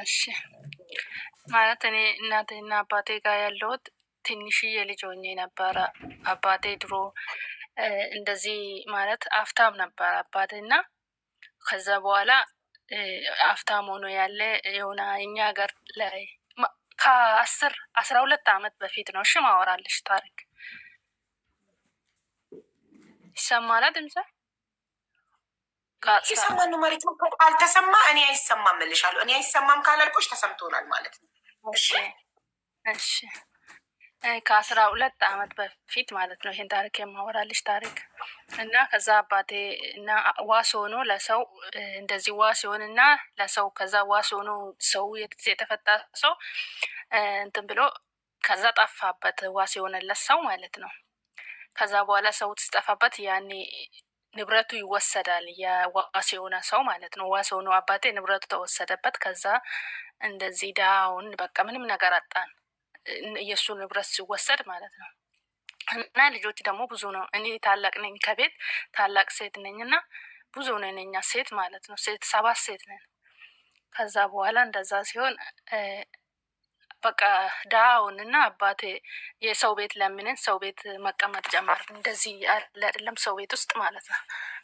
እሺ ማለት እኔ እናቴና አባቴ ጋር ያለሁት ትንሽዬ ልጅ ሆኜ ነበረ። አባቴ ድሮ እንደዚህ ማለት አፍታም ነበር አባቴና ከዛ በኋላ አፍታም ሆኖ ያለ የሆነ እኛ ሀገር ላይ ከ12 ዓመት በፊት ነው። እሺ ማወራልሽ ታሪክ ይሰማል ድምጼ? ይሰማል ነው ማለት ነው። ካልተሰማ እኔ አይሰማም እልሻለሁ። እኔ አይሰማም ካላልቆሽ ተሰምቶናል ማለት ነው። እሺ እሺ ከ12 ዓመት በፊት ማለት ነው ይሄን ታሪክ የማወራልሽ ታሪክ እና ከዛ አባቴ እና ዋስ ሆኖ ለሰው እንደዚህ ዋስ ሲሆንና ለሰው ከዛ ዋስ ሆኖ ሰው የተፈታ ሰው እንትን ብሎ ከዛ ጠፋበት ዋስ የሆነለት ሰው ማለት ነው። ከዛ በኋላ ሰው ሲጠፋበት ያኔ ንብረቱ ይወሰዳል። የዋስ የሆነ ሰው ማለት ነው። ዋስ ሆኖ አባቴ ንብረቱ ተወሰደበት። ከዛ እንደዚህ ዳውን በቃ ምንም ነገር አጣን። የእሱ ንብረት ሲወሰድ ማለት ነው። እና ልጆች ደግሞ ብዙ ነው። እኔ ታላቅ ነኝ ከቤት ታላቅ ሴት ነኝ እና ብዙ ነን እኛ ሴት ማለት ነው። 7 ሴት ነን። ከዛ በኋላ እንደዛ ሲሆን በቃ ዳውን እና አባቴ የሰው ቤት ለምንን ሰው ቤት መቀመጥ ጀመር። እንደዚህ ያለ አይደለም ሰው ቤት ውስጥ ማለት ነው።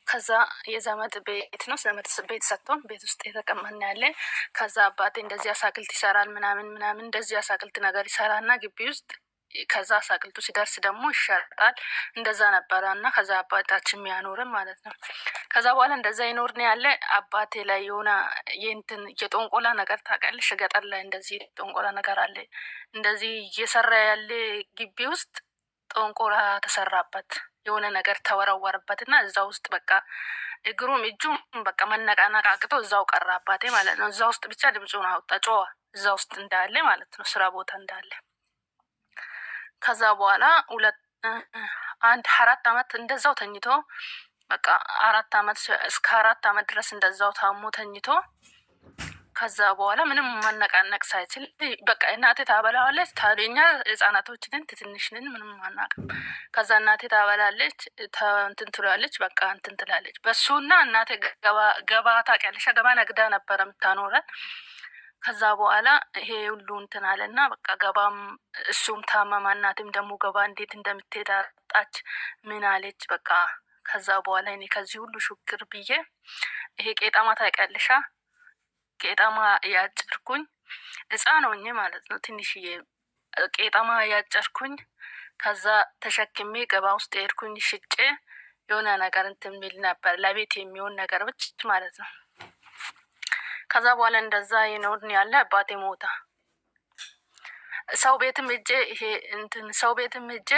ከዛ የዘመድ ቤት ነው። ዘመድ ቤት ሰጥቶን ቤት ውስጥ የተቀመጥን ያለ። ከዛ አባቴ እንደዚህ አሳክልት ይሰራል ምናምን እንደዚህ አሳክልት ነገር ይሰራና ግቢ ውስጥ ከዛ አሳክልቱ ሲደርስ ደግሞ ይሸጣል። እንደዛ ነበረ እና ከዛ አባታችን የሚያኖርም ማለት ነው። ከዛ በኋላ እንደዛ ይኖርን ያለ አባቴ ላይ የሆነ የጦንቆላ ነገር ታውቂያለሽ? ገጠር ላይ እንደዚህ ጦንቆላ ነገር አለ። እንደዚህ እየሰራ ያለ ግቢ ውስጥ ጦንቆላ ተሰራበት። የሆነ ነገር ተወረወረበት እና እዛ ውስጥ በቃ እግሩም እጁም በቃ መነቃነቅ አቅቶ እዛው ቀረ አባቴ ማለት ነው። እዛ ውስጥ ብቻ ድምፁን አወጣ ጮኸ። እዛ ውስጥ እንዳለ ማለት ነው፣ ስራ ቦታ እንዳለ። ከዛ በኋላ 4 ዓመት እንደዛው ተኝቶ በቃ 4 ዓመት እስከ 4 ዓመት ድረስ እንደዛው ታሞ ተኝቶ ከዛ በኋላ ምንም መነቃነቅ ሳይችል በቃ እናቴ ታበላዋለች። ታዲኛ ህጻናቶች ነን ትንሽ ነን ምንም አናውቅም። ከዛ እናቴ ታበላለች እንትን ትላለች በቃ እንትን ትላለች። በሱና እናቴ ገባ ታውቂያለሽ? ገባ ነግዳ ነበረ የምታኖረን። ከዛ በኋላ ይሄ ሁሉ እንትን አለና በቃ ገባም እሱም ታመማ። እናቴም ደግሞ ገባ እንዴት እንደምትሄድ አጣች። ምን አለች በቃ። ከዛ በኋላ እኔ ከዚህ ሁሉ ሹክር ብዬ ይሄ ቄጠማ ታውቂያለሽ? ቄጠማ ያጨርኩኝ ህፃን ሆኜ ማለት ነው። ትንሽዬ ቄጠማ ያጨርኩኝ። ከዛ ተሸክሜ ገባ ውስጥ ሄድኩኝ። ሽጬ የሆነ ነገር እንትን የሚል ነበር ለቤት የሚሆን ነገር ብቻ ማለት ነው። ከዛ በኋላ እንደዛ ይኖርን ያለ አባቴ ሞታ። ሰው ቤትም እጄ ይሄ እንትን ሰው ቤትም እጄ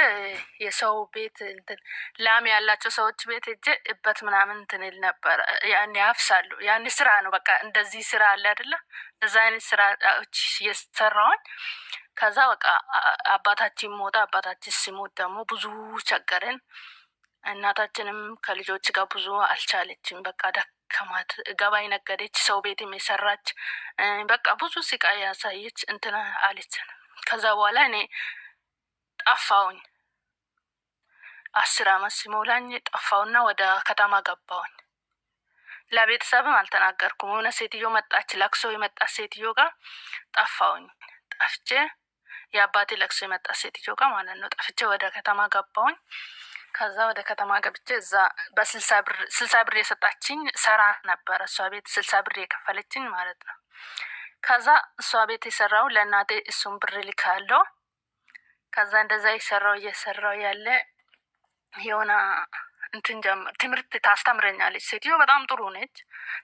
የሰው ቤት እንትን ላም ያላቸው ሰዎች ቤት እጄ እበት ምናምን እንትን ይል ነበር። ያኔ ያፍሳሉ። ያኔ ስራ ነው በቃ እንደዚህ ስራ አለ አይደለ? እዛ አይነት ስራዎች እየሰራሁኝ ከዛ በቃ አባታችን ሞታ። አባታችን ሲሞት ደግሞ ብዙ ቸገረን። እናታችንም ከልጆች ጋር ብዙ አልቻለችም። በቃ ደከማት። ገባይ ነገደች፣ ሰው ቤትም የሰራች በቃ ብዙ ስቃይ ያሳየች እንትን አለችን። ከዛ በኋላ እኔ ጠፋውኝ። 10 ዓመት ሲሞላኝ ጠፋውና ወደ ከተማ ገባውኝ። ለቤተሰብም አልተናገርኩም። የሆነ ሴትዮ መጣች፣ ለቅሶ የመጣች ሴትዮ ጋር ጠፋውኝ። ጠፍቼ የአባቴ ለቅሶ የመጣች ሴትዮ ጋር ማለት ነው። ጠፍቼ ወደ ከተማ ገባውኝ። ከዛ ወደ ከተማ ገብቼ እዛ በ60 ብር የሰጣችኝ ሰራ ነበር። እሷ ቤት 60 ብር የከፈለችኝ ማለት ነው። ከዛ እሷ ቤት የሰራው ለእናቴ እሱን ብር ልካለሁ። ከዛ እንደዛ እየሰራው ያለ የሆነ እንትን ጀምር ትምህርት ታስተምረኛለች። ሴትዮ በጣም ጥሩ ነች።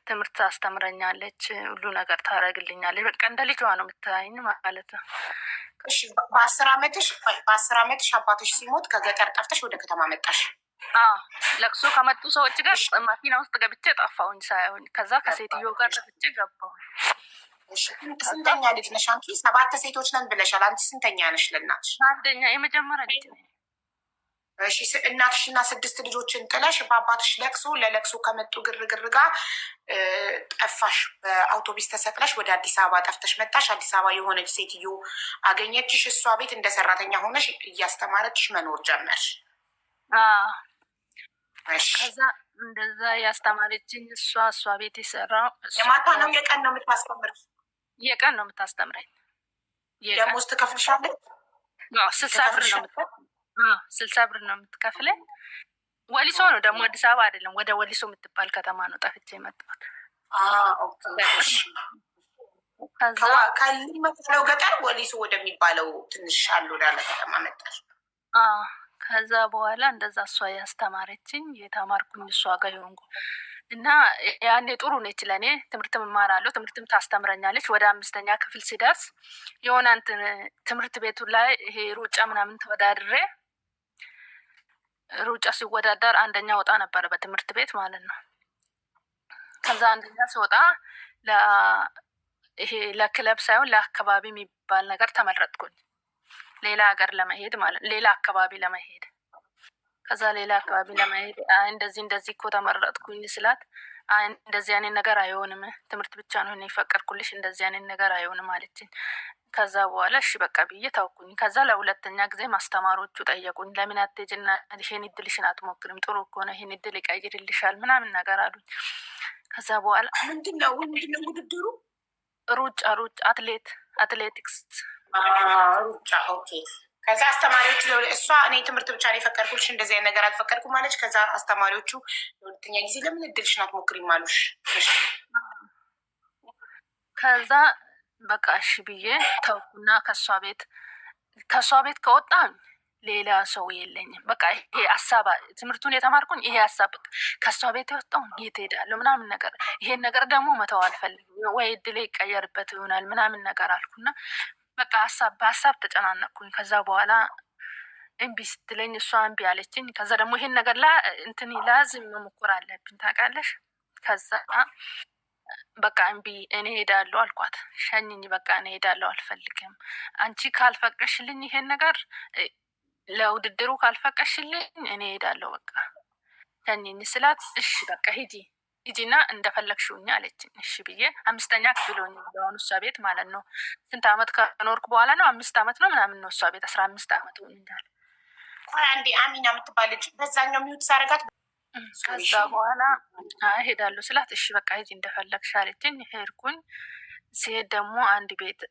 ትምህርት ታስተምረኛለች፣ ሁሉ ነገር ታደርግልኛለች። በቃ እንደ ልጇ ነው የምታይኝ ማለት ነው። እሺ በ10 ዓመትሽ አባትሽ ሲሞት ከገጠር ጠፍተሽ ወደ ከተማ መጣሽ? ለቅሶ ከመጡ ሰዎች ጋር መኪና ውስጥ ገብቼ ጠፋሁኝ ሳይሆን ከዛ ከሴትዮ ጋር ጠፍቼ ገባሁኝ። ስንተኛ ልጅ ነሽ አንቺ? 7 ሴቶች ነን ብለሻል። አንቺ ስንተኛ ነሽ ለእናትሽ? አንደኛ የመጀመሪያ ልጅ ነኝ። እሺ እናትሽና 6 ልጆችን ጥለሽ በአባትሽ ለለቅሶ ከመጡ ግርግር ጋር ጠፋሽ። በአውቶቡስ ተሰቅለሽ ወደ አዲስ አበባ ጠፍተሽ መጣሽ። አዲስ አበባ የሆነች ሴትዮ አገኘችሽ። እሷ ቤት እንደ ሰራተኛ ሆነሽ እያስተማረችሽ መኖር ጀመርሽ። ከዛ እንደዛ ያስተማረችኝ እሷ ቤት የሰራው የማታ ነው የቀን ነው የምታስተምርሽ? የቀን ነው የምታስተምረኝ። ደሞዝ ትከፍልሻለች? 60 ብር ነው 60 ብር ነው የምትከፍለኝ። ወሊሶ ነው ደግሞ አዲስ አበባ አይደለም። ወደ ወሊሶ የምትባል ከተማ ነው ጠፍቼ የመጣሁት። ከሚመጣው ገጠር ወሊሶ ወደሚባለው ትንሽ አሉ ወዳለ ከተማ መጣሽ? ከዛ በኋላ እንደዛ እሷ ያስተማረችኝ የተማርኩኝ እሷ ጋር ይሆንኩ እና ያኔ ጥሩ ነች ለእኔ። ትምህርትም እማራለሁ፣ ትምህርትም ታስተምረኛለች። ወደ 5ኛ ክፍል ሲደርስ የሆነ ትምህርት ቤቱ ላይ ይሄ ሩጫ ምናምን ተወዳድሬ ሩጫ ሲወዳደር አንደኛ ወጣ ነበረ በትምህርት ቤት ማለት ነው። ከዛ አንደኛ ሲወጣ ይሄ ለክለብ ሳይሆን ለአካባቢ የሚባል ነገር ተመረጥኩኝ። ሌላ ሀገር ለመሄድ ማለት ሌላ አካባቢ ለመሄድ። ከዛ ሌላ አካባቢ ለመሄድ እንደዚህ እኮ ተመረጥኩኝ ስላት እንደዚህ አይነት ነገር አይሆንም፣ ትምህርት ብቻ ነው የፈቀድኩልሽ፣ እንደዚህ አይነት ነገር አይሆንም አለችኝ። ከዛ በኋላ እሺ በቃ ብዬ ታውኩኝ። ከዛ ለሁለተኛ ጊዜ ማስተማሮቹ ጠየቁኝ፣ ለምን አትሄጂና ይሄን እድልሽን አትሞክርም? ጥሩ ከሆነ ይሄን እድል ይቀይርልሻል ምናምን ነገር አሉኝ። ከዛ በኋላ ምንድነው ውድድሩ? ሩጫ አትሌቲክስ ሩጫ። ኦኬ። ከዛ አስተማሪዎቹ እሷ እኔ ትምህርት ብቻ ነው የፈቀድኩልሽ እንደዚህ አይነት ነገር አልፈቀድኩም ማለች። ከዛ አስተማሪዎቹ ለሁለተኛ ጊዜ ለምን እድልሽን አትሞክሪም አሉሽ? ከዛ በቃ እሺ ብዬ ተውኩና ከሷ ቤት ከወጣን ሌላ ሰው የለኝም። በቃ ይሄ ሀሳብ ትምህርቱን የተማርኩኝ ይሄ ሀሳብ ከሷ ቤት የወጣውን የት ሄዳለሁ ምናምን ነገር፣ ይሄን ነገር ደግሞ መተው አልፈልግም፣ ወይ እድሌ ይቀየርበት ይሆናል ምናምን ነገር አልኩና በቃ በሀሳብ ተጨናነቅኩኝ። ከዛ በኋላ እምቢ ስትለኝ እሷ እምቢ አለችኝ። ከዛ ደግሞ ይሄን ነገር ላዝም መሞከር አለብኝ ታውቃለሽ። ከዛ በቃ እምቢ እኔ ሄዳለሁ አልኳት። ሸኝኝ በቃ እኔ ሄዳለሁ አልፈልግም፣ አንቺ ካልፈቀሽልኝ ይሄን ነገር ለውድድሩ ካልፈቀሽልኝ እኔ ሄዳለሁ በቃ ሸኝኝ ስላት እሺ በቃ ሂጂና እንደፈለግሽውኝ አለችኝ። እሺ ብዬ 5ኛ ክፍል ሆኜ በሆኑ እሷ ቤት ማለት ነው። ስንት አመት ከኖርኩ በኋላ ነው 5 አመት ነው ምናምን ነው እሷ ቤት 15 አመት ሆን እንዳለ። አንዴ አሚና የምትባል ልጅ በዛኛው ሚዩት ሳረጋት ከዛ በኋላ ሄዳለሁ ስላት እሺ በቃ ሂጂ እንደፈለግሽ አለችኝ። ሄድኩኝ። ሲሄድ ደግሞ አንድ ቤት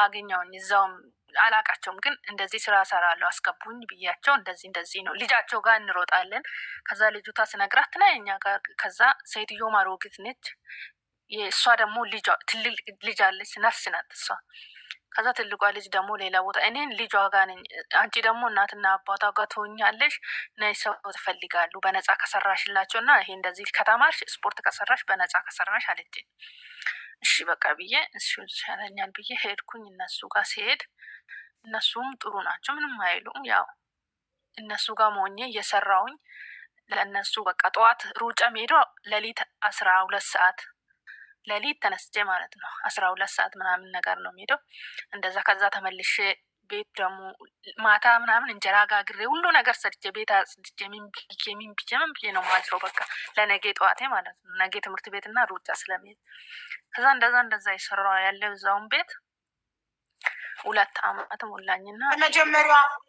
አገኘውኝ። እዛውም አላቃቸውም ግን እንደዚህ ስራ ሰራለሁ አስገቡኝ ብያቸው እንደዚህ ነው ልጃቸው ጋር እንሮጣለን። ከዛ ልጁታ ስነግራት ላይ እኛ ጋር ከዛ ሴትዮ ማሮጊት ነች። እሷ ደግሞ ትልቅ ልጅ አለች፣ ነርስ ናት እሷ። ከዛ ትልቋ ልጅ ደግሞ ሌላ ቦታ፣ እኔን ልጇ ጋር ነኝ፣ አንቺ ደግሞ እናትና አባቷ ጋር ትሆኛለሽ፣ ነይ ሰው ትፈልጋሉ በነፃ ከሰራሽላቸው እና ይሄ እንደዚህ ከተማርሽ ስፖርት ከሰራሽ በነፃ ከሰራሽ አለችኝ። እሺ በቃ ብዬ እሱ ይሻለኛል ብዬ ሄድኩኝ። እነሱ ጋር ሲሄድ እነሱም ጥሩ ናቸው፣ ምንም አይሉም። ያው እነሱ ጋር መሆኜ እየሰራውኝ ለእነሱ በቃ ጠዋት ሩጫ ሜዶ ሌሊት 12 ሰዓት ሌሊት ተነስቼ ማለት ነው 12 ሰዓት ምናምን ነገር ነው ሜዶ እንደዛ። ከዛ ተመልሼ ቤት ደግሞ ማታ ምናምን እንጀራ ጋግሬ ሁሉ ነገር ሰርቼ ቤት አጽድቼ ምን ብዬ ነው ማድረው በቃ ለነገ ጠዋቴ ማለት ነው፣ ነገ ትምህርት ቤትና ሩጫ ስለሚሄድ። ከዛ እንደዛ የሰራው ያለው እዛውን ቤት 2 አመት ሞላኝና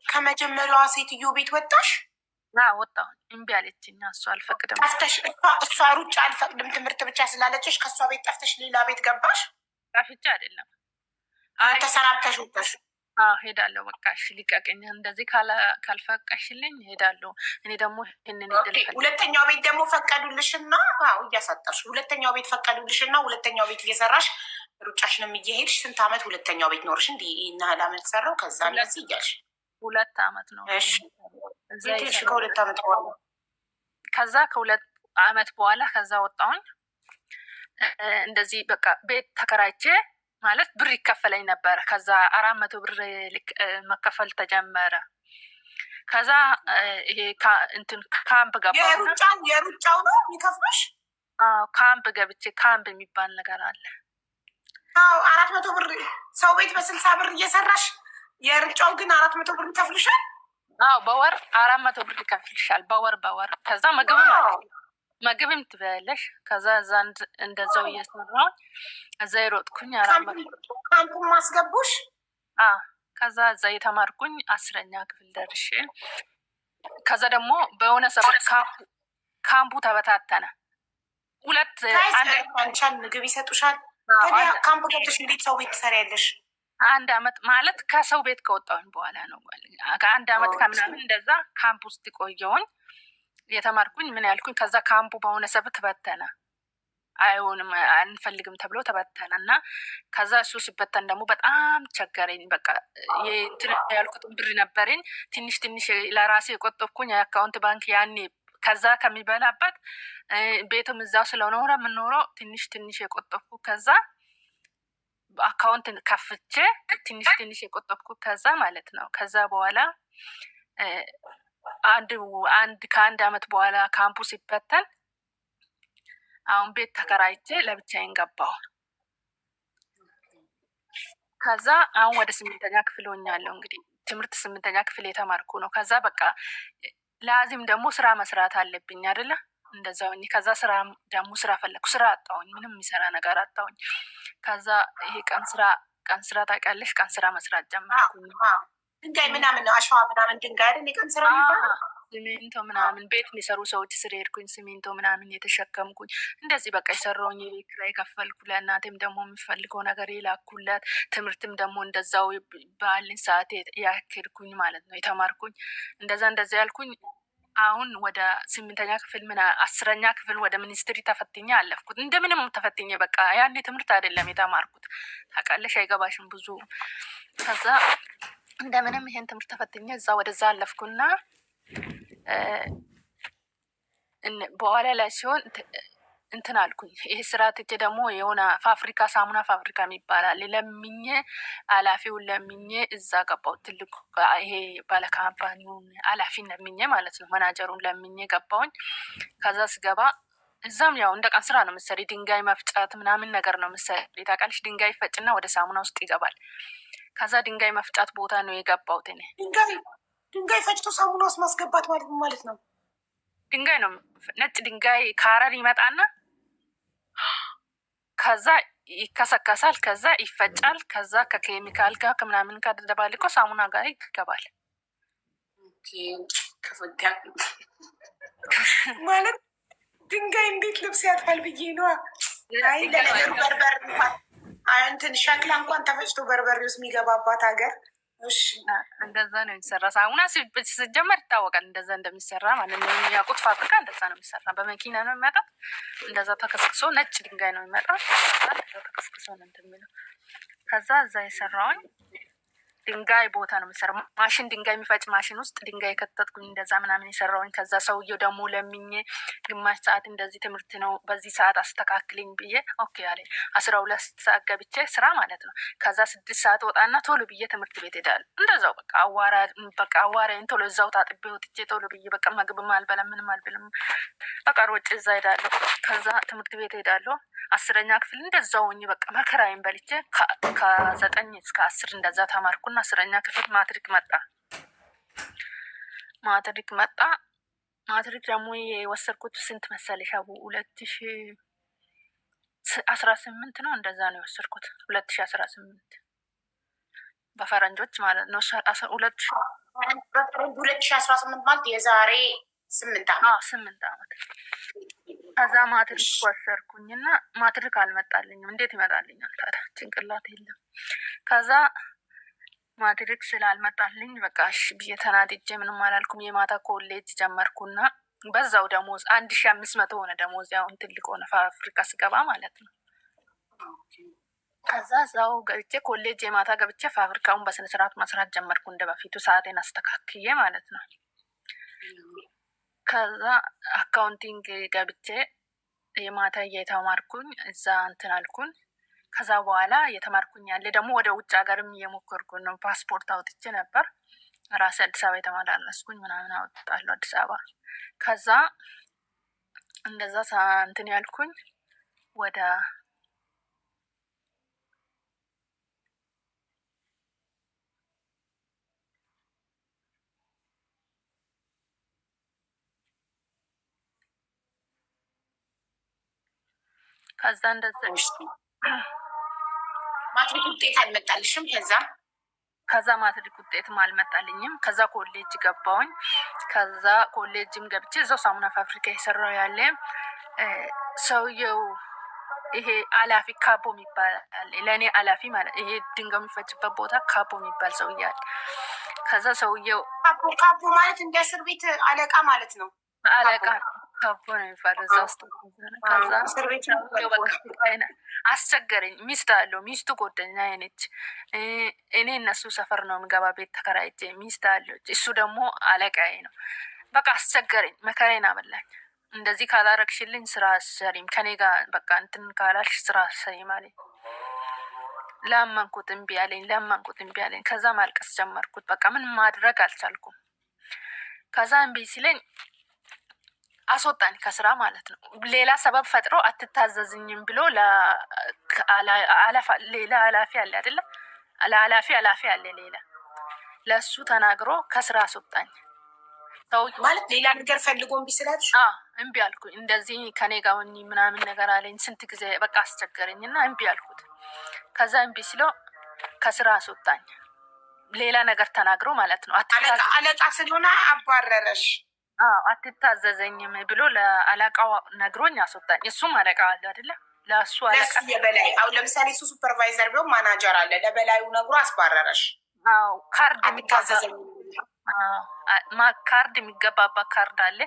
ከመጀመሪያዋ ሴትዮ ቤት ወጣሽ? ወጣሁ። እምቢ አለችኝ። እሷ አልፈቅድም ጠፍተሽ፣ እሷ ሩጫ አልፈቅድም ትምህርት ብቻ ስላለችሽ ከእሷ ቤት ጠፍተሽ ሌላ ቤት ገባሽ? ጠፍቼ አይደለም ተሰናብተሽ ወጣሽ? ሄዳለሁ በቃ እሺ ሊቀቀኝ፣ እንደዚህ ካልፈቀሽልኝ ሄዳለሁ። እኔ ደግሞ ይህንን እድል ሁለተኛው ቤት ደግሞ ፈቀዱልሽና እያሳጠርሽ ሁለተኛው ቤት ፈቀዱልሽና ሁለተኛው ቤት እየሰራሽ ሩጫሽንም እየሄድሽ ስንት አመት ሁለተኛው ቤት ኖርሽ? እንዲ ናህል አመት ሰራው። ከዛ እንደዚህ እያልሽ 2 አመት ነው። ከ2 አመት በኋላ ከዛ ከ2 አመት በኋላ ከዛ ወጣሁኝ። እንደዚህ በቃ ቤት ተከራይቼ ማለት ብር ይከፈለኝ ነበረ። ከዛ 400 ብር መከፈል ተጀመረ። ከዛ ይሄ ካምፕ ገባሁ። የሩጫው ነው የሚከፍሉሽ? ካምፕ ገብቼ ካምፕ የሚባል ነገር አለ። 400 ብር ሰው ቤት በ60 ብር እየሰራሽ የሩጫው ግን 400 ብር ይከፍልሻል? በወር 400 ብር ይከፍልሻል። በወር ከዛ ምግብም ትበያለሽ። ከዛ እዛ እንደዛው እየሰራሁ እዛ ይሮጥኩኝ። ካምፑ ማስገቡሽ? ከዛ እዛ የተማርኩኝ 10ኛ ክፍል ደርሼ ከዛ ደግሞ በሆነ ሰበብ ካምፑ ተበታተነ። አንቻል ምግብ ይሰጡሻል? ታዲያ ካምፕ ገብተሽ እንዴት ሰው ቤት ትሰሪያለሽ? አንድ አመት ማለት ከሰው ቤት ከወጣሁኝ በኋላ ነው። ከአንድ አመት ከምናምን እንደዛ ካምፕ ውስጥ ቆየሁኝ የተማርኩኝ ምን ያልኩኝ። ከዛ ካምፑ በሆነ ሰብት ተበተነ። አይሆንም አንፈልግም ተብሎ ተበተነ እና ከዛ እሱ ሲበተን ደግሞ በጣም ቸገረኝ። በቃ ያልኩትን ብር ነበረኝ ትንሽ ትንሽ ለራሴ የቆጠብኩኝ የአካውንት ባንክ ያኔ ከዛ ከሚበላበት ቤቱም እዛው ስለሆነ የምኖረው ትንሽ ትንሽ የቆጠብኩ ከዛ አካውንት ከፍቼ ትንሽ ትንሽ የቆጠብኩ ከዛ ማለት ነው። ከዛ በኋላ ከአንድ አመት በኋላ ካምፑ ሲበተን አሁን ቤት ተከራይቼ ለብቻዬን ገባሁ። ከዛ አሁን ወደ 8ኛ ክፍል ሆኛለሁ። እንግዲህ ትምህርት 8ኛ ክፍል የተማርኩ ነው። ከዛ በቃ ላዚም ደግሞ ስራ መስራት አለብኝ አይደለ? እንደዛው ከዛ ስራ ደግሞ ስራ ፈለኩ። ስራ አጣሁኝ። ምንም የሚሰራ ነገር አጣሁኝ። ከዛ ይሄ ቀን ስራ ታውቂያለሽ? ቀን ስራ መስራት ጀመርኩኝ። ድንጋይ ምናምን ነው አሸዋ ምናምን ድንጋይ አይደል? የቀን ስራ የሚባለው ሲሚንቶ ምናምን ቤት የሚሰሩ ሰዎች ስር ሄድኩኝ። ሲሚንቶ ምናምን የተሸከምኩኝ እንደዚህ በቃ የሰራውኝ የቤት ኪራይ ከፈልኩ። ለእናቴም ደግሞ የሚፈልገው ነገር የላኩለት። ትምህርትም ደግሞ እንደዛው ባልን ሰዓት ያክድኩኝ ማለት ነው የተማርኩኝ። እንደዛ ያልኩኝ። አሁን ወደ 8ኛ ክፍል 10ኛ ክፍል ወደ ሚኒስትሪ ተፈትኜ አለፍኩት። እንደምንም ተፈትኜ በቃ ያኔ ትምህርት አይደለም የተማርኩት ታውቃለሽ፣ አይገባሽም ብዙ። ከዛ እንደምንም ይሄን ትምህርት ተፈትኜ እዛ ወደዛ አለፍኩና በኋላ ላይ ሲሆን እንትን አልኩኝ። ይሄ ስራ ትቼ ደግሞ የሆነ ፋብሪካ ሳሙና ፋብሪካ ይባላል ለምኜ ኃላፊውን ለምኜ እዛ ገባሁ። ትልቁ ይሄ ባለካምፓኒውን ኃላፊን ለምኜ ማለት ነው መናጀሩን ለምኜ ገባሁኝ። ከዛ ስገባ እዛም ያው እንደ ቀን ስራ ነው ምሰሪ። ድንጋይ መፍጫት ምናምን ነገር ነው ምሰሪ። ታውቃለሽ ድንጋይ ፈጭና ወደ ሳሙና ውስጥ ይገባል። ከዛ ድንጋይ መፍጫት ቦታ ነው የገባሁት እኔ። ድንጋይ ፈጭቶ ሳሙና ውስጥ ማስገባት ማለት ነው። ድንጋይ ነው ነጭ ድንጋይ ከሀረር ይመጣና ከዛ ይከሰከሳል። ከዛ ይፈጫል። ከዛ ከኬሚካል ጋር ከምናምን ጋር ተደባልቆ ሳሙና ጋር ይገባል ማለት ድንጋይ እንዴት ልብስ ያጥፋል ብዬ ነዋ። አይ ለነገሩ በርበር እንትን ሸክላ እንኳን ተፈጭቶ በርበሬ ውስጥ የሚገባባት ሀገር እንደዛ ነው የሚሰራ። ሳሙና ሲጀመር ይታወቃል እንደዛ እንደሚሰራ ማለት ነው። የሚያውቁት ፋብሪካ እንደዛ ነው የሚሰራ። በመኪና ነው የሚመጣው። እንደዛ ተከስክሶ ነጭ ድንጋይ ነው የሚመጣው። ተከስክሶ ነው እንትን የሚለው። ከዛ እዛ የሰራውኝ ድንጋይ ቦታ ነው የሚሰራው። ማሽን ድንጋይ የሚፈጭ ማሽን ውስጥ ድንጋይ የከተትኩኝ እንደዛ ምናምን የሰራውኝ። ከዛ ሰውየው ደግሞ ለምኜ ግማሽ ሰዓት እንደዚህ ትምህርት ነው በዚህ ሰዓት አስተካክልኝ ብዬ ኦኬ አለኝ። 12 ሰዓት ገብቼ ስራ ማለት ነው። ከዛ 6 ሰዓት ወጣና ቶሎ ብዬ ትምህርት ቤት ሄዳለሁ። እንደዛው በቃ አዋራኝ ቶሎ እዛው ታጥቤ ወጥቼ ቶሎ ብዬ በቃ ምግብም አልበላም ምንም አልበላም። በቃ ሮጬ እዛ ሄዳለሁ። ከዛ ትምህርት ቤት ሄዳለሁ። 10ኛ ክፍል እንደዛው ሆኜ በቃ መከራዬን በልቼ ከ9 እስከ 10 እንደዛ ተማርኩ። 10ኛ ክፍል ማትሪክ መጣ። ማትሪክ ደግሞ የወሰድኩት ስንት መሰለሽ? 2018 ነው እንደዛ ነው የወሰድኩት። 2018 በፈረንጆች ማለት ነው። 2018 ማለት የዛሬ 8 ዓመት። ከዛ ማትሪክ ወሰድኩኝና ማትሪክ አልመጣልኝም። እንዴት ይመጣልኛል ታዲያ? ጭንቅላት የለም። ከዛ ማትሪክ ስላልመጣልኝ በቃ እሺ ብዬ ተናድጄ ምንም አላልኩም። የማታ ኮሌጅ ጀመርኩና በዛው ደሞዝ 1500 ሆነ ደሞዝ። ያውን ትልቅ ሆነ ፋብሪካ ስገባ ማለት ነው። ከዛ እዛው ገብቼ ኮሌጅ የማታ ገብቼ ፋብሪካውን በስነስርዓት መስራት ጀመርኩ። እንደ በፊቱ ሰዓቴን አስተካክዬ ማለት ነው። ከዛ አካውንቲንግ ገብቼ የማታ እየተማርኩኝ እዛ እንትን አልኩኝ። ከዛ በኋላ የተማርኩኝ ያለ ደግሞ ወደ ውጭ ሀገርም እየሞከርኩ ነው። ፓስፖርት አውጥቼ ነበር ራሴ አዲስ አበባ የተመላለስኩኝ ምናምን አወጣለሁ አዲስ አበባ። ከዛ እንደዛ እንትን ያልኩኝ ወደ ከዛ እንደዛ ማትሪክ ውጤት አልመጣልሽም? ከዛ ማትሪክ ውጤትም አልመጣልኝም። ከዛ ኮሌጅ ገባሁኝ። ከዛ ኮሌጅም ገብቼ እዛው ሳሙና ፋብሪካ የሰራው ያለ ሰውየው ይሄ አላፊ ካቦ የሚባል አለ። ለእኔ አላፊ ማለት ይሄ ድንጋይ የሚፈጭበት ቦታ ካቦ የሚባል ሰውዬ አለ። ከዛ ሰውዬው ካቦ ማለት እንደ እስር ቤት አለቃ ማለት ነው። አለቃ ካቦ ነው የሚባለው እዛ ውስጥ። ከዛ እስር ቤት አስቸገረኝ። ሚስት አለው፣ ሚስቱ ጎደኛ ነች። እኔ እነሱ ሰፈር ነው የምገባ ቤት ተከራይቼ፣ ሚስት አለው፣ እሱ ደግሞ አለቃዬ ነው። በቃ አስቸገረኝ፣ መከራዬን አበላኝ። እንደዚህ ካላረግሽልኝ ስራ አሰሪም ከኔ ጋር በቃ እንትን ካላልሽ ስራ አሰሪም አለኝ። ለመንኩት እምቢ አለኝ፣ ለመንኩት እምቢ አለኝ። ከዛ ማልቀስ ጀመርኩት። በቃ ምን ማድረግ አልቻልኩም። ከዛ እምቢ ሲለኝ አስወጣኝ ከስራ ማለት ነው። ሌላ ሰበብ ፈጥሮ አትታዘዝኝም ብሎ ሌላ ኃላፊ አለ አይደለ? ለኃላፊ አለ ሌላ፣ ለእሱ ተናግሮ ከስራ አስወጣኝ። ማለት ሌላ ነገር ፈልጎ እምቢ ስላልሽ እምቢ አልኩኝ። እንደዚህ ከኔ ጋር ሆኚ ምናምን ነገር አለኝ። ስንት ጊዜ በቃ አስቸገረኝ እና እምቢ አልኩት። ከዛ እምቢ ሲለው ከስራ አስወጣኝ። ሌላ ነገር ተናግሮ ማለት ነው። አለቃ ስለሆነ አባረረሽ? አትታዘዘኝም ብሎ ለአለቃው ነግሮኝ አስወጣኝ። እሱም አለቃ አለ አይደለ? ለእሱ አለቃ የበላይ አሁን ለምሳሌ እሱ ሱፐርቫይዘር ቢሆን ማናጀር አለ፣ ለበላዩ ነግሮ አስባረረሽ። ካርድ ካርድ የሚገባባት ካርድ አለ።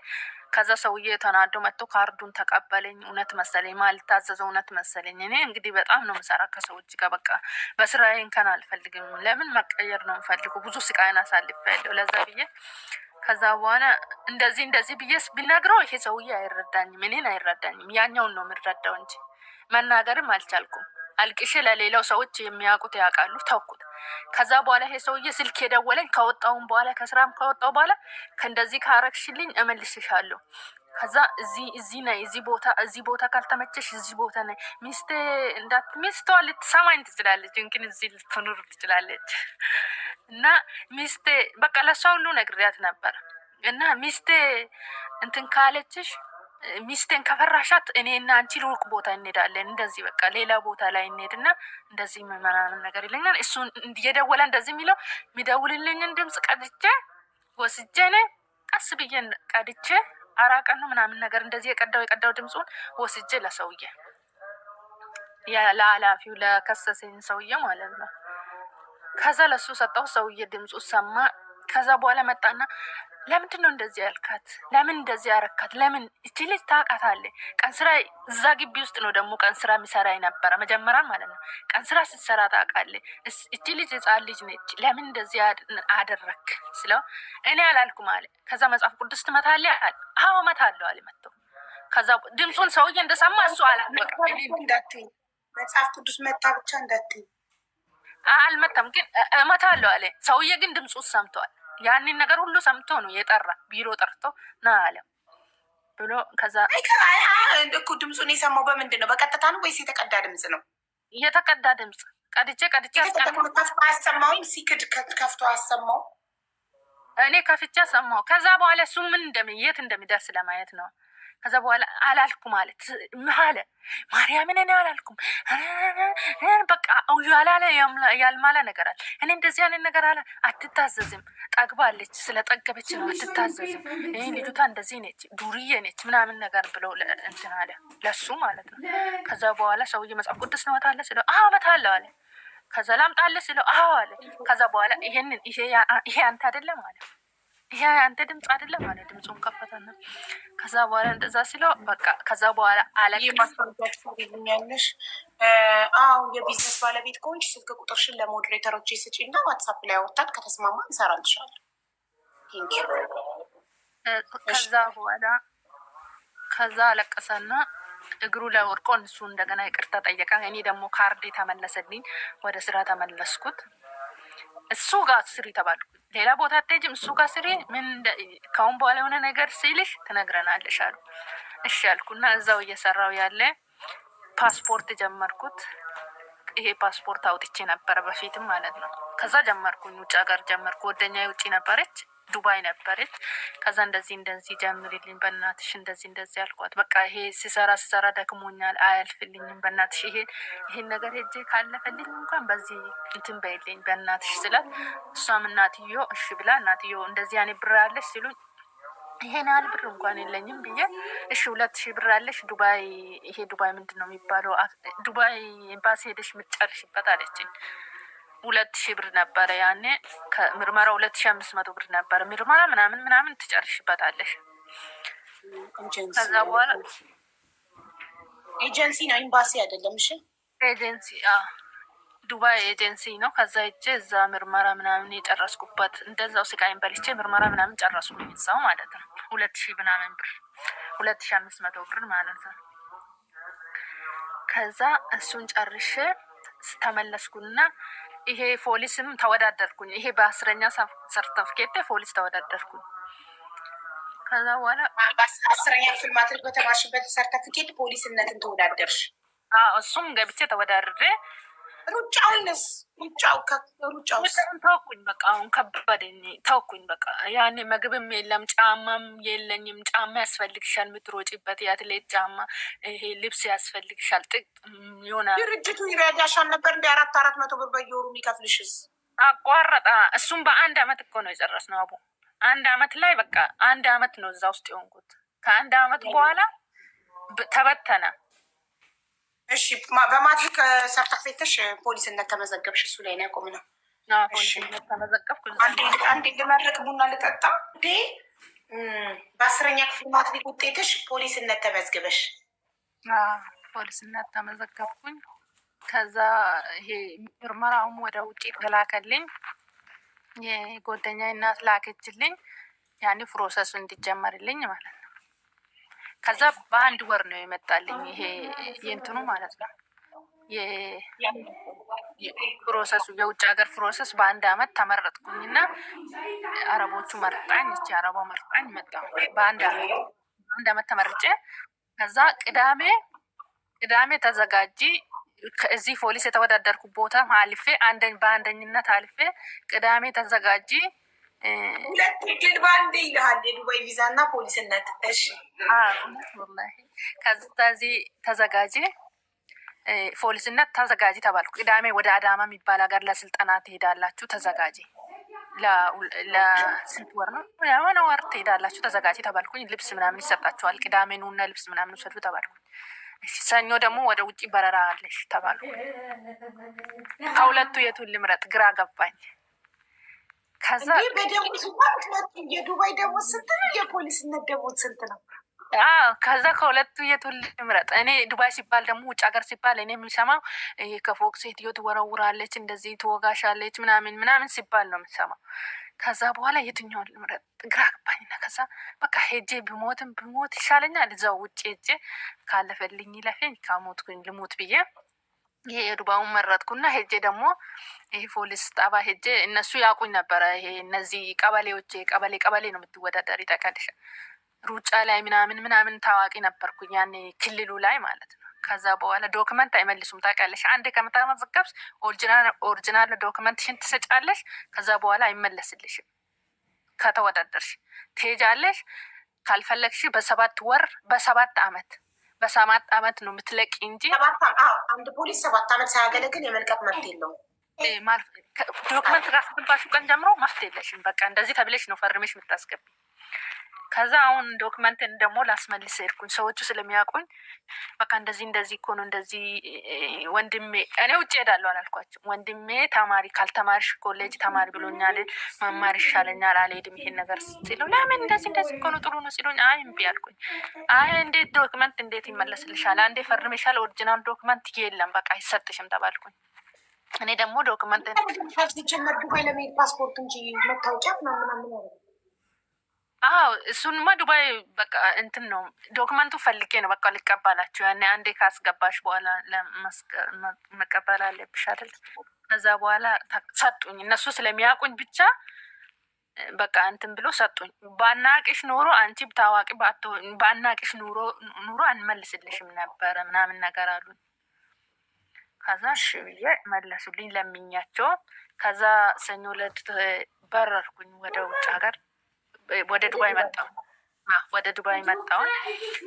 ከዛ ሰውዬ ተናዶ መጥቶ ካርዱን ተቀበለኝ። እውነት መሰለኝ ማልታዘዘው እውነት መሰለኝ። እኔ እንግዲህ በጣም ነው የምሰራ ከሰዎች ጋር በቃ በስራዬ እንከን አልፈልግም። ለምን መቀየር ነው የምፈልገው። ብዙ ስቃይን አሳልፌያለሁ ለዛ ብዬ። ከዛ በኋላ እንደዚህ ብዬ ቢነግረው ይሄ ሰውዬ አይረዳኝም፣ እኔን አይረዳኝም። ያኛውን ነው የምረዳው እንጂ መናገርም አልቻልኩም። አልቅሼ ለሌላው ሰዎች የሚያውቁት ያውቃሉ፣ ተውኩት። ከዛ በኋላ ይሄ ሰውዬ ስልክ የደወለኝ ከወጣውን በኋላ ከስራም ከወጣው በኋላ ከእንደዚህ ካረግሽልኝ እመልስሻለሁ። ከዛ እዚህ ነይ፣ እዚህ ቦታ ካልተመቸሽ እዚህ ቦታ ነይ። ሚስቷ ልትሰማኝ ትችላለች፣ ግን እዚህ ልትኖር ትችላለች። እና ሚስቴ በቃ ለሷ ሁሉ ነግሬያት ነበር። እና ሚስቴ እንትን ካለችሽ ሚስቴን ከፈራሻት እኔና አንቺ ሩቅ ቦታ እንሄዳለን። እንደዚህ በቃ ሌላ ቦታ ላይ እንሄድና እንደዚህ ምናምን ነገር ይለኛል። እሱ እየደወለ እንደዚህ የሚደውልልኝን ድምፅ ቀድቼ ወስጄ እኔ ቀስ ብዬ ቀድቼ አራቀን ነው ምናምን ነገር እንደዚህ የቀዳው ድምፁን ወስጄ ለሰውዬ ለኃላፊው ለከሰሰኝ ሰውዬ ማለት ነው። ከዛ ለሱ ሰጠው። ሰውዬ ድምፁ ሰማ። ከዛ በኋላ መጣና ለምንድን ነው እንደዚህ ያልካት? ለምን እንደዚህ ያረካት? ለምን እቺ ልጅ ታውቃታለህ? ቀን ስራ እዛ ግቢ ውስጥ ነው ደግሞ ቀን ስራ የሚሰራ የነበረ መጀመሪያ ማለት ነው። ቀን ስራ ስትሰራ ታውቃለህ። እቺ ልጅ ህፃን ልጅ ነች። ለምን እንደዚህ አደረክ ስለው እኔ አላልኩም አለ። ከዛ መጽሐፍ ቅዱስ ትመታለህ አለ። አዎ እመታለሁ አለ መጥቶ። ከዛ ድምፁን ሰውዬ እንደሰማ እሱ አላወቀም። መጽሐፍ ቅዱስ መታ ብቻ እንዳትይ አልመታም፣ ግን እመታለሁ አለ። ሰውዬ ግን ድምፁ ሰምቷል። ያንን ነገር ሁሉ ሰምቶ ነው የጠራ። ቢሮ ጠርቶ ና አለ ብሎ ከዛ እኮ ድምፁን የሰማው በምንድን ነው? በቀጥታ ነው ወይስ የተቀዳ ድምፅ ነው? የተቀዳ ድምፅ ቀድቼ ከፍቶ አሰማው። ሲክድ ከፍቶ አሰማው። እኔ ከፍቼ ሰማው። ከዛ በኋላ እሱ ምን የት እንደሚደርስ ለማየት ነው። ከዛ በኋላ አላልኩም ማለት አለ። ማርያምን እኔ አላልኩም በቃ ያልማለ ነገር አለ። እኔ እንደዚህ አይነት ነገር አለ። አትታዘዝም፣ ጠግባለች፣ ስለጠገበች ነው አትታዘዝም። ልጅቷ እንደዚህ ነች፣ ዱርዬ ነች ምናምን ነገር ብለው እንትን አለ ለሱ ማለት ነው። ከዛ በኋላ ሰውዬ መጽሐፍ ቅዱስ ነው መታለ ስለው አዎ መታለ አለ። ከዛ ላምጣለ ስለው አዎ አለ። ከዛ በኋላ ይሄ አንተ አይደለም አለ። ይሄ አንተ ድምፅ አይደለም ማለት ድምፁን ከፈተና ከዛ በኋላ እንደዛ ሲለው በቃ ከዛ በኋላ ማስታወቂያለሽ። አዎ የቢዝነስ ባለቤት ከሆንሽ ስልክ ቁጥርሽን ለሞዴሬተሮች ስጪ እና ዋትሳፕ ላይ አወጣት ከተስማማ እንሰራልሻለን። ከዛ አለቀሰና እግሩ ላይ ወድቆ እሱ እንደገና ይቅርታ ጠየቀ። እኔ ደግሞ ካርድ ተመለሰልኝ። ወደ ስራ ተመለስኩት። እሱ ጋር ስሪ ተባልኩ። ሌላ ቦታ አትሄጂም፣ እሱ ጋር ስሪ። ምን ካሁን በኋላ የሆነ ነገር ሲልሽ ትነግረናለሽ አሉ። እሺ ያልኩና እዛው እየሰራው ያለ ፓስፖርት ጀመርኩት። ይሄ ፓስፖርት አውጥቼ ነበረ በፊትም ማለት ነው። ከዛ ጀመርኩኝ፣ ውጭ ሀገር ጀመርኩ። ወደኛዬ ውጭ ነበረች፣ ዱባይ ነበረች። ከዛ እንደዚህ ጀምሪልኝ በእናትሽ እንደዚህ አልኳት። በቃ ይሄ ሲሰራ ደክሞኛል፣ አያልፍልኝም በእናትሽ ይሄን ነገር ሄጄ ካለፈልኝ እንኳን በዚህ እንትን በይልኝ በእናትሽ ስላት፣ እሷም እናትዮ እሺ ብላ እናትዮ እንደዚህ አይነት ብር አለሽ ሲሉኝ ይሄን ያህል ብር እንኳን የለኝም ብዬ እሺ 2,000 ብር አለሽ ዱባይ፣ ይሄ ዱባይ ምንድን ነው የሚባለው ዱባይ ኤምባሲ ሄደሽ የምትጨርሽበት አለችኝ። 2,000 ብር ነበረ ያኔ። ከምርመራ 2,500 ብር ነበረ ምርመራ ምናምን ትጨርሽበታለሽ። ከዛ በኋላ ኤጀንሲ ነው ኤምባሲ አይደለም። እሺ ኤጀንሲ ዱባይ ኤጀንሲ ነው። ከዛ ሄጄ እዛ ምርመራ ምናምን የጨረስኩበት እንደዛው ስቃይን በልቼ ምርመራ ምናምን ጨረስኩኝ እዛው ማለት ነው። 2,000 ምናምን ብር 2,500 ብር ማለት ነው። ከዛ እሱን ጨርሼ ተመለስኩና ይሄ ፖሊስም ተወዳደርኩኝ። ይሄ በ10ኛ ሰርተፍኬት ፖሊስ ተወዳደርኩኝ። ከዛ በኋላ 10ኛ ክፍል ማትሪክ በተማርሽበት ሰርተፍኬት ፖሊስነትን ተወዳደርሽ? እሱም ገብቼ ተወዳድሬ ሩጫውንስ ተውኩኝ። በቃ አሁን ከበደኝ፣ ተውኩኝ። በቃ ያኔ ምግብም የለም ጫማም የለኝም። ጫማ ያስፈልግሻል፣ የምትሮጪበት የአትሌት ጫማ፣ ይሄ ልብስ ያስፈልግሻል። ይሆናል ድርጅቱ ይረዳሻል ነበር እንደ 400 ብር በየወሩ የሚከፍልሽስ? አቋረጣ። እሱም በ1 አመት እኮ ነው የጨረስነው አቡ። 1 አመት ላይ በቃ 1 አመት ነው እዛ ውስጥ የሆንኩት። ከ1 አመት በኋላ ተበተነ። እሺ በማትሪክ ሰርተፍኬትሽ ፖሊስነት ተመዘገብሽ? እሱ ላይ ነው ያቆምነው። ፖሊስነት ተመዘገብኩ። አንዴ ልመረቅ ቡና ልጠጣ። በ10ኛ ክፍል ማትሪክ ውጤትሽ ፖሊስነት ተመዝግበሽ? ፖሊስነት ተመዘገብኩኝ። ከዛ ይሄ ምርመራውም ወደ ውጭ ተላከልኝ። የጓደኛ እናት ላከችልኝ፣ ያኔ ፕሮሰሱ እንዲጀመርልኝ ማለት ነው። ከዛ በ1 ወር ነው የመጣልኝ ይሄ የእንትኑ ማለት ነው የፕሮሰሱ የውጭ ሀገር ፕሮሰስ። በ1 አመት ተመረጥኩኝና አረቦቹ መርጣኝ፣ እቺ አረቧ መርጣኝ መጣሁ። በ1 አመት ተመርጬ ከዛ ቅዳሜ ተዘጋጂ እዚህ ፖሊስ የተወዳደርኩ ቦታ አልፌ በአንደኝነት አልፌ ቅዳሜ ተዘጋጂ 2 ግን በአንድ ይልሃል የዱባይ ቪዛ እና ፖሊስነት። እሺ ከዚህ ተዘጋጂ ፖሊስነት ተዘጋጂ ተባልኩ። ቅዳሜ ወደ አዳማ የሚባል ሀገር ለስልጠና ትሄዳላችሁ፣ ተዘጋጂ ለስንት ወር ነው የሆነ ወር ትሄዳላችሁ፣ ተዘጋጂ ተባልኩኝ። ልብስ ምናምን ይሰጣችኋል። ቅዳሜ ኑና ልብስ ምናምን ውሰዱ ተባልኩኝ። ሰኞ ደግሞ ወደ ውጭ በረራ አለሽ ተባልኩ። ከሁለቱ የቱን ልምረጥ ግራ ገባኝ። ከዛ የዱባይ ደሞዝ ስንት ነው? የፖሊስነት ደሞዝ ስንት ነው? ከዛ ከሁለቱ የቱን ልምረጥ? እኔ ዱባይ ሲባል ደግሞ ውጭ ሀገር ሲባል እኔ የሚሰማው ከፎቅ ሴትዮ ትወረውራለች፣ እንደዚህ ትወጋሻለች ምናምን ሲባል ነው የምሰማው። ከዛ በኋላ የትኛውን ልምረጥ ግራ ገባኝና ከዛ በቃ ሄጄ ብሞት ይሻለኛል። እዛው ውጭ ሄጄ ካለፈልኝ ይለፈኝ፣ ካሞትኩኝ ልሞት ብዬ ይሄ የዱባዩን መረጥኩና ሄጄ ደግሞ ይሄ ፖሊስ ጣባ ሄጄ እነሱ ያውቁኝ ነበረ። ይሄ እነዚህ ቀበሌዎች ቀበሌ ነው የምትወዳደር ይጠቀልሽ ሩጫ ላይ ምናምን ታዋቂ ነበርኩኝ ያኔ ክልሉ ላይ ማለት ነው። ከዛ በኋላ ዶክመንት አይመልሱም ታውቂያለሽ። አንዴ ከምታመዘገብሽ ኦሪጂናል ዶክመንትሽን ትሰጫለሽ። ከዛ በኋላ አይመለስልሽም። ከተወዳደርሽ ትሄጃለሽ። ካልፈለግሽ በ7 አመት ነው የምትለቂ እንጂ አንድ ፖሊስ 7 አመት ሳያገለግል የመልቀቅ መብት የለውም። ዶክመንት ካስገባሽው ቀን ጀምሮ መፍት የለሽም። በቃ እንደዚህ ተብለሽ ነው ፈርሜሽ የምታስገቢ። ከዛ አሁን ዶክመንትን ደግሞ ላስመልስ ሄድኩኝ። ሰዎቹ ስለሚያውቁኝ በቃ እንደዚህ እኮ ነው እንደዚህ ወንድሜ እኔ ውጭ ሄዳለሁ አላልኳቸው። ወንድሜ ተማሪ ካልተማርሽ ኮሌጅ ተማሪ ብሎኛል፣ መማር ይሻለኛል፣ አልሄድም ይሄን ነገር ሲሉ ለምን እንደዚህ እኮ ነው ጥሩ ነው ሲሉኝ አይ እምቢ አልኩኝ። አይ እንዴት ዶክመንት እንዴት ይመለስልሻል? አንዴ ፈርሜሻል፣ ኦሪጂናል ዶክመንት የለም በቃ አይሰጥሽም ተባልኩኝ። እኔ ደግሞ ዶክመንት ሲጀመር ዱባይ ለመሄድ ፓስፖርት እንጂ መታወቂያ ምናምን እሱንማ ዱባይ በቃ እንትን ነው ዶክመንቱ ፈልጌ ነው በቃ ልቀባላችሁ። ያኔ አንዴ ካስገባሽ በኋላ መቀበል አለብሽ አይደል? ከዛ በኋላ ሰጡኝ። እነሱ ስለሚያውቁኝ ብቻ በቃ እንትን ብሎ ሰጡኝ። ባናቅሽ ኑሮ አንቺ ታዋቂ ባናቅሽ ኑሮ አንመልስልሽም ነበረ ምናምን ነገር አሉኝ። ከዛ እሺ ብዬ መለሱልኝ ለምኛቸው። ከዛ ሰኞ ዕለት በረርኩኝ ወደ ውጭ ሀገር ወደ ዱባይ መጣሁ።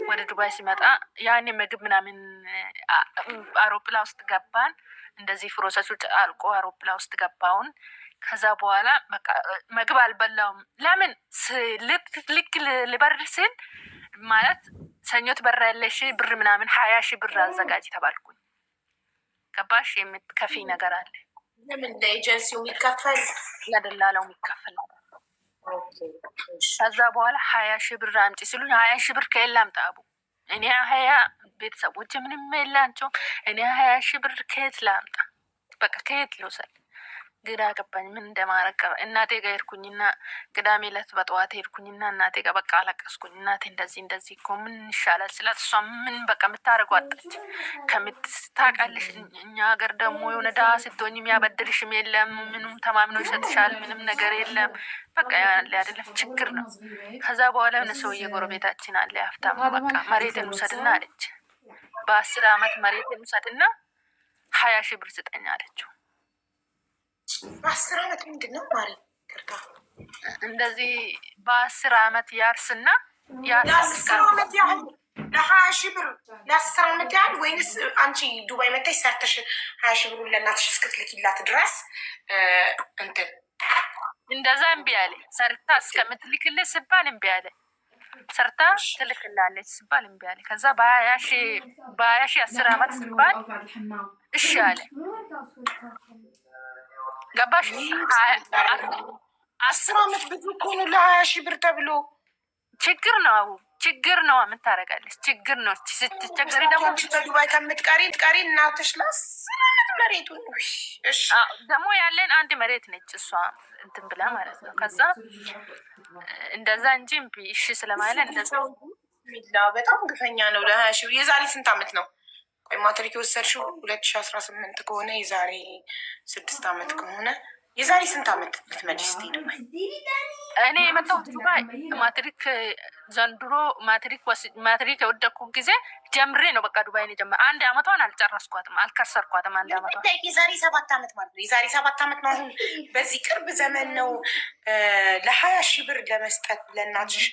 ወደ ዱባይ ሲመጣ ያኔ ምግብ ምናምን አውሮፕላን ውስጥ ገባን። እንደዚህ ፕሮሰሱ አልቆ አውሮፕላን ውስጥ ገባውን። ከዛ በኋላ በቃ ምግብ አልበላውም። ለምን ልክ ልበርድ ስል ማለት ሰኞ ትበራለሽ ብር ምናምን 20 ሺህ ብር አዘጋጅ ተባልኩኝ። ገባሽ? የምትከፊ ነገር አለ። ለምን ለኤጀንሲው የሚከፈል ለደላላው የሚከፈል ነገር። ከዛ በኋላ 20 ሺህ ብር አምጪ ሲሉኝ 20 ሺህ ብር ከየት ላምጣ አቡ? እኔ 20 ቤተሰቦች ምንም የላቸውም። እኔ 20 ሺህ ብር ከየት ላምጣ? በቃ ከየት ልውሰድ? ግራ ገባኝ። ምን እንደማረግ እናቴ ጋር ሄድኩኝና ቅዳሜ ዕለት በጠዋት ሄድኩኝና እናቴ ጋር በቃ አለቀስኩኝ። እናቴ እንደዚህ እኮ ምን ይሻላል ስላት እሷ ምን በቃ የምታደርገው አጣች። ከምትታቃልሽ እኛ ሀገር ደግሞ የሆነ ድሀ ስትሆኝ የሚያበድርሽም የለም፣ ምንም ተማምኖ ይሰጥሻል፣ ምንም ነገር የለም። በቃ ያለ አይደለም ችግር ነው። ከዛ በኋላ የሆነ ሰውዬ ጎረቤታችን አለ ሀብታም፣ በቃ መሬትን ውሰድና አለች። በ10 አመት መሬትን ውሰድና 20 ሺህ ብር ስጠኝ አለችው። በ10 አመት ምንድን ነው ማሪ? ቅርታ እንደዚህ በ10 አመት ያርስና ለ10 አመት ያህል ለ20 ሺህ ብር ለ10 አመት ያህል ወይንስ አንቺ ዱባይ መታሽ ሰርተሽ 20 ሺህ ብሩን ለእናትሽ እስክትልኪላት ድረስ እንትን እንደዛ እምቢ አለ። ሰርታ እስከምትልክልህ ስባል እምቢ አለ። ሰርታ ትልክላለች ስባል እምቢ አለ። ከዛ በ20 ሺህ 10 አመት ስባል እሺ አለ። ገባሽ? 10 አመት ብዙ እኮ ነው ለ20 ሺህ ብር ተብሎ። ችግር ነው አቡ ችግር ነው። ምን ታደርጋለች? ችግር ነው። ስትቸገሪ ደግሞ በዱባይ ከምትቀሪ እናትሽ ለ10 አመት መሬቱን ደግሞ ያለን አንድ መሬት ነች እሷ እንትን ብላ ማለት ነው። ከዛ እንደዛ እንጂ እሺ ስለማይለ እንደዛ በጣም ግፈኛ ነው። ለ20 ሺህ የዛሬ ስንት አመት ነው? ቆይ ማትሪክ የወሰድሽው 2018 ከሆነ የዛሬ 6 አመት ከሆነ የዛሬ ስንት አመት ልትመጪ ስትሄድ? እኔ የመጣሁት ዱባይ ማትሪክ ዘንድሮ ማትሪክ የወደኩ ጊዜ ጀምሬ ነው። በቃ ዱባይ ነው ጀምሬ 1 አመቷን አልጨረስኳትም፣ አልከሰርኳትም። 1 አመቷን የዛሬ 7 አመት ማለት ነው። የዛሬ 7 አመት ነው። አሁን በዚህ ቅርብ ዘመን ነው ለ20 ሺህ ብር ለመስጠት ለእናትሽ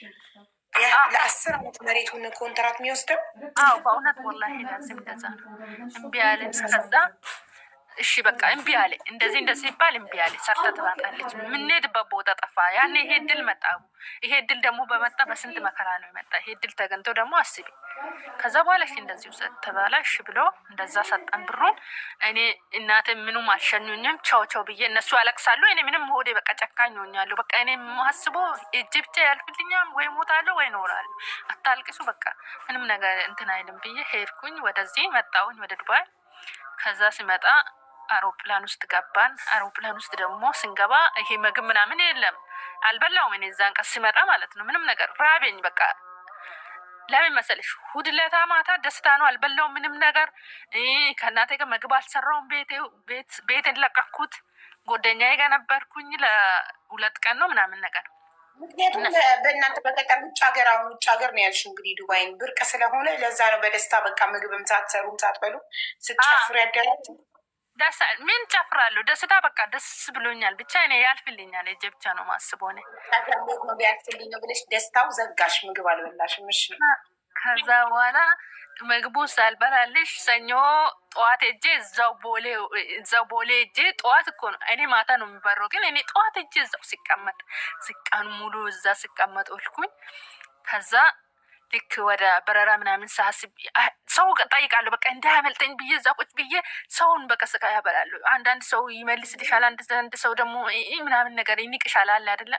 ለ10 አመት መሬቱን ኮንትራት የሚወስደው። አዎ በእውነት ወላሂ ላዝም እንደዛ ነው። እምቢ አለ። ከዛ እሺ በቃ እምቢ አለ። እንደዚህ ይባል እምቢ አለ። ሰርታ ትባጣለች። የምንሄድበት ቦታ ጠፋ። ያኔ ይሄ ድል መጣ። ይሄ ድል ደግሞ በመጣ በስንት መከራ ነው የመጣ። ይሄ ድል ተገንቶ ደግሞ አስቢ። ከዛ በኋላ እሺ እንደዚህ ውሰድ ተባለ። እሺ ብሎ እንደዛ ሰጠን ብሩን። እኔ እናቴ ምኑም አልሸኙኝም። ቻው ብዬ እነሱ ያለቅሳሉ። እኔ ምንም ሆዴ በቃ ጨካኝ ሆኛለሁ። በቃ እኔ ማስቦ እጅ ብቻ ያልፍልኛል፣ ወይ ሞታለሁ ወይ እኖራለሁ። አታልቅሱ በቃ ምንም ነገር እንትን አይልም ብዬ ሄድኩኝ። ወደዚህ መጣሁኝ ወደ ዱባይ። ከዛ ሲመጣ አውሮፕላን ውስጥ ገባን። አውሮፕላን ውስጥ ደግሞ ስንገባ ይሄ ምግብ ምናምን የለም። አልበላውም እኔ እዛን ቀን ሲመጣ ማለት ነው። ምንም ነገር ራበኝ በቃ። ለምን መሰለሽ? እሑድ ዕለት ማታ ደስታ ነው። አልበላውም ምንም ነገር። ከእናቴ ጋር ምግብ አልሰራውም። ቤቴን ለቀኩት። ጓደኛዬ ጋር ነበርኩኝ ለ2 ቀን ነው ምናምን ነገር። ምክንያቱም በእናንተ በቀጠር ውጭ ሀገር አሁን ውጭ ሀገር ነው ያልሽው እንግዲህ ዱባይን ብርቅ ስለሆነ ለዛ ነው በደስታ በቃ ምግብም ሳትሰሩም ሳትበሉ ስትጨፍሩ ያደራችሁ። ምን ጨፍራለሁ? ደስታ በቃ ደስ ብሎኛል። ብቻ እኔ ያልፍልኛል። እጄ ብቻ ነው ማስበው። እኔ ያልፍልኝ ነው ብለሽ ደስታው ዘጋሽ። ምግብ አልበላሽም። እሺ ከዛ በኋላ ምግቡ ሳልበላልሽ ሰኞ ጠዋት እጄ እዛው ቦሌ እጄ ጠዋት እኮ ነው። እኔ ማታ ነው የሚበረው፣ ግን እኔ ጠዋት እጄ እዛው ሲቀመጥ ሲቃን ሙሉ እዛ ሲቀመጥ ወልኩኝ። ከዛ ልክ ወደ በረራ ምናምን ሳስብ ሰው ጠይቃለሁ። በቃ እንዳያመልጠኝ ብዬ እዛ ቁጭ ብዬ ሰውን በቃ ስቃ ያበላለሁ። አንዳንድ ሰው ይመልስልሻል፣ አንድ ሰው ደግሞ ምናምን ነገር ይንቅሻል አለ አይደለ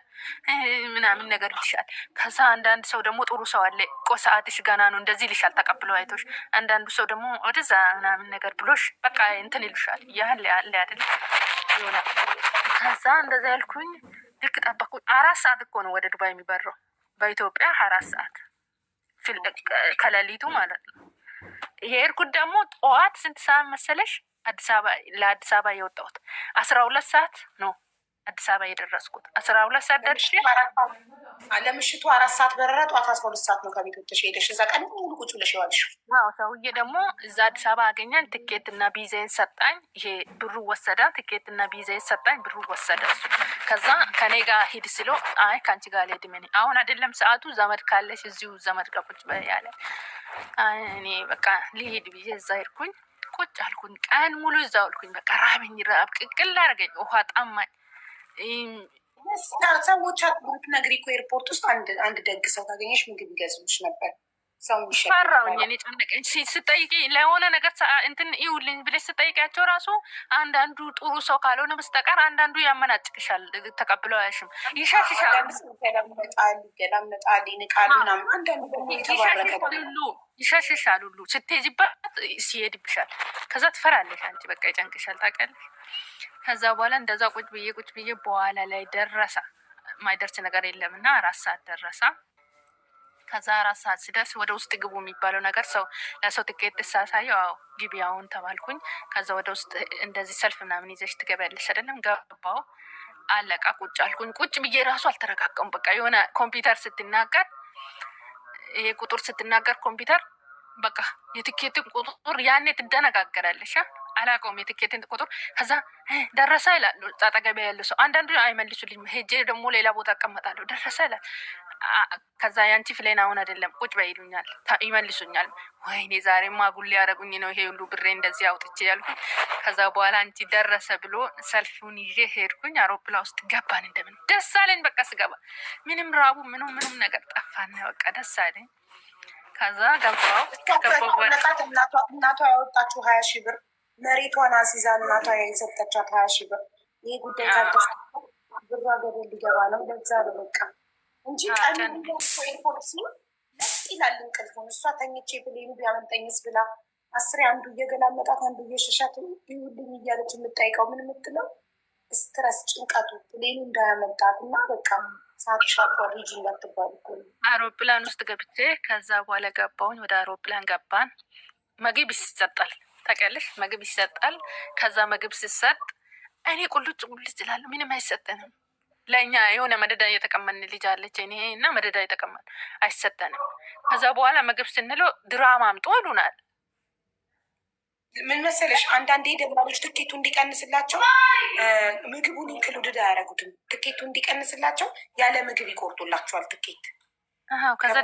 ምናምን ነገር ይልሻል። ከዛ አንዳንድ ሰው ደግሞ ጥሩ ሰው አለ፣ ቆ ሰዓትሽ ገና ነው እንደዚህ ይልሻል ተቀብሎ አይቶሽ። አንዳንዱ ሰው ደግሞ ወደዛ ምናምን ነገር ብሎሽ በቃ እንትን ይልሻል ያህል አለ አይደለ ይሆናል። ከዛ እንደዛ ያልኩኝ ልክ ጠበኩኝ። 4 ሰዓት እኮ ነው ወደ ዱባይ የሚበረው በኢትዮጵያ 4 ሰዓት ከሌሊቱ ማለት ነው። የሄድኩት ደግሞ ጠዋት ስንት ሰዓት መሰለሽ? ለአዲስ አበባ የወጣሁት 12 ሰዓት ነው። አዲስ አበባ የደረስኩት 12 ሰዓት ደርሼ ለምሽቱ 4 ሰዓት በረራ፣ ጠዋት 12 ሰዓት ነው ከቤት ወጥተሽ ሄደሽ እዛ ቀን ሙሉ ቁጭ ብለሽ የዋልሽው። አዎ ሰውዬ ደግሞ እዛ አዲስ አበባ አገኛል። ትኬት እና ቪዛዬን ሰጣኝ። ይሄ ብሩ ወሰደ። ትኬት እና ቪዛዬን ሰጣኝ። ብሩ ወሰደ እሱ። ከዛ ከኔ ጋር ሂድ ስለው አይ ከአንቺ ጋር አልሄድም እኔ አሁን አይደለም ሰዓቱ፣ ዘመድ ካለሽ እዚሁ ዘመድ ጋር ቁጭ በይ ያለ። እኔ በቃ ልሄድ ብዬ እዛ ሄድኩኝ። ቁጭ አልኩኝ። ቀን ሙሉ እዛ አልኩኝ። በቃ ራበኝ፣ ራብ ቅቅል አደረገኝ። ውሃ ጠማኝ። ሰዎች ብትነግሪ እኮ ኤርፖርት ውስጥ አንድ ደግ ሰው ካገኘሽ ምግብ ይገዝሉሽ ነበር። ሰው ፈራውኝ። እኔ ጨነቀኝ። ስጠይቂ ለሆነ ነገር እንትን ይውልኝ ብለሽ ስጠይቂያቸው ራሱ አንዳንዱ ጥሩ ሰው ካልሆነ በስተቀር አንዳንዱ ያመናጭቅሻል። ተቀብለው አያሽም፣ ይሻሽሻል፣ ይገላመጣል፣ ይንቃል ምናምን። አንዳንዱ ደግሞ የተባረከ ይሻሽሻል ሁሉ ስትሄጂበት ሲሄድብሻል። ከዛ ትፈራለሽ አንቺ በቃ ይጨንቅሻል። ታውቂያለሽ። ከዛ በኋላ እንደዛ ቁጭ ብዬ በኋላ ላይ ደረሳ። ማይደርስ ነገር የለም እና 4 ሰዓት ደረሳ። ከዛ 4 ሰዓት ሲደርስ ወደ ውስጥ ግቡ የሚባለው ነገር ሰው ለሰው ትኬት ሳሳየው አዎ ግቢ አሁን ተባልኩኝ። ከዛ ወደ ውስጥ እንደዚህ ሰልፍ ምናምን ይዘሽ ትገቢያለሽ አይደለም። ገባው፣ አለቃ፣ ቁጭ አልኩኝ። ቁጭ ብዬ ራሱ አልተረጋጋሁም። በቃ የሆነ ኮምፒውተር ስትናገር ይሄ ቁጥር ስትናገር ኮምፒውተር በቃ የትኬትን ቁጥር ያኔ ትደነጋገራለሽ። አላውቀውም የትኬትን ቁጥር። ከዛ ደረሰ ይላሉ አጠገቤ ያለው ሰው። አንዳንዱ አይመልሱልኝም። ሄጄ ደግሞ ሌላ ቦታ እቀመጣለሁ። ደረሰ ይላል። ከዛ ያንቺ ፍሌን አሁን አይደለም ቁጭ በይ ይሉኛል፣ ይመልሱኛል። ወይኔ ዛሬማ ጉል ያደረጉኝ ነው ይሄ ሁሉ ብሬ እንደዚህ አውጥቼ ያልኩኝ። ከዛ በኋላ አንቺ ደረሰ ብሎ ሰልፉን ይዤ ሄድኩኝ። አውሮፕላን ውስጥ ገባን። እንደምን ደስ አለኝ። በቃ ስገባ ምንም ራቡ ምንም ነገር ጠፋና በቃ ደስ አለኝ። ከዛ ገባው እናቷ ያወጣችው 20 ሺህ ብር መሬቷን አስይዛ እናቷ የሰጠቻት 20 ሺህ ብር። ይህ ጉዳይ ካልተስ ብሯ ገደል ሊገባ ነው። ለዛ ነው በቃ እንጂ ቀን ኤርፖርት ሲሆን ደስ ይላል እንቅልፉን። እሷ ተኝቼ ብሌኑ ቢያመልጠኝስ ብላ 10 አንዱ እየገላመጣት አንዱ እየሸሻት ይውልኝ እያለች የምጠይቀው ምን የምትለው ስትረስ ጭንቀቱ ብሌኑ እንዳያመልጣት እና በቃ ሳትሻባ ልጅ እንዳትባል እኮ ነው። አውሮፕላን ውስጥ ገብቼ ከዛ በኋላ ገባሁኝ። ወደ አውሮፕላን ገባን። ምግብ ይሰጣል ታውቂያለሽ፣ ምግብ ይሰጣል። ከዛ ምግብ ሲሰጥ እኔ ቁልጭ እላለሁ። ምንም አይሰጠንም። ለእኛ የሆነ መደዳ እየተቀመን ልጅ አለች እኔ እና መደዳ እየተቀመን አይሰጠንም። ከዛ በኋላ ምግብ ስንለው ድራማ አምጡ ይሉናል። ምን መሰለሽ አንዳንዴ ደማሎች ትኬቱ እንዲቀንስላቸው ምግቡን ኢንክሉድድ አያደርጉትም። ትኬቱ እንዲቀንስላቸው ያለ ምግብ ይቆርጡላቸዋል ትኬት። ከዛ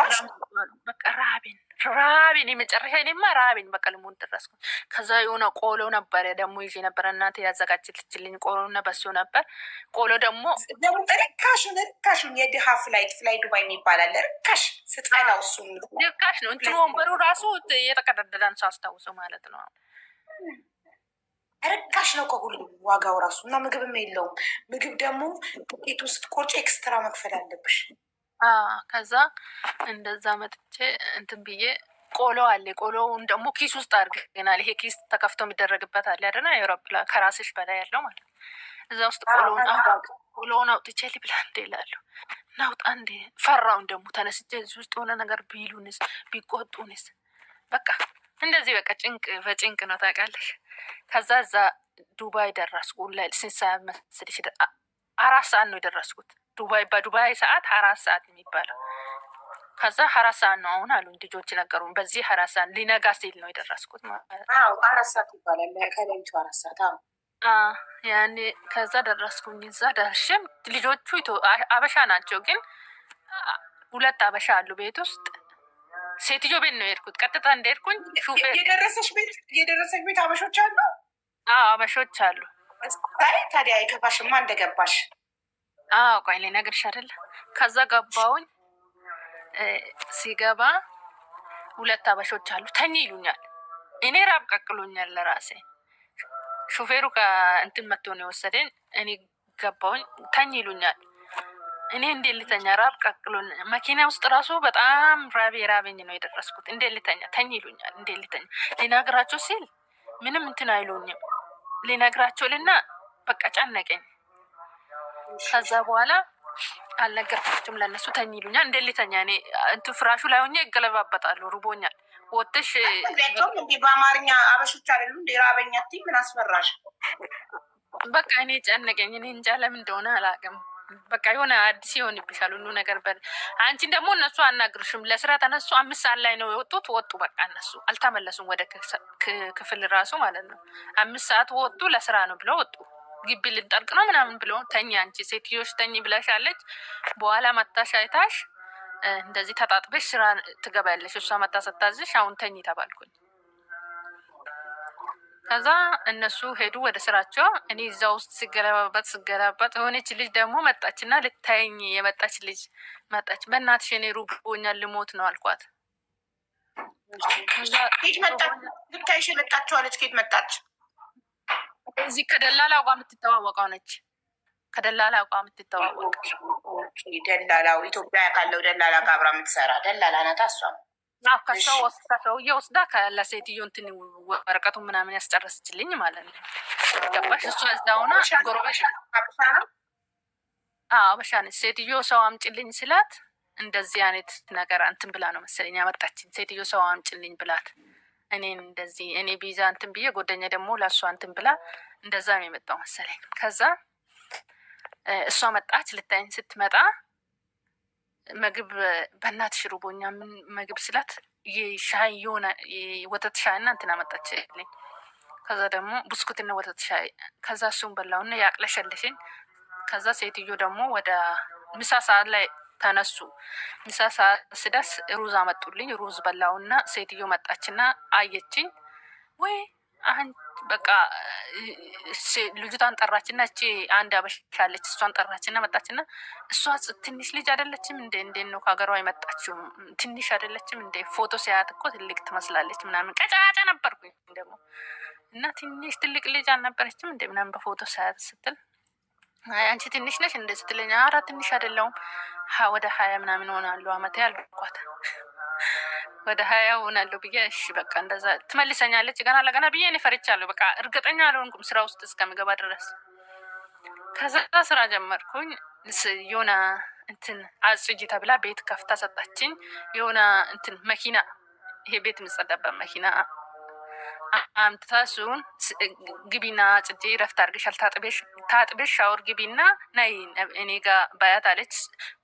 በቃ ራቤን የመጨረሻ እኔማ ራቤን በቃ ልሞት ደረስኩ። ከዛ የሆነ ቆሎ ነበረ ደግሞ ይዤ ነበረ እናቴ ያዘጋጀችልኝ ቆሎ እና በሱ ነበር። ቆሎ ደግሞ ርካሹን የድሃ ፍላይ ዱባይ የሚባላለ ርካሽ ስጠላው እሱ ርካሽ ነው። እንትኑ ወንበሩ ራሱ የተቀደደዳን ሰው አስታውሰው ማለት ነው። ርካሽ ነው ከሁሉም ዋጋው ራሱ እና ምግብም የለውም። ምግብ ደግሞ ትኬቱ ስትቆርጭ ኤክስትራ መክፈል አለብሽ። ከዛ እንደዛ መጥቼ እንትን ብዬ ቆሎ አለ። ቆሎውን ደግሞ ኪስ ውስጥ አድርገናል። ይሄ ኪስ ተከፍቶ የሚደረግበት አለ አይደል? የአውሮፕላን ከራስሽ በላይ ያለው ማለት ነው። እዛ ውስጥ ቆሎውን አውጥቼ ልብላ እንዴ እላለሁ። ናውጣ እንዴ ፈራውን ደግሞ ተነስቼ እዚህ ውስጥ የሆነ ነገር ቢሉንስ ቢቆጡንስ በቃ እንደዚህ በቃ በጭንቅ ነው ታውቃለሽ። ከዛ እዛ ዱባይ ደረስኩ። ላይ ስንት ሰዓት መሰለሽ? 4 ሰዓት ነው የደረስኩት። በዱባይ ሰዓት 4 ሰዓት የሚባለው። ከዛ 4 ሰዓት ነው አሁን አሉኝ ልጆች ነገሩን። በዚህ 4 ሰዓት ሊነጋ ሲል ነው የደረስኩት ማለት ነው። 4 ሰዓት ይባላል ከሌሊቱ 4 ሰዓት። ያኔ ከዛ ደረስኩኝ። እዛ ደርሼም ልጆቹ አበሻ ናቸው፣ ግን 2 አበሻ አሉ ቤት ውስጥ። ሴትዮ ቤት ነው የሄድኩት። ቀጥታ እንደሄድኩኝ ሹፌር የደረሰሽ ቤት አበሾች አሉ። አበሾች አሉ። ታዲያ የከፋሽማ እንደገባሽ ቆይ ልነግርሽ አይደለ። ከዛ ገባውኝ። ሲገባ 2 አበሾች አሉ። ተኝ ይሉኛል። እኔ ራብ ቀቅሎኛል ለራሴ። ሹፌሩ ከእንትን መጥቶ ነው የወሰደኝ። እኔ ገባውኝ። ተኝ ይሉኛል። እኔ እንዴት ልተኛ? ራብ ቀቅሎኛል። መኪና ውስጥ ራሱ በጣም ራበኝ ነው የደረስኩት። እንዴት ልተኛ? ተኝ ይሉኛል። እንዴት ልተኛ? ሊነግራቸው ሲል ምንም እንትን አይሉኝም። ሊነግራቸው ልና በቃ ጨነቀኝ። ከዛ በኋላ አልነገርኳቸውም ለእነሱ። ተኝ ይሉኛል። እንዴት ልተኛ? እኔ እንትን ፍራሹ ላይ ሆኜ ይገለባበጣሉ። ሩቦኛል። ወጥሽ እንዲ በአማርኛ አበሾች አይደሉ እንዲ ራበኛ ምን አስፈራሽ? በቃ እኔ ጨነቀኝ። እኔ እንጃ ለምን እንደሆነ አላውቅም። በቃ የሆነ አዲስ ይሆንብሻል ሁሉ ነገር። አንቺን ደግሞ እነሱ አናግርሽም። ለስራ ተነሱ። 5 ሰዓት ላይ ነው የወጡት። ወጡ በቃ እነሱ አልተመለሱም ወደ ክፍል ራሱ ማለት ነው። 5 ሰዓት ወጡ። ለስራ ነው ብለው ወጡ። ግቢ ልንጠርቅ ነው ምናምን ብለው ተኝ፣ አንቺ ሴትዮሽ ተኝ ብላሻለች። በኋላ መታሽ አይታሽ እንደዚህ ተጣጥበሽ ስራ ትገባያለሽ። እሷ መታ ስታዝሽ አሁን ተኝ ተባልኩኝ። ከዛ እነሱ ሄዱ ወደ ስራቸው። እኔ እዛ ውስጥ ስገለባበት የሆነች ልጅ ደግሞ መጣችና ልታየኝ የመጣች ልጅ መጣች። በእናትሽ እኔ ሩቦኛል ልሞት ነው አልኳት። ኬት መጣች? ልታይሽ የመጣችኋለች። ኬት መጣች? እዚህ ከደላላው ጋር የምትተዋወቀው ነች። ከደላላው ጋር የምትተዋወቅ ደላላው ኢትዮጵያ ካለው ደላላ ጋር አብራ የምትሰራ ደላላ ናት እሷ። ከሰውዬ ወስዳ ለሴትዮ እንትን ወረቀቱ ምናምን ያስጨረስችልኝ ማለት ነው። ገባሽ? እሷ እዛውና ጎረቤት አበሻ ነች ሴትዮ። ሰው አምጭልኝ ስላት እንደዚህ አይነት ነገር እንትን ብላ ነው መሰለኝ ያመጣችኝ። ሴትዮ ሰው አምጭልኝ ብላት እኔን እንደዚህ እኔ ቢዛ እንትን ብዬ ጎደኛ ደግሞ ለእሷ እንትን ብላ እንደዛ ነው የመጣው መሰለኝ። ከዛ እሷ መጣች ልታይኝ። ስትመጣ ምግብ በእናትሽ ርቦኛ ምን ምግብ ስላት ሻይ የሆነ ወተት ሻይ እና እንትን አመጣችልኝ። ከዛ ደግሞ ብስኩትና ወተት ሻይ። ከዛ እሱን በላውና ያቅለሸልሽኝ። ከዛ ሴትዮ ደግሞ ወደ ምሳ ሰዓት ላይ ተነሱ። ምሳ ሰዓት ስደርስ ሩዝ አመጡልኝ። ሩዝ በላውና ሴትዮ መጣችና አየችኝ። ወይ አሁን በቃ ልጅቷን ጠራችና እቺ አንድ አበሻለች እሷን ጠራችና መጣችና እሷ ትንሽ ልጅ አይደለችም እንዴ? እንዴት ነው ከሀገሯ የመጣችው? ትንሽ አይደለችም እንዴ? ፎቶ ሲያት እኮ ትልቅ ትመስላለች ምናምን። ቀጫጫ ነበርኩኝ ደግሞ እና ትንሽ ትልቅ ልጅ አልነበረችም እንዴ ምናምን በፎቶ ሳያት ስትል አንቺ ትንሽ ነሽ እንደ ስትለኝ ኧረ ትንሽ አይደለሁም ወደ 20 ምናምን ሆናለሁ አመቴ አልኳት። ወደ 20 ሆናለሁ ብዬ እሺ በቃ እንደዛ ትመልሰኛለች ገና ለገና ብዬ እኔ ፈርቻለሁ። በቃ እርግጠኛ አልሆንኩም ስራ ውስጥ እስከምገባ ድረስ። ከዛ ስራ ጀመርኩኝ። የሆነ እንትን አጽጂ ተብላ ቤት ከፍታ ሰጣችኝ። የሆነ እንትን መኪና ይሄ ቤት የምጸዳበት መኪና አምጥታ እሱን ግቢና ጽዴ ረፍት አድርገሻል ታጥቤሽ ሻወር ግቢና ነይ እኔ ጋ ባያት አለች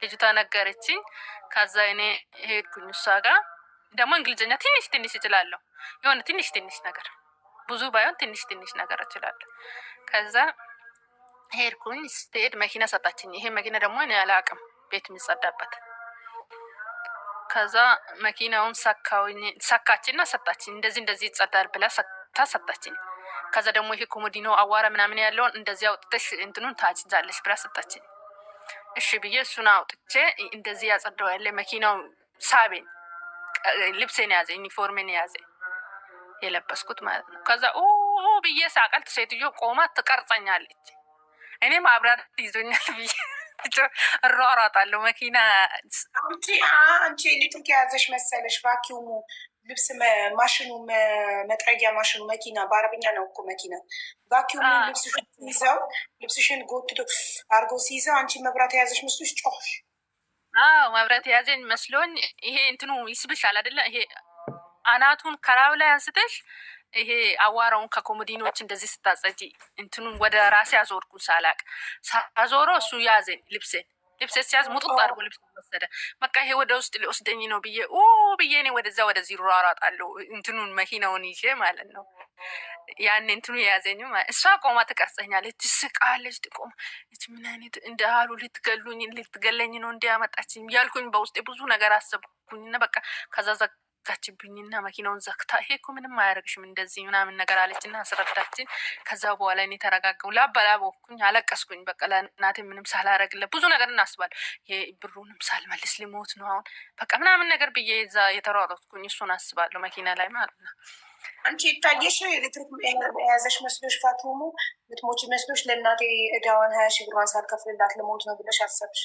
ልጅቷ ነገረችኝ። ከዛ እኔ ሄድኩኝ እሷ ጋር። ደግሞ እንግሊዝኛ ትንሽ ትንሽ እችላለሁ። የሆነ ትንሽ ትንሽ ነገር ብዙ ባይሆን ትንሽ ትንሽ ነገር እችላለሁ። ከዛ ሄድኩኝ። ስትሄድ መኪና ሰጣችኝ። ይሄ መኪና ደግሞ እኔ አላውቅም ቤት የሚጸዳበት። ከዛ መኪናውን ሰካችና ሰጣችኝ። እንደዚህ እንደዚህ ይጸዳል ብላ ሰጣችኝ። ከዛ ደግሞ ይሄ ኮሞዲኖ አዋራ ምናምን ያለውን እንደዚህ አውጥተሽ እንትኑን ታጭዛለሽ ብላ ሰጣችኝ። እሺ ብዬ እሱን አውጥቼ እንደዚህ ያጸዳው ያለ መኪናው ሳቤን ልብሴን ያዘ፣ ዩኒፎርሜን ያዘ የለበስኩት ማለት ነው። ከዛ ብዬ ሳቀልት ሴትዮ ቆማ ትቀርጸኛለች። እኔ ማብራት ይዞኛል ብዬ እሯሯጣለሁ። መኪና አንቺ ኤሌክትሪክ የያዘሽ መሰለሽ። ቫኪዩሙ ልብስ ማሽኑ መጥረጊያ ማሽኑ መኪና በአረብኛ ነው እኮ መኪና። ቫኪዩሙ ልብስሽን ሲይዘው ልብስሽን ጎትቶ አርጎ ሲይዘው አንቺ መብራት የያዘሽ መስሎሽ ጮሽ። መብራት የያዘኝ መስሎኝ። ይሄ እንትኑ ይስብሻል አይደለ? ይሄ አናቱን ከላዩ ላይ አንስተሽ ይሄ አዋራውን ከኮሞዲኖች እንደዚህ ስታጸጂ እንትኑን ወደ ራሴ አዞርኩ። ሳላቅ ሳዞሮ እሱ ያዘኝ ልብሴ ሲያዝ ሙጡጥ አድርጎ ልብስ ወሰደ። በቃ ይሄ ወደ ውስጥ ሊወስደኝ ነው ብዬ ብዬ እኔ ወደዛ ወደዚህ ሯሯጣለሁ እንትኑን መኪናውን ይዤ ማለት ነው። ያን እንትኑ የያዘኝ እሷ ቆማ ትቀርጸኛለች፣ ትስቃለች፣ ትቆማ ምን አይነት እንደ አሉ ልትገለኝ ነው እንዲያመጣችኝ ያልኩኝ በውስጤ ብዙ ነገር አሰብኩኝና በቃ ከዛ ዘጋችብኝና መኪናውን ዘግታ ይሄ እኮ ምንም አያደርግሽም እንደዚህ ምናምን ነገር አለችና አስረዳችን። ከዛ በኋላ እኔ ተረጋጋሁ። ላበላቦኩኝ፣ አለቀስኩኝ። በቃ ለእናቴ ምንም ሳላረግለት ብዙ ነገር እናስባል። ብሩንም ሳልመልስ ሊሞት ነው አሁን በቃ ምናምን ነገር ብዬ ዛ የተሯሯጥኩኝ እሱን አስባለሁ መኪና ላይ ማለት ነው። አንቺ ይታየሽ ኤሌክትሪክ የያዘሽ መስሎሽ ፋቱሙ ምትሞች መስሎሽ ለእናቴ እዳዋን 20 ሺህ ብሯን ሳልከፍልላት ልሞት ነው ብለሽ አሰብሽ።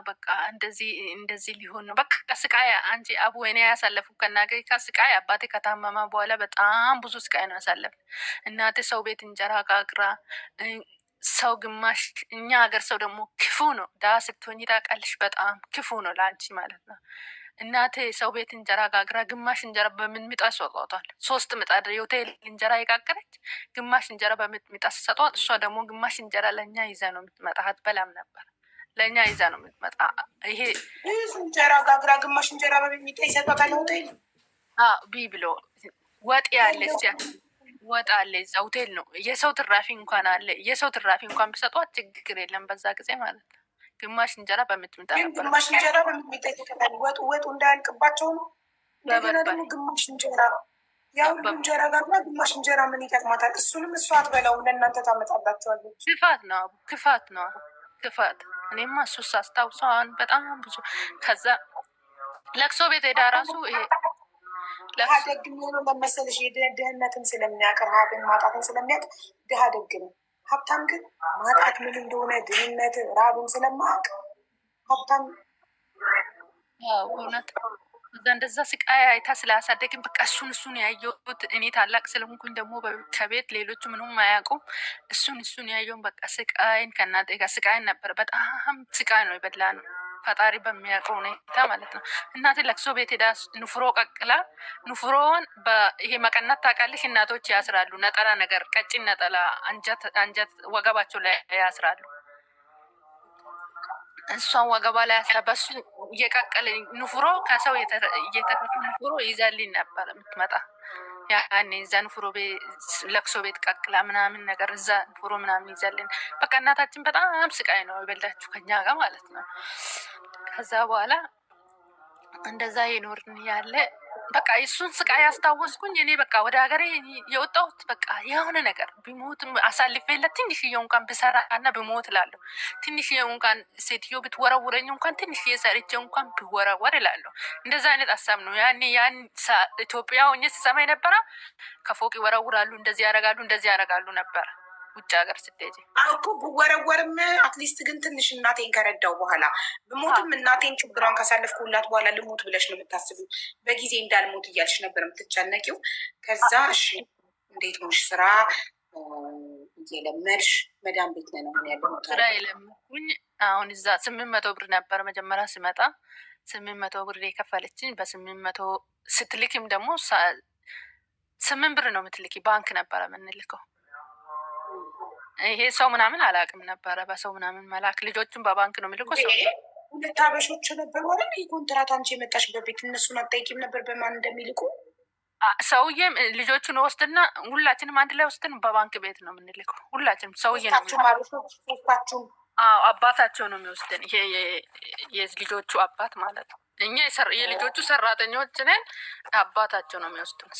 በቃ እንደዚህ ሊሆን ነው በቃ ስቃይ። አንቺ አቡ እኔ ያሳለፉ ከናገኝ ከስቃይ አባቴ ከታመማ በኋላ በጣም ብዙ ስቃይ ነው ያሳለፍ። እናቴ ሰው ቤት እንጀራ ጋግራ ሰው ግማሽ እኛ ሀገር ሰው ደግሞ ክፉ ነው። ዳ ስትሆኝ ታውቃለሽ፣ በጣም ክፉ ነው ለአንቺ ማለት ነው። እናቴ ሰው ቤት እንጀራ ጋግራ ግማሽ እንጀራ በምን ምጣድ ሰጧታል። 3 ምጣድ የሆቴል እንጀራ የጋገረች ግማሽ እንጀራ በምጣድ ሰጧት። እሷ ደግሞ ግማሽ እንጀራ ለእኛ ይዛ ነው የምትመጣ። አትበላም ነበር ለእኛ ይዛ ነው የምትመጣ። ይሄ እንጀራ ጋግራ ግማሽ እንጀራ በሚጣ ይሰጧታል ሆቴል ቢ ብሎ ወጥ ያለ ወጥ አለ እዛ ሆቴል ነው። የሰው ትራፊ እንኳን አለ። የሰው ትራፊ እንኳን ቢሰጧት ችግር የለም በዛ ጊዜ ማለት ነው። ግማሽ እንጀራ በምትምጣ ነበር። ግማሽ እንጀራ በሚጣ ይሰጣል። ወጡ እንዳያልቅባቸው ነው። እንደገና ደግሞ ግማሽ እንጀራ ያ ሁሉ እንጀራ ጋርና ግማሽ እንጀራ ምን ይጠቅማታል? እሱንም እሷ አትበላውም፣ ለእናንተ ታመጣላቸዋለች። ክፋት ነው ክፋት ነው ክፋት። እኔማ እሱስ አስታውሰው አሁን በጣም ብዙ ከዛ ለቅሶ ቤት ሄዳ ራሱ ይሄ ድሀ ደግ የሚሆነው ለመሰለሽ ድህነትን ስለሚያውቅ ረሃብን ማጣትን ስለሚያውቅ ድሀ ደግ ነው። ሀብታም ግን ማጣት ምን እንደሆነ ድህነት ረሃብን ስለማያውቅ ሀብታም እውነት እዛ እንደዛ ስቃይ አይታ ስላሳደግን በቃ እሱን ያየሁት እኔ ታላቅ ስለሆንኩኝ ደግሞ ከቤት ሌሎቹ ምንም አያውቁም። እሱን ያየውን በቃ ስቃይን ከእናቴ ጋር ስቃይን ነበር። በጣም ስቃይ ነው የበላ ነው ፈጣሪ በሚያውቀው ሁኔታ ማለት ነው። እናቴ ለቅሶ ቤት ሄዳ ንፍሮ ቀቅላ ንፍሮውን ይሄ መቀነት ታውቃለሽ? እናቶች ያስራሉ ነጠላ ነገር ቀጭን ነጠላ አንጀት ወገባቸው ላይ ያስራሉ። እሷን ወገባ ላይ ያስራ በሱ እየቀቀለ ንፍሮ ከሰው እየተረፈ ንፍሮ ይዘልኝ ነበር የምትመጣ ያኔ እዛ ንፍሮ ለቅሶ ቤት ቀቅላ ምናምን ነገር እዛ ንፍሮ ምናምን ይዘልን። በቃ እናታችን በጣም ስቃይ ነው የበላችሁ ከኛ ጋር ማለት ነው። ከዛ በኋላ እንደዛ ይኖርን ያለ በቃ እሱን ስቃይ ያስታወስኩኝ እኔ በቃ ወደ ሀገሬ የወጣሁት በቃ የሆነ ነገር ቢሞት አሳልፌለት ትንሽዬው እንኳን ብሰራ እና ብሞት እላለሁ። ትንሽዬው እንኳን ሴትዮ ብትወረውረኝ እንኳን ትንሽዬ ሰርቼው እንኳን ብወረወር እላለሁ። እንደዛ አይነት ሀሳብ ነው ያን ኢትዮጵያ ሆኜ ስሰማ የነበረ። ከፎቅ ይወረውራሉ፣ እንደዚህ ያደርጋሉ ነበር። ውጭ ሀገር ስትሄጂ እኮ ብወረወርም አትሊስት ግን ትንሽ እናቴን ከረዳው በኋላ ብሞትም እናቴን ችግሯን ካሳለፍኩላት በኋላ ልሞት ብለሽ ነው የምታስቢው። በጊዜ እንዳልሞት እያልሽ ነበር የምትጨነቂው። ከዛ እሺ እንዴት ሆንሽ? ስራ እየለመድሽ መዳም ቤት ነው ያለው ስራ የለመድኩኝ። አሁን እዛ 800 ብር ነበር መጀመሪያ ስመጣ 800 ብር የከፈለችኝ። በ800 ስትልኪም ደግሞ 8 ብር ነው የምትልኪ። ባንክ ነበረ የምንልከው። ይሄ ሰው ምናምን አላውቅም ነበረ በሰው ምናምን መላክ። ልጆቹን በባንክ ነው የሚልኮ። ሰው ሁለት አበሾች ነበሩ አይደል? የኮንትራት አንቺ የመጣሽበት ቤት እነሱን አጠይቂም ነበር በማን እንደሚልኩ? ሰውዬም ልጆቹን ወስድና ሁላችንም አንድ ላይ ወስድን በባንክ ቤት ነው የምንልከው። ሁላችንም ሰውዬ ነው አባታቸው ነው የሚወስድን። ይሄ የልጆቹ አባት ማለት ነው። እኛ የልጆቹ ሰራተኞች ነን። አባታቸው ነው የሚወስዱን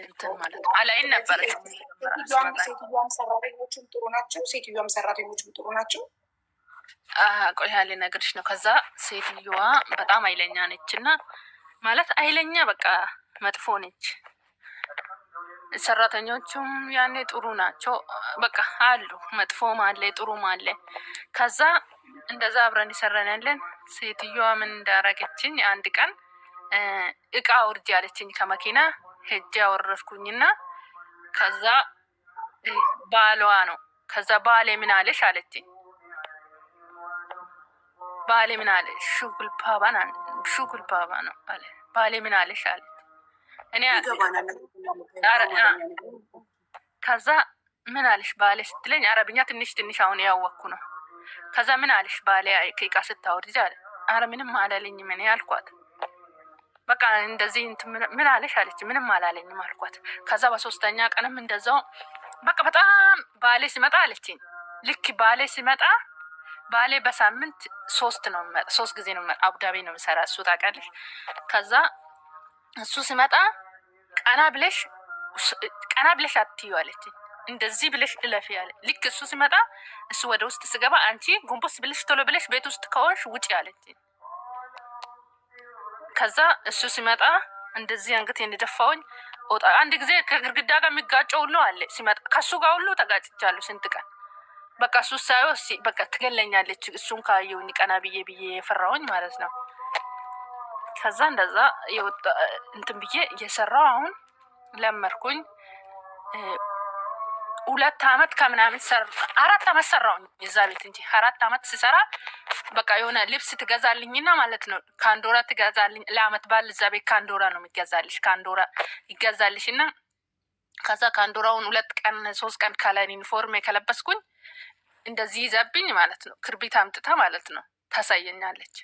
እንትን ማለት ነው። አላይን ነበረ። ሴትዮዋም ሰራተኞችም ጥሩ ናቸው። ሴትዮዋም ሰራተኞችም ጥሩ ናቸው። ቆይ ልነግርሽ ነው። ከዛ ሴትዮዋ በጣም ኃይለኛ ነች እና ማለት ኃይለኛ በቃ መጥፎ ነች። ሰራተኞቹም ያኔ ጥሩ ናቸው። በቃ አሉ መጥፎም አለ ጥሩም አለ። ከዛ እንደዛ አብረን ይሰራን ያለን። ሴትዮዋ ምን እንዳረገችኝ አንድ ቀን እቃ ውርጅ ያለችኝ ከመኪና ሄጄ አወረድኩኝና ከዛ ባሏ ነው። ከዛ ባሌ ምን አለሽ አለችኝ። ባሌ ምን አለ ሹጉል ፓባ ነው አለ። ባሌ ምን አለሽ አለ። እኔ ከዛ ምን አለሽ ባሌ ስትለኝ አረብኛ ትንሽ አሁን ያወቅኩ ነው። ከዛ ምን አለሽ ባሌ ከእቃ ስታወርጂ አለ። አረ ምንም አላለኝም እኔ አልኳት። በቃ እንደዚህ ምን አለሽ አለች። ምንም አላለኝም አልኳት። ከዛ በሶስተኛ ቀንም እንደዛው በቃ በጣም ባሌ ሲመጣ አለችኝ። ልክ ባሌ ሲመጣ ባሌ በሳምንት 3 ጊዜ ነው አቡዳቢ ነው የሚሰራ እሱ ታውቃለሽ። ከዛ እሱ ሲመጣ ቀና ብለሽ አትዩ አለችኝ። እንደዚህ ብለሽ እለፊ ያለ። ልክ እሱ ሲመጣ እሱ ወደ ውስጥ ስገባ አንቺ ጎንበስ ብለሽ ቶሎ ብለሽ ቤት ውስጥ ከሆንሽ ውጪ አለችኝ። ከዛ እሱ ሲመጣ እንደዚህ አንገት እንደደፋውኝ ወጣ። አንድ ጊዜ ከግርግዳ ጋር የሚጋጨው ሁሉ አለ ሲመጣ። ከሱ ጋር ሁሉ ተጋጭቻለሁ ስንት ቀን። በቃ እሱ ሳይው በቃ ትገለኛለች እሱን ካየሁኝ ቀና ብዬ የፈራሁኝ ማለት ነው። ከዛ እንደዛ የወጣ እንትን ብዬ እየሰራው አሁን ለመርኩኝ። 2 አመት ከምናምን 4 አመት ሰራውኝ የዛ ቤት እንጂ 4 አመት ስሰራ በቃ የሆነ ልብስ ትገዛልኝና ማለት ነው ካንዶራ ትገዛልኝ ለአመት ባል እዛ ቤት ካንዶራ ነው የሚገዛልሽ። ካንዶራ ይገዛልሽና ከዛ ካንዶራውን 2 ቀን 3 ቀን ካላን ዩኒፎርም የከለበስኩኝ እንደዚህ ይዘብኝ ማለት ነው። ክርቢት አምጥታ ማለት ነው ታሳየኛለች።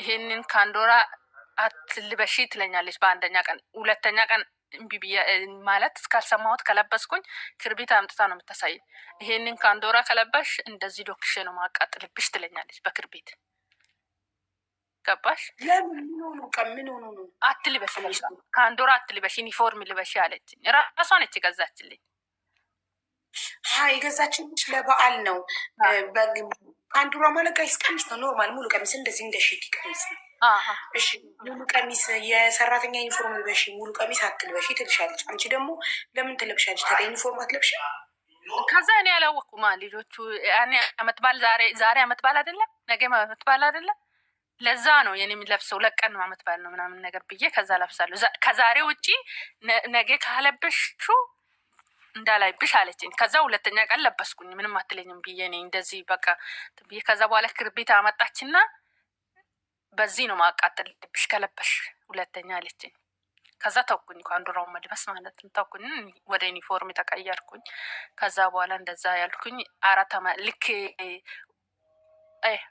ይሄንን ካንዶራ አትልበሺ ትለኛለች በአንደኛ ቀን። 2ኛ ቀን እምቢ ማለት እስካልሰማሁት ከለበስኩኝ ክርቢት አምጥታ ነው የምታሳየኝ። ይሄንን ካንዶራ ከለበሽ እንደዚህ ዶክሼ ነው ማቃጥልብሽ ትለኛለች በክርቢት። ገባሽ? ለምን ምን ሆኑ ነው? አትልበሽ ከአንድ ወር አትልበሽ ዩኒፎርም ልበሽ አለችኝ። ራሷ ነች የገዛችልኝ። የገዛችልሽ ለበዓል ነው። አንዱ ማለት ቀሚስ ቀሚስ ነው፣ ኖርማል ሙሉ ቀሚስ እንደዚህ እንደ ሺቲ ቀሚስ ነው። እሺ ሙሉ ቀሚስ የሰራተኛ ዩኒፎርም ልበሽ፣ ሙሉ ቀሚስ አትልበሽ ትልሻለች። አንቺ ደግሞ ለምን ትለብሻለች ታዲያ ዩኒፎርም አትለብሽ? ከዛ እኔ ያላወቅኩማ ልጆቹ ያኔ አመት በዓል ዛሬ አመት በዓል አይደለም ነገ አመት በዓል አይደለም። ለዛ ነው የኔ የሚለብሰው ለቀን ነው አመት በዓል ነው ምናምን ነገር ብዬ ከዛ ለብሳለሁ። ከዛሬ ውጪ ነገ ካለብሹ እንዳላይብሽ አለችኝ። ከዛ ሁለተኛ ቀን ለበስኩኝ ምንም አትለኝም ብዬ እኔ እንደዚህ በቃ ብዬ ከዛ በኋላ ክርቢት አመጣችና በዚህ ነው ማቃጠልብሽ ከለበሽ ሁለተኛ አለችኝ። ከዛ ተውኩኝ ከአንዱራውን መልበስ ማለት ነው። ተውኩኝ ወደ ዩኒፎርም የተቀየርኩኝ። ከዛ በኋላ እንደዛ ያልኩኝ ልክ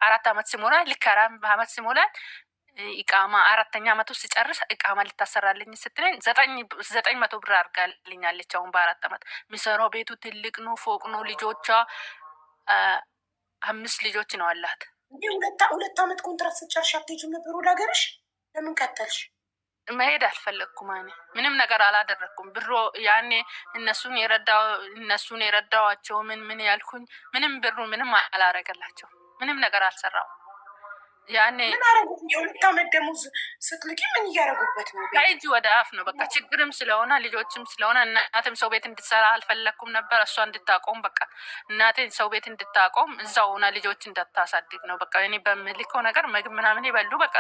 4 አመት ሲሞላ ልክ 4 አመት ሲሞላ ኢቃማ 4ኛ አመት ውስጥ ሲጨርስ ኢቃማ ልታሰራልኝ ስትለኝ 900 ብር አድርጋልኛለች። አሁን በ4 አመት የሚሰራው ቤቱ ትልቅ ነው፣ ፎቅ ነው። ልጆቿ 5 ልጆች ነው አላት። ሁለት አመት ኮንትራት ስጨርሽ አትሄጂም ነበር ወደ ሀገርሽ? ለምን ቀጠልሽ? መሄድ አልፈለግኩም። ምንም ነገር አላደረግኩም። ብሮ ያኔ እነሱን የረዳዋቸው ምን ያልኩኝ ምንም ብሩ ምንም አላረገላቸው። ምንም ነገር አልሰራው። ያኔ ምን አረጉ? የሁለት አመት ደሞዝ ስትልቂ ምን እያረጉበት ነው? ከእጅ ወደ አፍ ነው በቃ። ችግርም ስለሆነ ልጆችም ስለሆነ እናትም ሰው ቤት እንድትሰራ አልፈለግኩም ነበር። እሷ እንድታቆም በቃ እናቴን ሰው ቤት እንድታቆም እዛው ሆና ልጆች እንዳታሳድግ ነው በቃ። እኔ በምልከው ነገር ምግብ ምናምን ይበሉ በቃ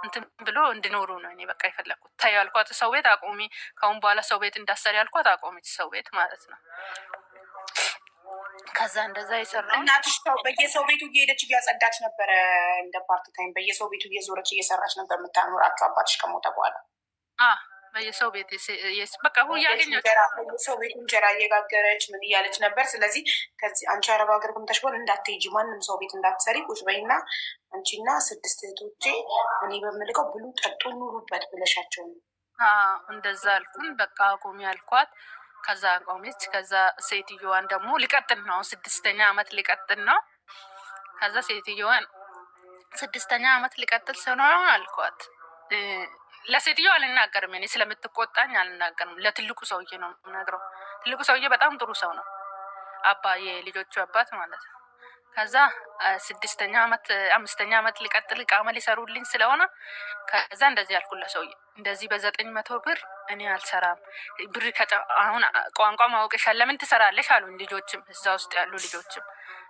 እንትን ብሎ እንድኖሩ ነው እኔ በቃ የፈለግኩት። ታዩ አልኳት ሰው ቤት አቆሚ፣ ከአሁን በኋላ ሰው ቤት እንዳሰሪ አልኳት። አቆሚች ሰው ቤት ማለት ነው። ከዛ እንደዛ የሰራው እናትሽ በየሰው ቤቱ እየሄደች እያጸዳች ነበረ። እንደ ፓርት ታይም በየሰው ቤቱ እየዞረች እየሰራች ነበር የምታኖራቸው አባትሽ ከሞተ በኋላ። በየሰው ቤት በቃ በየሰው ቤቱ እንጀራ እየጋገረች ምን እያለች ነበር። ስለዚህ ከዚህ አንቺ አረብ ሀገር ከምተሽ በኋላ እንዳትሄጂ፣ ማንም ሰው ቤት እንዳትሰሪ፣ ቁጭ በይና አንቺና 6 እህቶቼ እኔ በምልቀው ብሉ ጠጡ ኑሩበት ብለሻቸው ነው። እንደዛ አልኩን። በቃ አቁሚ አልኳት። ከዛ ቆመች። ከዛ ሴትዮዋን ደግሞ ሊቀጥል ነው 6ኛ አመት ሊቀጥል ነው። ከዛ ሴትዮዋን 6ኛ አመት ሊቀጥል ስለሆነ አልኳት። ለሴትዮዋ አልናገርም እኔ ስለምትቆጣኝ አልናገርም። ለትልቁ ሰውዬ ነው የምነግረው። ትልቁ ሰውዬ በጣም ጥሩ ሰው ነው፣ የልጆቹ አባት ማለት ነው። ከዛ 6ኛ አመት 5ኛ አመት ሊቀጥል ቃመ ሊሰሩልኝ ስለሆነ ከዛ እንደዚህ ያልኩላ ሰውዬ እንደዚህ በ900 ብር እኔ አልሰራም። ብር አሁን ቋንቋ ማወቅሻል ለምን ትሰራለሽ አሉኝ። ልጆችም እዛ ውስጥ ያሉ ልጆችም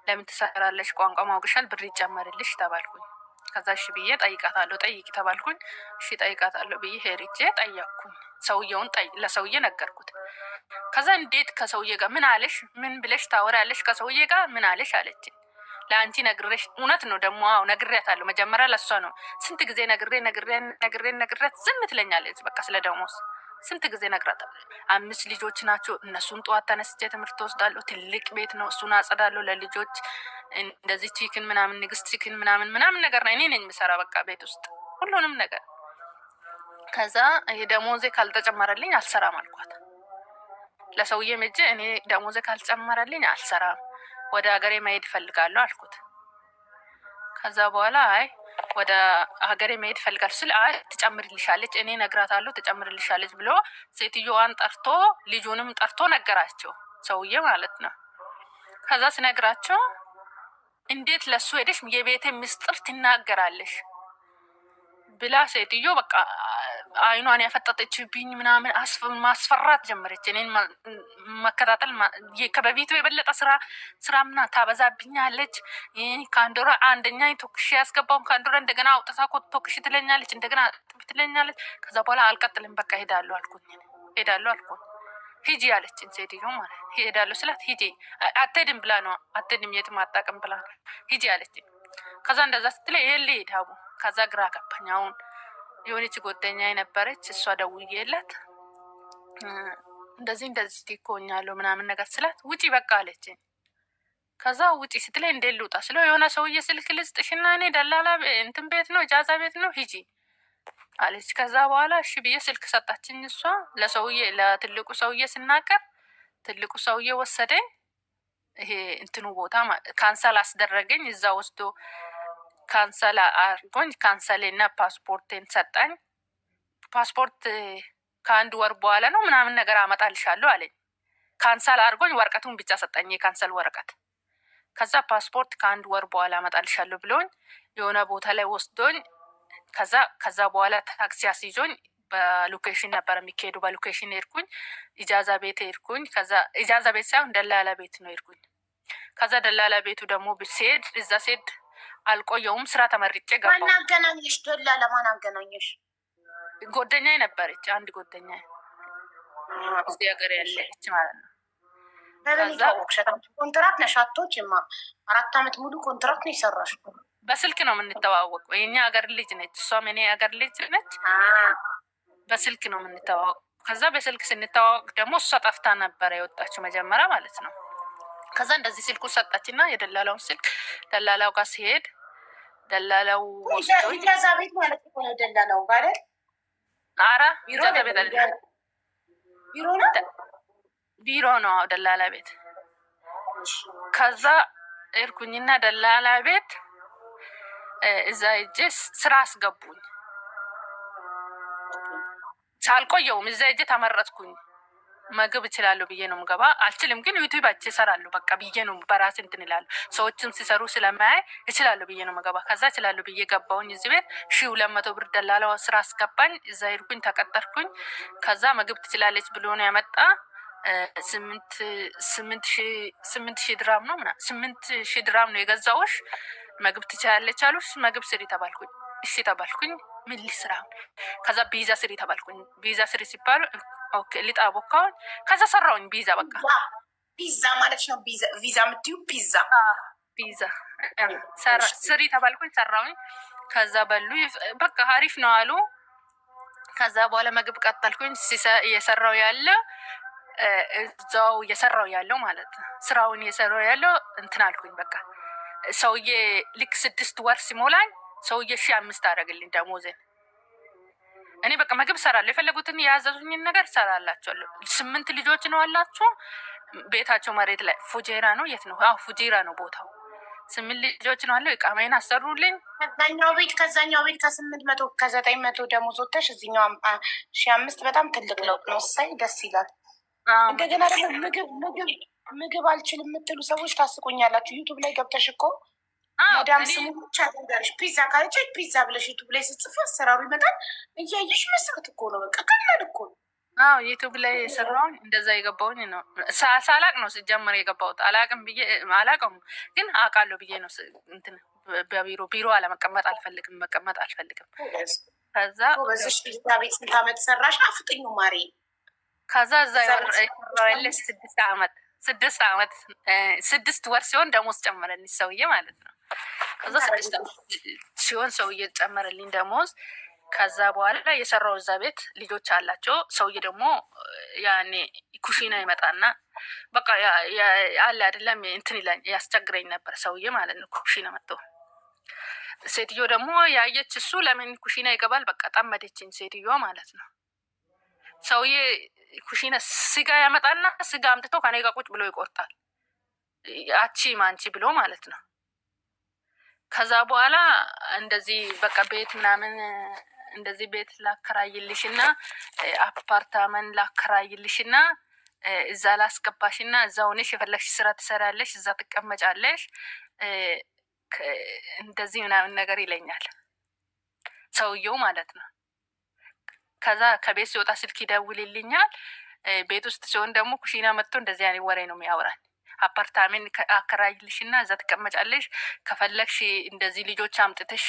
ለምን ትሰራለሽ ቋንቋ ማወቅሻል ብር ይጨመርልሽ ተባልኩኝ። ከዛ እሺ ብዬ ጠይቃታለሁ። ጠይቂ ተባልኩኝ። እሺ ጠይቃታለሁ ብዬ ሄሪቼ ጠየቅኩኝ። ሰውዬውን ለሰውዬ ነገርኩት። ከዛ እንዴት ከሰውዬ ጋር ምን አለሽ ምን ብለሽ ታወራለሽ ከሰውዬ ጋር ምን አለሽ አለችኝ። ለአንቺ ነግሬሽ እውነት ነው ደግሞ ነግሬያታለሁ። መጀመሪያ ለሷ ነው ስንት ጊዜ ነግሬያት ዝም ትለኛለች። በቃ ስለ ደሞዝ ስንት ጊዜ ነግራታለሁ። 5 ልጆች ናቸው። እነሱን ጠዋት ተነስቼ ትምህርት ወስዳለሁ። ትልቅ ቤት ነው፣ እሱን አጸዳለሁ። ለልጆች እንደዚህ ቺክን ምናምን ንግስት ቺክን ምናምን ነገር ነው እኔ ነኝ የምሰራ በቃ ቤት ውስጥ ሁሉንም ነገር። ከዛ ደሞዜ ካልተጨመረልኝ አልሰራም አልኳት። ለሰውዬ መቼ እኔ ደሞዜ ካልጨመረልኝ አልሰራም፣ ወደ ሀገሬ መሄድ እፈልጋለሁ አልኩት። ከዛ በኋላ ወደ ሀገሬ መሄድ እፈልጋለሁ ስል ትጨምርልሻለች፣ እኔ ነግራታለሁ ትጨምርልሻለች ብሎ ሴትዮዋን ጠርቶ ልጁንም ጠርቶ ነገራቸው፣ ሰውዬ ማለት ነው። ከዛ ስነግራቸው እንዴት ለሱ ሄደሽ የቤቴ ምስጢር ትናገራለሽ ብላ ሴትዮ በቃ አይኗን ያፈጠጠችብኝ ምናምን ማስፈራት ጀመረች። እኔን መከታተል ከበፊቱ የበለጠ ስራ ምና ታበዛብኛለች። ከአንድ ወር አንደኛ ቶክሽ ያስገባውን ከአንድ ወር እንደገና አውጥታ ቶክሽ ትለኛለች፣ እንደገና ጥብ ትለኛለች። ከዛ በኋላ አልቀጥልም በቃ ሄዳለሁ አልኩኝ። ሂጂ ያለችን ሴትዮ ማለት ሄዳለሁ ስላት ሂጂ አትሄድም ብላ ነው። አትሄድም የትም አታውቅም ብላ ነው ሂጂ ያለችን። ከዛ እንደዛ ስትለኝ ይሄ ልሄድ አቡ። ከዛ ግራ ገባኝ። አሁን የሆነች ጓደኛ የነበረች እሷ ደውዬላት እንደዚህ እኮኛለሁ ምናምን ነገር ስላት ውጪ በቃ አለችኝ። ከዛ ውጪ ስትለኝ እንዴት ልውጣ ስለው የሆነ ሰውዬ ስልክ ልስጥሽና እኔ ደላላ እንትን ቤት ነው እጃዛ ቤት ነው ሂጂ አለች። ከዛ በኋላ እሺ ብዬ ስልክ ሰጣችኝ። እሷ ለትልቁ ሰውዬ ስናገር ትልቁ ሰውዬ ወሰደኝ። ይሄ እንትኑ ቦታ ካንሰል አስደረገኝ። እዛ ወስዶ ካንሰል አርጎኝ ካንሰልና ፓስፖርቴን ሰጠኝ። ፓስፖርት ከአንድ ወር በኋላ ነው ምናምን ነገር አመጣልሻለሁ አለኝ። ካንሰል አርጎኝ ወረቀቱን ብቻ ሰጠኝ፣ የካንሰል ወረቀት። ከዛ ፓስፖርት ከአንድ ወር በኋላ አመጣልሻለሁ ብሎኝ የሆነ ቦታ ላይ ወስዶኝ ከዛ በኋላ ታክሲ አስይዞኝ በሎኬሽን ነበር የሚካሄዱ። በሎኬሽን ሄድኩኝ፣ ኢጃዛ ቤት ሄድኩኝ። ከዛ ኢጃዛ ቤት ሳይሆን ደላላ ቤት ነው ሄድኩኝ። ከዛ ደላላ ቤቱ ደግሞ ሲሄድ እዛ ሲሄድ አልቆየውም፣ ስራ ተመርጬ ገባሁ። ማን አገናኘሽ? ደላላ ማን አገናኘሽ? ጓደኛዬ ነበረች፣ አንድ ጓደኛዬ እዚህ ሀገር ያለች ማለት ነው። ከዛ ኮንትራት ነሻቶች 4 አመት ሙሉ ኮንትራት ነው የሰራሽ? በስልክ ነው የምንተዋወቀው። የኛ ሀገር ልጅ ነች፣ እሷም የኔ ሀገር ልጅ ነች። በስልክ ነው የምንተዋወቀው። ከዛ በስልክ ስንተዋወቅ ደግሞ እሷ ጠፍታ ነበረ የወጣችው መጀመሪያ ማለት ነው። ከዛ እንደዚህ ስልኩ ሰጣችና የደላላውን ስልክ ደላላው ጋር ሲሄድ ደላላው ኢጃዛ ቤት ማለት ነው። ደላላው ጋር አራ ኢጃዛ ቤት አይደለም፣ ቢሮ ነው፣ ቢሮ ነው ደላላ ቤት። ከዛ እርኩኝና ደላላ ቤት እዛ ሂጄ ስራ አስገቡኝ። ሳልቆየውም እዛ ሂጄ ተመረጥኩኝ። ምግብ እችላለሁ ብዬ ነው ምገባ። አልችልም ግን ዩቲዩብ እሰራለሁ በቃ ብዬ ነው በራሴ እንትን ይላሉ። ሰዎችን ሲሰሩ ስለማያይ እችላለሁ ብዬ ነው ምገባ። ከዛ እችላለሁ ብዬ ገባሁኝ። እዚህ ቤት 1200 ብር ደላላው ስራ አስገባኝ። እዛ ሄድኩኝ፣ ተቀጠርኩኝ። ከዛ ምግብ ትችላለች ብሎ ነው ያመጣ 8,000 ድራም ነው ምናምን 8,000 ድራም ነው የገዛውሽ። ምግብ ትችላለች አሉሽ። ምግብ ስሪ ተባልኩኝ። እሺ ተባልኩኝ። ምን ልስራ? ከዛ ቢዛ ስሪ ተባልኩኝ። ቢዛ ስሪ ሲባሉ ኦኬ ሊጣ ቦካውን። ከዛ ሰራውኝ ቢዛ። በቃ ፒዛ ማለት ነው። ቪዛ የምትዩ ፒዛ ስሪ ተባልኩኝ፣ ሰራውኝ። ከዛ በሉ በቃ አሪፍ ነው አሉ። ከዛ በኋላ ምግብ ቀጠልኩኝ። እየሰራው ያለ እዛው እየሰራው ያለው ማለት ነው። ስራውን እየሰራው ያለው እንትን አልኩኝ። በቃ ሰውዬ ልክ 6 ወር ሲሞላኝ ሰውዬ 5,000 አደረግልኝ ደሞዜን። እኔ በቃ ምግብ ሰራለሁ፣ የፈለጉትን የያዘዙኝን ነገር ሰራላቸዋለሁ። 8 ልጆች ነው አላችሁ። ቤታቸው መሬት ላይ ፉጄራ ነው። የት ነው? አዎ ፉጄራ ነው ቦታው። 8 ልጆች ነው አለው። እቃሜን አሰሩልኝ። ከዛኛው ቤት ከ800 ከ900 ደሞዝ ወጥተሽ እዚህኛው 1,500 በጣም ትልቅ ለውጥ ነው። ሳይ ደስ ይላል። እንደገና ደግሞ ምግብ አልችልም የምትሉ ሰዎች ታስቁኛላችሁ። ዩቱብ ላይ ገብተሽ እኮ መዳም ስሙ ብቻ ተንጋሪሽ ፒዛ ካለች ፒዛ ብለሽ ዩቱብ ላይ ስትጽፊ አሰራሩ ይመጣል። እያየሽ መስራት እኮ ነው። በቃ ቀላል እኮ ነው። አዎ ዩቱብ ላይ የሰራውን እንደዛ የገባውኝ ነው። ሳላቅ ነው ሲጀመር የገባሁት። አላቅም ብዬ አላቅም ግን አውቃለሁ ብዬ ነው እንትን ቢሮ አለመቀመጥ አልፈልግም፣ መቀመጥ አልፈልግም። ከዛ ቤት ስንት ዓመት ሰራሽ? አፍጥኙ ማሪ። ከዛ እዛ ያለች 6 ወር ሲሆን ደሞዝ ጨመረልኝ ሰውዬ ማለት ነው። ከዛ 6 ሲሆን ሰውዬ ጨመረልኝ ደሞዝ። ከዛ በኋላ የሰራው እዛ ቤት ልጆች አላቸው። ሰውዬ ደግሞ ያኔ ኩሽና ይመጣና በቃ አለ አይደለም እንትን ይላል፣ ያስቸግረኝ ነበር ሰውዬ ማለት ነው። ኩሽና መጥቶ ሴትዮ ደግሞ ያየች እሱ ለምን ኩሽና ይገባል? በቃ ጠመደችኝ ሴትዮዋ ማለት ነው። ሰውዬ ኩሽና ስጋ ያመጣና ስጋ አምጥቶ ከኔ ጋር ቁጭ ብሎ ይቆርጣል። አቺ ማንቺ ብሎ ማለት ነው። ከዛ በኋላ እንደዚህ በቃ ቤት ምናምን እንደዚህ ቤት ላከራይልሽና አፓርታመንት ላከራይልሽና እዛ ላስገባሽና እዛ ሆነሽ የፈለግሽ ስራ ትሰራለሽ፣ እዛ ትቀመጫለሽ እንደዚህ ምናምን ነገር ይለኛል ሰውየው ማለት ነው። ከዛ ከቤት ሲወጣ ስልክ ይደውልልኛል። ቤት ውስጥ ሲሆን ደግሞ ኩሽና መጥቶ እንደዚህ አይነት ወሬ ነው የሚያወራኝ። አፓርታሜንት አከራይልሽና እዛ ትቀመጫለሽ፣ ከፈለግሽ እንደዚህ ልጆች አምጥተሽ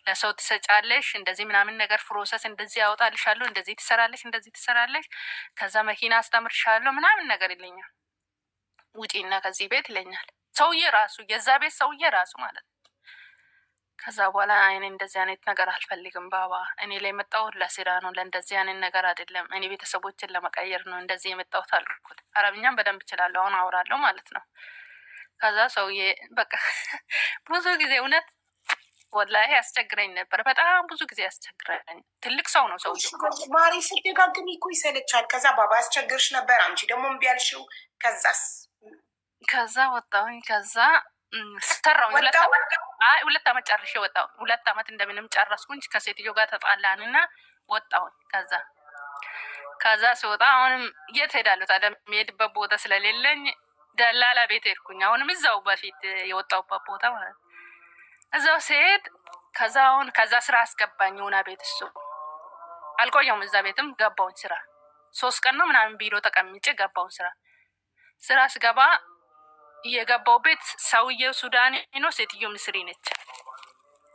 ለሰው ትሰጫለሽ፣ እንደዚህ ምናምን ነገር ፕሮሰስ እንደዚህ ያወጣልሻለሁ፣ እንደዚህ ትሰራለሽ፣ ከዛ መኪና አስተምርሻለሁ ምናምን ነገር ይለኛል። ውጪና ከዚህ ቤት ይለኛል ሰውዬ ራሱ፣ የዛ ቤት ሰውዬ ራሱ ማለት ነው። ከዛ በኋላ እኔ እንደዚህ አይነት ነገር አልፈልግም ባባ፣ እኔ ላይ የመጣሁት ለስራ ነው፣ ለእንደዚህ አይነት ነገር አይደለም። እኔ ቤተሰቦችን ለመቀየር ነው እንደዚህ የመጣሁት አልኩት። አረብኛም በደንብ እችላለሁ፣ አሁን አውራለሁ ማለት ነው። ከዛ ሰውዬ በቃ ብዙ ጊዜ እውነት ወላሂ ያስቸግረኝ ነበር፣ በጣም ብዙ ጊዜ ያስቸግረኝ። ትልቅ ሰው ነው ሰውዬ። ማሪ ስደጋግሚ እኮ ይሰለቻል። ከዛ ባባ ያስቸግርሽ ነበር፣ አንቺ ደግሞ እምቢ አልሽው። ከዛ ወጣሁኝ። ከዛ ሰራሁኝ አይ 2 አመት ጨርሼ ወጣሁ። 2 አመት እንደምንም ጨረስኩኝ። ከሴትዮ ጋር ተጣላንና ወጣሁኝ። ከዛ ስወጣ አሁንም የት ሄዳለሁ ታዲያ? የሚሄድበት ቦታ ስለሌለኝ ደላላ ቤት ሄድኩኝ። አሁንም እዛው በፊት የወጣሁበት ቦታ ማለት እዛው ሲሄድ ከዛ ስራ አስገባኝ ሆና ቤት። እሱ አልቆየውም። እዛ ቤትም ገባውኝ ስራ 3 ቀን ነው ምናምን ቢሮ ተቀምጬ ገባውን ስራ ስገባ የገባው ቤት ሰውዬው ሱዳኒ ነው፣ ሴትዮ ምስሪ ነች።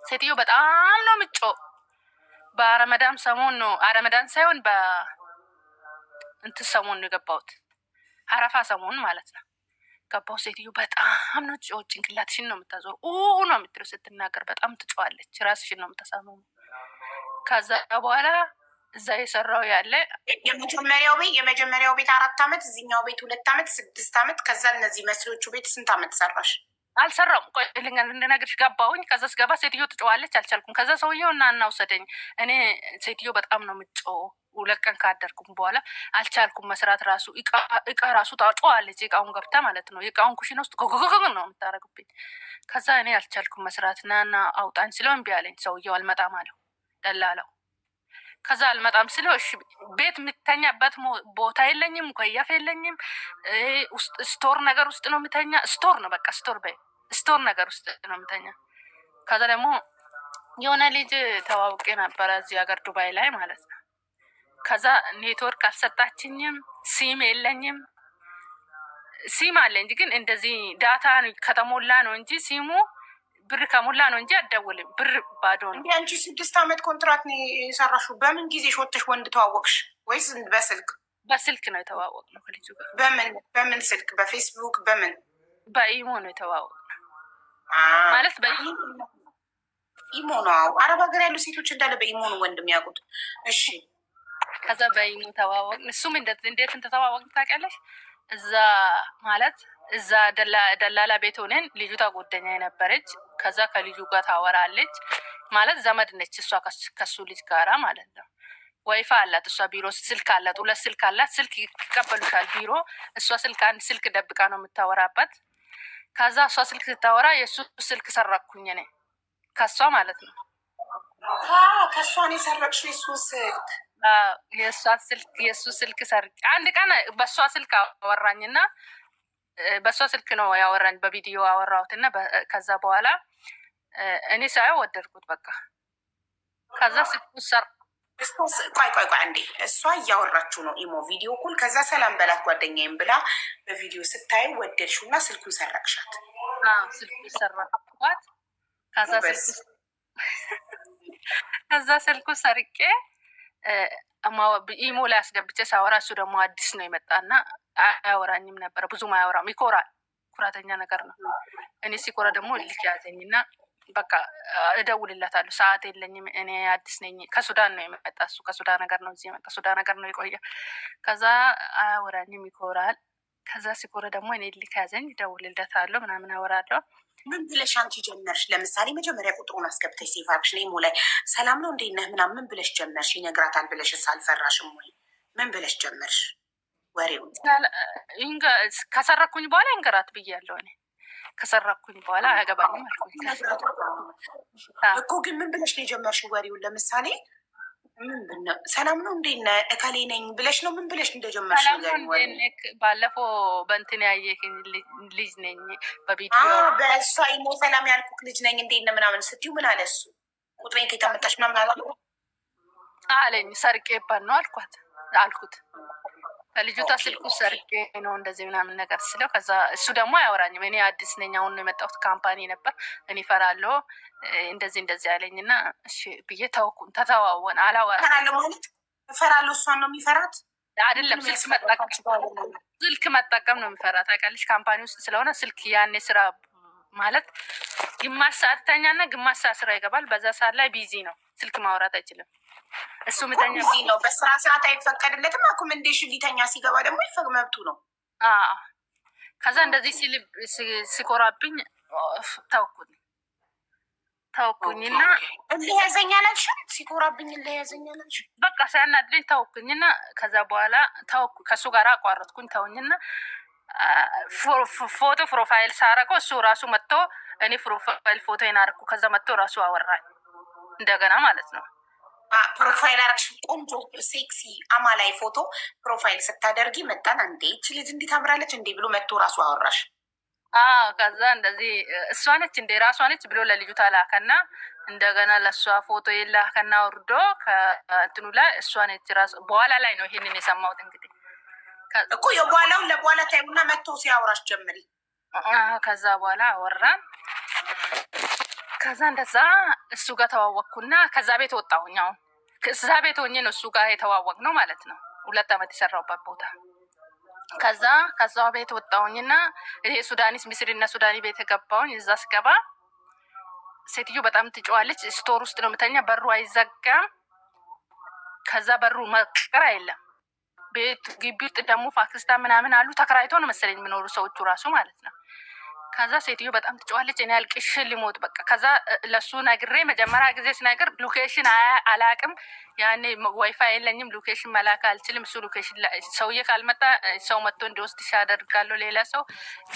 ሴትዮ በጣም ነው ምጮ። በአረመዳን ሰሞን ነው፣ አረመዳን ሳይሆን በእንትን ሰሞን ነው የገባሁት፣ አረፋ ሰሞን ማለት ነው ገባው። ሴትዮ በጣም ነው ጮ። ጭንቅላትሽን ነው የምታዞር ነው የምትለው ስትናገር፣ በጣም ትጮዋለች። ራስሽን ነው የምታሳመሙ። ከዛ በኋላ እዛ የሰራው ያለ የመጀመሪያው ቤት 4 አመት፣ እዚኛው ቤት 2 አመት 6 አመት። ከዛ እነዚህ መስሪዎቹ ቤት ስንት አመት ሰራሽ? አልሰራውም። ቆይ ልንገርሽ፣ ገባሁኝ። ከዛ ስገባ ሴትዮ ትጮዋለች፣ አልቻልኩም። ከዛ ሰውየው እና ውሰደኝ። እኔ ሴትዮ በጣም ነው ምጮ። 2 ቀን ካደርኩም በኋላ አልቻልኩም መስራት። ራሱ እቃ ራሱ ታጮዋለች፣ እቃውን ገብታ ማለት ነው። የእቃውን ኩሽና ውስጥ ጎጎጎጎ ነው የምታደርግብኝ። ከዛ እኔ አልቻልኩም መስራት። ናና አውጣኝ ስለው እምቢ አለኝ። ሰውየው አልመጣም አለው ደላለው። ከዛ አልመጣም ስለው እሺ፣ ቤት የምተኛበት ቦታ የለኝም፣ ሙከየፍ የለኝም፣ ስቶር ነገር ውስጥ ነው የምተኛ። ስቶር ነው በቃ ስቶር ነገር ውስጥ ነው የምተኛ። ከዛ ደግሞ የሆነ ልጅ ተዋውቄ ነበረ እዚህ ሀገር ዱባይ ላይ ማለት ነው። ከዛ ኔትወርክ አልሰጣችኝም፣ ሲም የለኝም። ሲም አለ እንጂ ግን እንደዚህ ዳታ ከተሞላ ነው እንጂ ሲሙ ብር ከሞላ ነው እንጂ አደውልም። ብር ባዶ ነው። አንቺ 6 አመት ኮንትራክት ነው የሰራሽው። በምን ጊዜ ሾተሽ ወንድ ተዋወቅሽ ወይስ በስልክ? በስልክ ነው የተዋወቅነው ከልጁ ጋር። በምን ስልክ? በፌስቡክ? በምን? በኢሞ ነው የተዋወቅነው። ማለት ኢሞ ነው። አረብ ሀገር ያሉ ሴቶች እንዳለ በኢሞ ነው ወንድ የሚያውቁት። እሺ። ከዛ በኢሞ ተዋወቅን። እሱም እንዴት እንደተዋወቅን ታውቂያለሽ? እዛ ደላላ ቤት ሆነን ልጁታ ጓደኛ የነበረች። ከዛ ከልጁ ጋር ታወራለች ማለት ዘመድ ነች እሷ ከሱ ልጅ ጋራ ማለት ነው። ዋይፋ አላት እሷ ቢሮ፣ ስልክ አላት፣ 2 ስልክ አላት። ስልክ ይቀበሉሻል ቢሮ። እሷ ስልክ አንድ ስልክ ደብቃ ነው የምታወራበት። ከዛ እሷ ስልክ ስታወራ የእሱ ስልክ ሰረቅኩኝ እኔ ከሷ ማለት ነው። ከሷ ነው የሰረቅሽው የሱ ስልክ? የእሱ ስልክ ሰርቅ። አንድ ቀን በእሷ ስልክ አወራኝና በእሷ ስልክ ነው ያወራኝ። በቪዲዮ አወራሁትና ከዛ በኋላ እኔ ሳየው ወደድኩት በቃ። ከዛ ስልኩ ቆይ አንዴ፣ እሷ እያወራችሁ ነው ኢሞ ቪዲዮ ኩል። ከዛ ሰላም በላት ጓደኛዬም ብላ በቪዲዮ ስታይ ወደድሽው እና ስልኩን ሰረቅሻት? ስልኩ ሰረቅኳት። ከዛ ስልኩ ሰርቄ ኢሞ ላይ አስገብቼ ሳወራ እሱ ደግሞ አዲስ ነው የመጣና አያወራኝም ነበረ። ብዙም አያወራም፣ ይኮራል። ኩራተኛ ነገር ነው። እኔ ሲኮራ ደግሞ ልክ ያዘኝና በቃ እደውልለታለሁ። ሰዓት የለኝም፣ እኔ አዲስ ነኝ። ከሱዳን ነው የመጣ እሱ። ከሱዳን ነገር ነው እዚህ የመጣ፣ ሱዳን ነገር ነው የቆየ። ከዛ አያወራኝም፣ ይኮራል። ከዛ ሲኮራ ደግሞ እኔ ልክ ያዘኝ፣ እደውልለታለሁ ምናምን አወራለሁ። ምን ብለሽ አንቺ ጀመርሽ? ለምሳሌ መጀመሪያ ቁጥሩን አስገብተሽ ሴቭ አድርግሽ ኢሞ ላይ ሰላም ነው እንዴት ነህ ምናምን ምን ብለሽ ጀመርሽ? ይነግራታል ብለሽ አልፈራሽም ወይ? ምን ብለሽ ጀመርሽ ወሬውን? ከሰረኩኝ በኋላ ይንገራት ብያለሁ እኔ። ከሰረኩኝ በኋላ አያገባኝም አልኩኝ እኮ። ግን ምን ብለሽ ነው የጀመርሽ ወሬውን? ለምሳሌ ሰላም ነው እንዴት ነህ እከሌ ነኝ ብለሽ ነው? ምን ብለሽ እንደጀመርሽ? ባለፈው በእንትን ያየኝ ልጅ ነኝ በቪዲዮ በእሷ ኢሞ ሰላም ያልኩክ ልጅ ነኝ እንዴት ነህ ምናምን ስትይው ምን አለ እሱ? ቁጥሬን ከታመጣሽ ምናምን አለኝ። ሰርቄበት ነው አልኩት። ከልጅቷ ስልኩ ሰርቄ ነው እንደዚህ ምናምን ነገር ስለው፣ ከዛ እሱ ደግሞ አያወራኝም። እኔ አዲስ ነኝ፣ አሁን ነው የመጣሁት ካምፓኒ ነበር፣ እኔ እፈራለሁ እንደዚህ ያለኝ እና እሺ ብዬ ተውኩን። ተተዋወን። አላወራለሁ ማለት እፈራለሁ። እሷን ነው የሚፈራት አይደለም፣ ስልክ መጠቀም ነው የሚፈራት። ታውቂያለሽ፣ ካምፓኒ ውስጥ ስለሆነ ስልክ ያኔ ስራ ማለት ግማሽ ሰዓት ተኛና ግማሽ ሰዓት ስራ ይገባል። በዛ ሰዓት ላይ ቢዚ ነው፣ ስልክ ማውራት አይችልም። እሱ ምተኛ ቢዚ ነው፣ በስራ ሰዓት አይፈቀድለትም። አኮመንዴሽን ሊተኛ ሲገባ ደግሞ ይፈቅ መብቱ ነው። ከዛ እንደዚህ ሲኮራብኝ ተውኩኝና እልህ ያዘኛላልሽ፣ ሲኮራብኝ እልህ ያዘኛላልሽ። በቃ ሲያናድኝ ተውኩኝና ከዛ በኋላ ከሱ ጋር አቋረጥኩኝ። ተውኝና ፎቶ ፕሮፋይል ሳረገው እሱ ራሱ መጥቶ እኔ ፕሮፋይል ፎቶ ይናርኩ ከዛ መጥቶ ራሱ አወራኝ እንደገና ማለት ነው። ፕሮፋይል አረግሽ ቆንጆ ሴክሲ አማላይ ፎቶ ፕሮፋይል ስታደርጊ መጣን እንዴ ይቺ ልጅ እንዲህ ታምራለች እንዴ ብሎ መጥቶ ራሱ አወራሽ? ከዛ እንደዚህ እሷ ነች እንዴ ራሷ ነች ብሎ ለልጁታ ላከና እንደገና ለእሷ ፎቶ የላከና ወርዶ ከእንትኑ ላይ እሷ ነች ራሱ። በኋላ ላይ ነው ይሄንን የሰማሁት እንግዲህ እኮ የበኋላውን ለበኋላ ታይቡና መጥቶ ሲያወራሽ ጀምሪ። ከዛ በኋላ አወራን። ከዛ እንደዛ እሱ ጋር ተዋወቅኩና ከዛ ቤት ወጣሁኝ። አሁን ከዛ ቤት ሆኜ ነው እሱ ጋር የተዋወቅ ነው ማለት ነው። 2 ዓመት የሰራሁበት ቦታ። ከዛ ቤት ወጣሁኝና ይሄ ሱዳኒስ ምስሪና ሱዳኒ ቤት ገባሁኝ። እዛ ስገባ ሴትዮ በጣም ትጮዋለች። ስቶር ውስጥ ነው የምተኛ። በሩ አይዘጋም። ከዛ በሩ መቅራ የለም። ቤት ግቢ ውስጥ ደግሞ ፓኪስታን ምናምን አሉ። ተከራይቶ ነው መሰለኝ የሚኖሩ ሰዎቹ ራሱ ማለት ነው። ከዛ ሴትዮ በጣም ትጮዋለች። እኔ አልቅሽ ሊሞት በቃ። ከዛ ለሱ ነግሬ መጀመሪያ ጊዜ ስነግር ሎኬሽን አላቅም፣ ያኔ ዋይፋይ የለኝም፣ ሎኬሽን መላክ አልችልም። እሱ ሎኬሽን ሰውዬ ካልመጣ ሰው መጥቶ እንዲወስድሽ አደርጋለሁ፣ ሌላ ሰው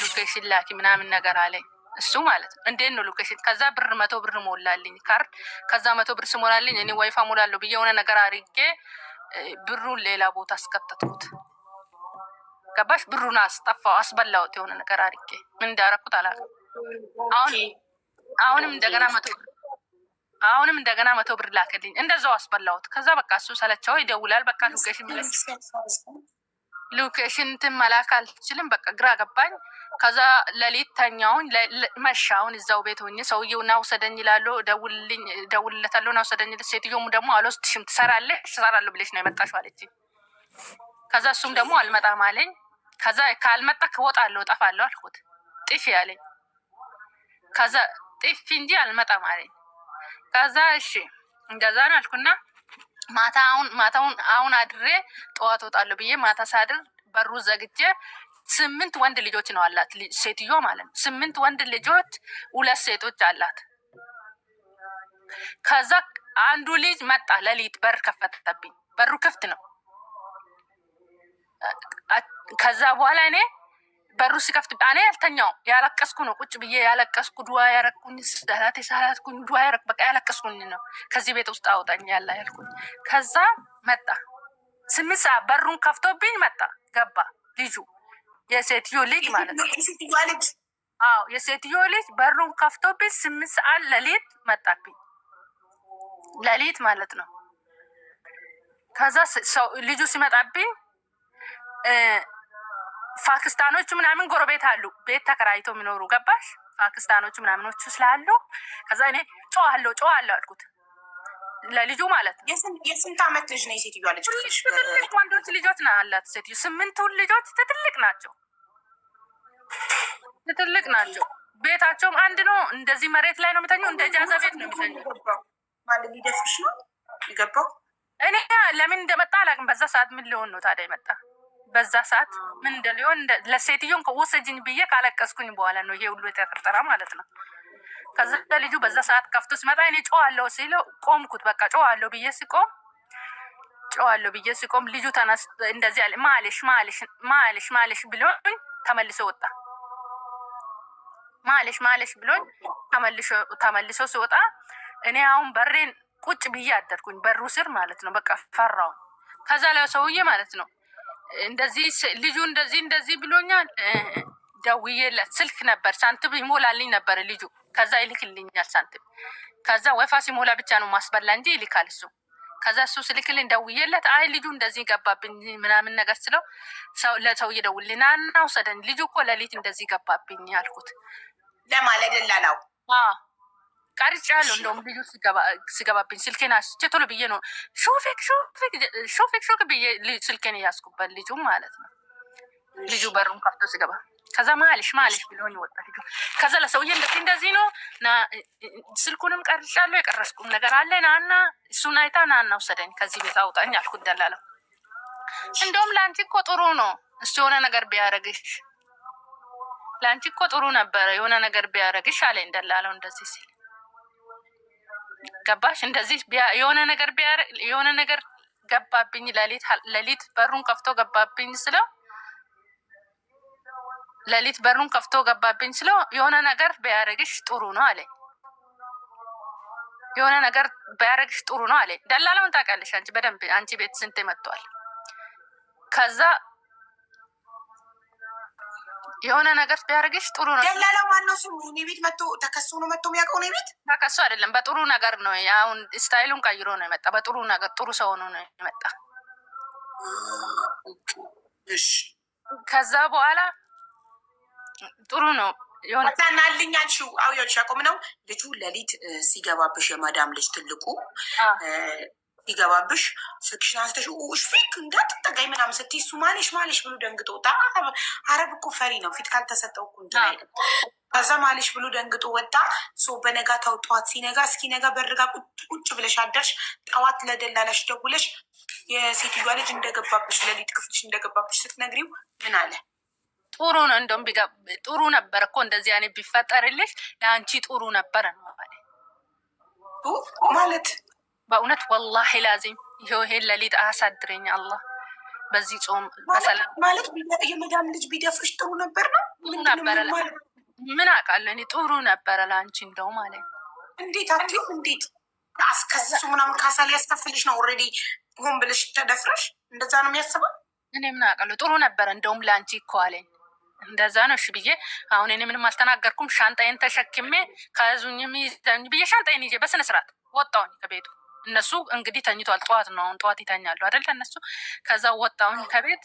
ሎኬሽን ላኪ ምናምን ነገር አለኝ እሱ ማለት ነው። እንዴት ነው ሎኬሽን? ከዛ 100 ብር ሞላልኝ ካርድ። ከዛ 100 ብር ስሞላልኝ እኔ ዋይፋይ ሞላለሁ ብዬ የሆነ ነገር አድርጌ ብሩን ሌላ ቦታ አስቀጠጥኩት። ገባሽ? ብሩን አስጠፋው፣ አስበላሁት የሆነ ነገር አድርጌ። ምን እንዳረኩት አላውቅም። አሁንም እንደገና 100 ብር ላከልኝ፣ እንደዛው አስበላሁት። ከዛ በቃ እሱ ሰለቸው ይደውላል። በቃ ሎኬሽን እንትን መላክ አልችልም። በቃ ግራ ገባኝ። ከዛ ሌሊት ተኛውን መሻውን እዛው ቤት ሆኜ ሰውዬው ና ውሰደኝ ይላሉ። ደውልለታለሁ ና ውሰደኝ። ሴትዮውም ደግሞ አልወስድሽም ትሰራለሁ ብለሽ ነው የመጣሽው አለችኝ። ከዛ እሱም ደግሞ አልመጣም አለኝ። ከዛ ካልመጣ እወጣለሁ እጠፋለሁ አልኩት። ጥፊ አለኝ። ከዛ ጥፊ እንጂ አልመጣም አለኝ። ከዛ እሺ እንደዛ ነው አልኩና ማታውን አድሬ ጠዋት እወጣለሁ ብዬ ማታ ሳድር በሩ ዘግቼ 8 ወንድ ልጆች ነው አላት ሴትዮ ማለት ነው። 8 ወንድ ልጆች 2 ሴቶች አላት። ከዛ አንዱ ልጅ መጣ ሌሊት በር ከፈተብኝ። በሩ ክፍት ነው። ከዛ በኋላ እኔ በሩ ሲከፍት እኔ ያልተኛው ያለቀስኩ ነው። ቁጭ ብዬ ያለቀስኩ ዱዓ ያረኩኝ ሰላቴን ዱዓ ያረኩ በቃ ያለቀስኩኝ ነው። ከዚህ ቤት ውስጥ አውጣኝ ያላ ያልኩኝ። ከዛ መጣ 8 ሰዓት በሩን ከፍቶብኝ መጣ ገባ ልጁ የሴትዮ ልጅ ማለት ነው። የሴትዮ ልጅ በሩን ከፍቶብኝ 8 ሰዓት ሌሊት መጣብኝ። ሌሊት ማለት ነው። ከዛ ልጁ ሲመጣብኝ ፓኪስታኖቹ ምናምን ጎረቤት አሉ፣ ቤት ተከራይቶ የሚኖሩ ገባሽ? ፓኪስታኖቹ ምናምኖቹ ስላሉ ከዛ እኔ ጮሃለሁ አልኩት ለልጁ ማለት ነው። የስንት ዓመት ልጅ ነው የሴትዮዋ ልጅ? ትልቅ ወንዶች ልጆች ነው አላት ሴትዮ። 8 ልጆች ትልቅ ናቸው። ቤታቸውም አንድ ነው። እንደዚህ መሬት ላይ ነው የሚተኙ። እንደ ጃዛ ቤት ነው የሚተኙ። ማለት ሊደፍርሽ ነው የገባው። እኔ ለምን እንደመጣ አላውቅም። በዛ ሰዓት ምን ሊሆን ነው ታዲያ መጣ? በዛ ሰዓት ምን እንደሊሆን ለሴትዮን ከወሰጅኝ ብዬ ካለቀስኩኝ በኋላ ነው ይሄ ሁሉ የተፈጠረ ማለት ነው። ከዛ ልጁ በዛ ሰዓት ከፍቶ ሲመጣ እኔ ጮሃለሁ ሲለው ቆምኩት። በቃ ጮሃለሁ ብዬ ሲቆም ልጁ ተነስ እንደዚህ አለ ማለሽ ብሎኝ ተመልሶ ወጣ። ማለሽ ብሎኝ ተመልሶ ሲወጣ እኔ አሁን በሬን ቁጭ ብዬ አደርኩኝ፣ በሩ ስር ማለት ነው። በቃ ፈራው። ከዛ ለሰውዬ ማለት ነው እንደዚህ ልጁ እንደዚህ ብሎኛል። ደውዬለት ስልክ ነበር ሳንቲም ይሞላልኝ ነበር ልጁ። ከዛ ይልክልኛል ሳንቲም። ከዛ ወይፋ ሲሞላ ብቻ ነው ማስበላ እንጂ ይልካል እሱ። ከዛ እሱ ስልክልኝ ደውዬለት አይ ልጁ እንደዚህ ገባብኝ ምናምን ነገር ስለው ለሰውዬ ደውልልኝ ና ውሰደኝ፣ ልጁ እኮ ሌሊት እንደዚህ ገባብኝ አልኩት። ለማለት ደላላው ቀርጫለሁ። እንደውም ልጁ ሲገባብኝ ስልኬን አስቼ ቶሎ ብዬ ነው ሾፌክ ብዬ ስልኬን ያስኩበት ልጁ ማለት ነው። ልጁ በሩን ከፍቶ ሲገባ ከዛ ማለሽ ብሎኝ ወጣ ልጁ። ከዛ ለሰውዬ እንደዚህ ነው ስልኩንም ቀርጫለሁ፣ የቀረስኩም ነገር አለ ናና እሱን አይታ ናና ውሰደኝ ከዚህ ቤት አውጣኝ አልኩት ደላላው። እንደውም ለአንቺ እኮ ጥሩ ነው እሱ የሆነ ነገር ቢያረግሽ፣ ለአንቺ እኮ ጥሩ ነበረ የሆነ ነገር ቢያረግሽ አለኝ ደላላው። እንደዚህ ሲል ገባሽ? እንደዚህ የሆነ ነገር ገባብኝ ሌሊት በሩን ከፍቶ ገባብኝ ስለው ሌሊት በሩን ከፍቶ ገባብኝ ስለው የሆነ ነገር ቢያደርግሽ ጥሩ ነው አለኝ። የሆነ ነገር ቢያደርግሽ ጥሩ ነው አለኝ። ደላላውን ታውቂያለሽ አንቺ በደንብ አንቺ ቤት ስንት መጥቷል። ከዛ የሆነ ነገር ቢያደርግሽ ጥሩ ነው። ደላላው ማነው ስሙ? እኔ ቤት መጥቶ ተከሶ ነው መጥቶ የሚያውቀው? እኔ ቤት ተከሶ አይደለም፣ በጥሩ ነገር ነው። አሁን ስታይሉን ቀይሮ ነው የመጣ። በጥሩ ነገር ጥሩ ሰው ነው የመጣ። ከዛ በኋላ ጥሩ ነው የሆነ ናልኛልሽው አውያልሽ አቆም ነው ልጁ ሌሊት ሲገባብሽ የማዳም ልጅ ትልቁ ሲገባብሽ ስልክሽን አንስተሽ ፊክ እንዳትጠጋኝ ምናምን ስትይ እሱ ማለሽ ብሎ ደንግጦ ወጣ። አረብ እኮ ፈሪ ነው፣ ፊት ካልተሰጠው እኮ እንትን አይልም። ከዛ ማለሽ ብሎ ደንግጦ ወጣ። በነጋታው ጠዋት ሲነጋ እስኪነጋ በርጋ ቁጭ ብለሽ አደርሽ። ጠዋት ለደላላሽ ደውለሽ የሴትዮዋ ልጅ እንደገባብሽ ሌሊት ክፍልሽ እንደገባብሽ ስትነግሪው ምን አለ? ጥሩ ነው እንደውም ጥሩ ነበር እኮ እንደዚህ አይነት ቢፈጠርልሽ ለአንቺ ጥሩ ነበረ ነው ማለት በእውነት ወላሂ ላዚም ይሄን ሌሊት አያሳድረኝ አላህ በዚህ ጾም በሰላም ማለት የመዳም ልጅ ቢደፍርሽ ጥሩ ነበር ነው ነበረ። ምን አውቃለሁ እኔ ጥሩ ነበረ ለአንቺ እንደው ማለት እንዴት አትይም? እንዴት አስከስሱ ምናምን ካሳ ሊያስከፍልሽ ነው? ኦልሬዲ ሆን ብለሽ ተደፍረሽ እንደዛ ነው የሚያስበው። እኔ ምን አውቃለሁ ጥሩ ነበረ እንደውም ለአንቺ እኮ አለኝ። እንደዛ ነው እሺ ብዬ አሁን እኔ ምንም አልተናገርኩም። ሻንጣዬን ተሸክሜ ከያዙኝም ብዬ ሻንጣዬን ይዤ በስነ ስርዓት ወጣሁኝ ከቤቱ። እነሱ እንግዲህ ተኝቷል። ጠዋት ነው አሁን ጠዋት ይተኛሉ አይደል እነሱ። ከዛ ወጣሁኝ ከቤት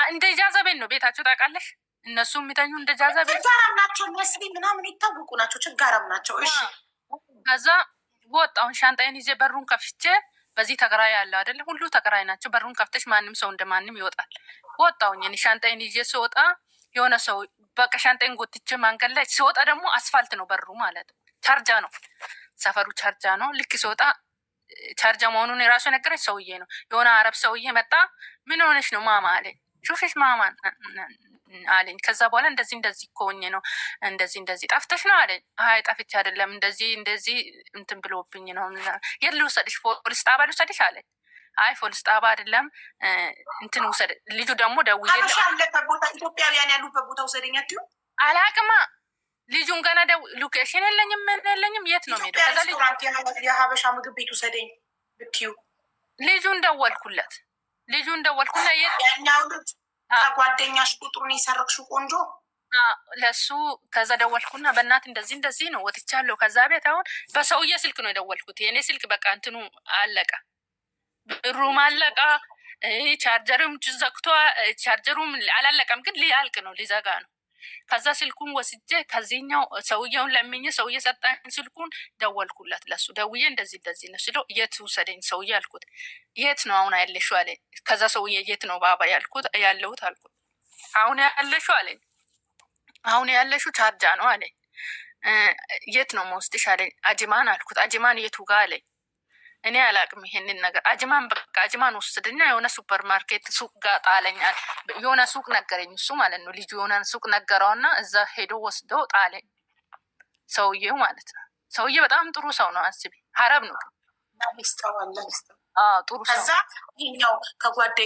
እንደ ኢጃዛ ቤት ነው ቤታቸው ታውቃለሽ። እነሱ የሚተኙ እንደ ኢጃዛ ቤት ችጋራም ናቸው መስሪ ምናምን ይታወቁ ናቸው። ችጋራም ናቸው። እሺ ከዛ ወጣሁኝ ሻንጣዬን ይዤ በሩን ከፍቼ በዚህ ተከራይ ያለው አይደለ ሁሉ ተከራይ ናቸው። በሩን ከፍተሽ ማንም ሰው እንደማንም ይወጣል። ወጣሁኝ እኔ ሻንጣዬን ይዤ ስወጣ የሆነ ሰው በቃ ሻንጣዬን ጎትቼ መንገድ ላይ ስወጣ ደግሞ አስፋልት ነው በሩ ማለት ነው። ቻርጃ ነው ሰፈሩ ቻርጃ ነው። ልክ ስወጣ ቻርጃ መሆኑን የራሱ የነገረች ሰውዬ ነው። የሆነ አረብ ሰውዬ መጣ። ምን ሆነች ነው ማማ አለኝ። ሹፌሽ ማማ አለኝ። ከዛ በኋላ እንደዚህ ከሆኜ ነው እንደዚህ ጠፍተሽ ነው አለኝ። አይ ጠፍቼ አይደለም እንደዚህ እንትን ብሎብኝ ነው። የት ልውሰድሽ? ፖሊስ ጣቢያ ልውሰድሽ አለኝ። አይ ፖሊስ ጣቢያ አይደለም እንትን ውሰድ። ልጁ ደግሞ ደውዬ ያለበት ቦታ ኢትዮጵያውያን ያሉበት ቦታ ውሰደኛ ትዩ አላቅማ ልጁን ገና ሎኬሽን የለኝም ምን የለኝም። የት ነው ሄደው? የሀበሻ ምግብ ቤት ውሰደኝ ብትዩ ልጁን ደወልኩለት ያኛው ልጅ ጓደኛሽ ቁጥሩን የሰረቅሽው ቆንጆ ለሱ። ከዛ ደወልኩና በእናት እንደዚህ ነው ወጥቻለሁ ከዛ ቤት። አሁን በሰውዬ ስልክ ነው የደወልኩት። የኔ ስልክ በቃ እንትኑ አለቀ፣ ብሩም አለቀ፣ ቻርጀሩም ዘግቶ ቻርጀሩም አላለቀም፣ ግን ሊያልቅ ነው ሊዘጋ ነው። ከዛ ስልኩን ወስጄ ከዚህኛው ሰውየውን ለምኜ ሰውዬ ሰጣኝ ስልኩን። ደወልኩለት ለሱ ደውዬ እንደዚህ ነው ስለው የት ውሰደኝ ሰውዬ አልኩት። የት ነው አሁን ያለሽው አለኝ። ከዛ ሰውዬ የት ነው ባባ ያለሁት አልኩት። አሁን ያለሽው አለኝ። አሁን ያለሽው ቻርጃ ነው አለኝ። የት ነው መወስድሽ አለኝ። አጅማን አልኩት። አጅማን የቱ ጋር አለኝ። እኔ አላቅም ይሄንን ነገር። አጅማን በቃ አጅማን ወስድና የሆነ ሱፐር ማርኬት ሱቅ ጋር ጣለኛል። የሆነ ሱቅ ነገረኝ እሱ ማለት ነው። ልጁ የሆነ ሱቅ ነገረውና እዛ ሄዶ ወስዶ ጣለኝ ሰውዬው ማለት ነው። ሰውዬ በጣም ጥሩ ሰው ነው። አስቢ ሀረብ ነው ጥሩ ሰው። ከዛ ይኛው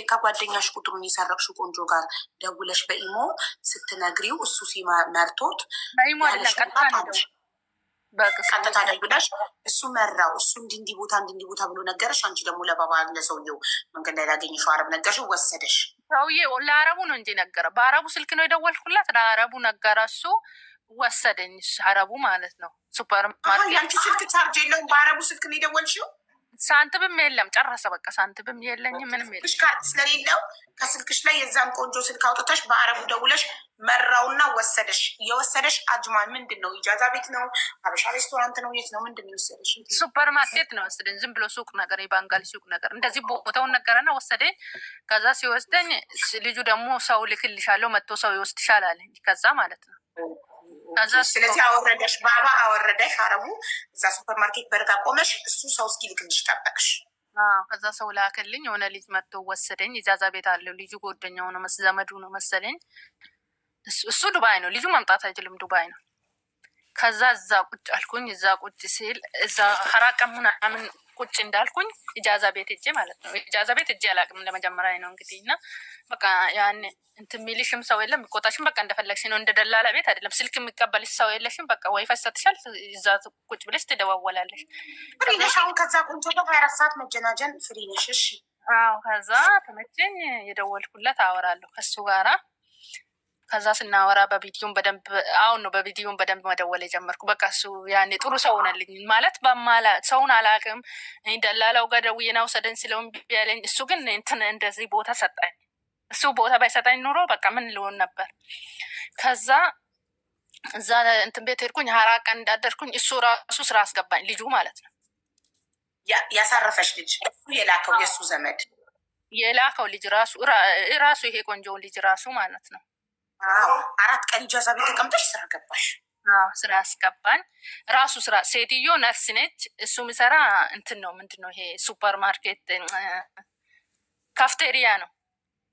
ከጓደኛሽ ቁጥሩን የሰረቅሽው ቆንጆ ጋር ደውለሽ በኢሞ ስትነግሪው እሱ ሲመርቶት ቀጥታ ደውለሽ እሱ መራው። እሱ እንዲህ ቦታ ብሎ ነገረሽ። አንቺ ደግሞ ለባባ ለሰውየው መንገድ ላይ ላገኘሽው አረብ ነገርሽ፣ ወሰደሽ። ሰውዬ ለአረቡ ነው እንጂ ነገረ። በአረቡ ስልክ ነው የደወልኩላት። ለአረቡ ነገረ። እሱ ወሰደኝ። አረቡ ማለት ነው። ሱፐር ማርኬት። አንቺ ስልክ ቻርጅ የለውም። በአረቡ ስልክ ነው የደወልሽው? ሳንቲምም የለም ጨረሰ። በቃ ሳንቲምም የለኝም ምንም የለም ስለሌለው ከስልክሽ ላይ የዛን ቆንጆ ስልክ አውጥተሽ በአረቡ ደውለሽ መራውና ወሰደሽ። የወሰደሽ አጅማን ምንድን ነው? ኢጃዛ ቤት ነው? ሀበሻ ሬስቶራንት ነው? የት ነው? ምንድን ነው የወሰደሽ? ሱፐር ማርኬት ነው ወሰደኝ። ዝም ብሎ ሱቅ ነገር የባንጋሊ ሱቅ ነገር እንደዚህ ቦታውን ነገረና ወሰደኝ። ከዛ ሲወስደኝ ልጁ ደግሞ ሰው ልክልሻለሁ መጥቶ ሰው ይወስድሻል አለኝ። ከዛ ማለት ነው ስለዚህ አወረደሽ፣ ባባ አወረደሽ። አረቡ እዛ ሱፐር ማርኬት በርጋ ቆመሽ፣ እሱ ሰው እስኪልክልሽ ጠበቅሽ። ከዛ ሰው ላክልኝ። የሆነ ልጅ መጥቶ ወሰደኝ። ኢጃዛ ቤት አለው ልጁ፣ ጓደኛው ነው ዘመዱ ነው መሰለኝ። እሱ ዱባይ ነው፣ ልጁ መምጣት አይችልም፣ ዱባይ ነው። ከዛ እዛ ቁጭ አልኩኝ። እዛ ቁጭ ሲል እዛ ሀራቀም ምናምን ቁጭ እንዳልኩኝ ኢጃዛ ቤት እጄ ማለት ነው። ኢጃዛ ቤት እጄ አላቅም ለመጀመሪያ ነው እንግዲህ እና በቃ ያን እንትን የሚልሽም ሰው የለም የሚቆጣሽም በቃ እንደፈለግሽ ነው። እንደ ደላላ ቤት አይደለም። ስልክ የሚቀበልሽ ሰው የለሽም። በቃ ዋይፋይ ሰጥሻል። እዛ ቁጭ ብለሽ ትደዋወላለሽ። ፍሪ ነሽ። አሁን ከዛ ቁንጮ ጋር 24 ሰዓት መጀናጀን ፍሪ ነሽ። እሺ አዎ። ከዛ ተመቸኝ የደወልኩለት አወራለሁ ከሱ ጋራ። ከዛ ስናወራ በቪዲዮም በደንብ አሁን ነው በቪዲዮም በደንብ መደወል የጀመርኩ። በቃ እሱ ያኔ ጥሩ ሰው ሆነልኝ ማለት ሰውን አላቅም። ደላላው ጋር ደውዬ ና ውሰደኝ ስለውን ቢያለኝ እሱ ግን እንትን እንደዚህ ቦታ ሰጠኝ። እሱ ቦታ ባይሰጠኝ ኑሮ በቃ ምን ልሆን ነበር። ከዛ እዛ እንትን ቤት ሄድኩኝ። 4 ቀን እንዳደርኩኝ እሱ ራሱ ስራ አስገባኝ። ልጁ ማለት ነው ያሳረፈሽ ልጅ የላከው የእሱ ዘመድ የላከው ልጅ ራሱ ይሄ ቆንጆውን ልጅ ራሱ ማለት ነው። 4 ቀን ኢጃዛ ቤት ተቀምጠሽ ስራ ገባሽ? ስራ አስገባኝ። ራሱ ስራ ሴትዮ ነርስ ነች። እሱ የሚሰራ እንትን ነው ምንድን ነው ይሄ ሱፐር ማርኬት ካፍቴሪያ ነው።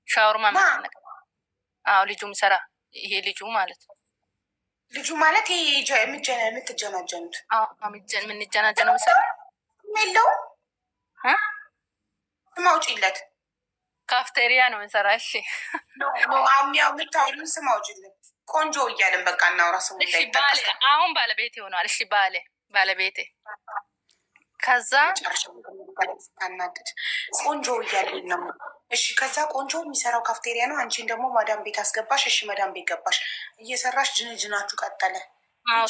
ሻወርማ ምናምን። ልጁ የሚሰራ ይሄ ልጁ ማለት ነው። ልጁ ማለት የምትጀናጀኑት የምንጀናጀነው የሚሰራ የለውም። ስም አውጪለት። ካፍቴሪያ ነው የሚሰራ። እሺ የምታወሪውን ስም አውጪለት። ቆንጆ እያለን በቃ እናውራ። ስሙ አሁን ባለቤቴ ሆኗል። እሺ ባለቤቴ ከዛ ታናድድ ቆንጆ እያለን ነው። እሺ ከዛ ቆንጆ የሚሰራው ካፍቴሪያ ነው። አንቺን ደግሞ ማዳም ቤት አስገባሽ። እሺ ማዳም ቤት ገባሽ። እየሰራሽ ጅንጅናችሁ ቀጠለ።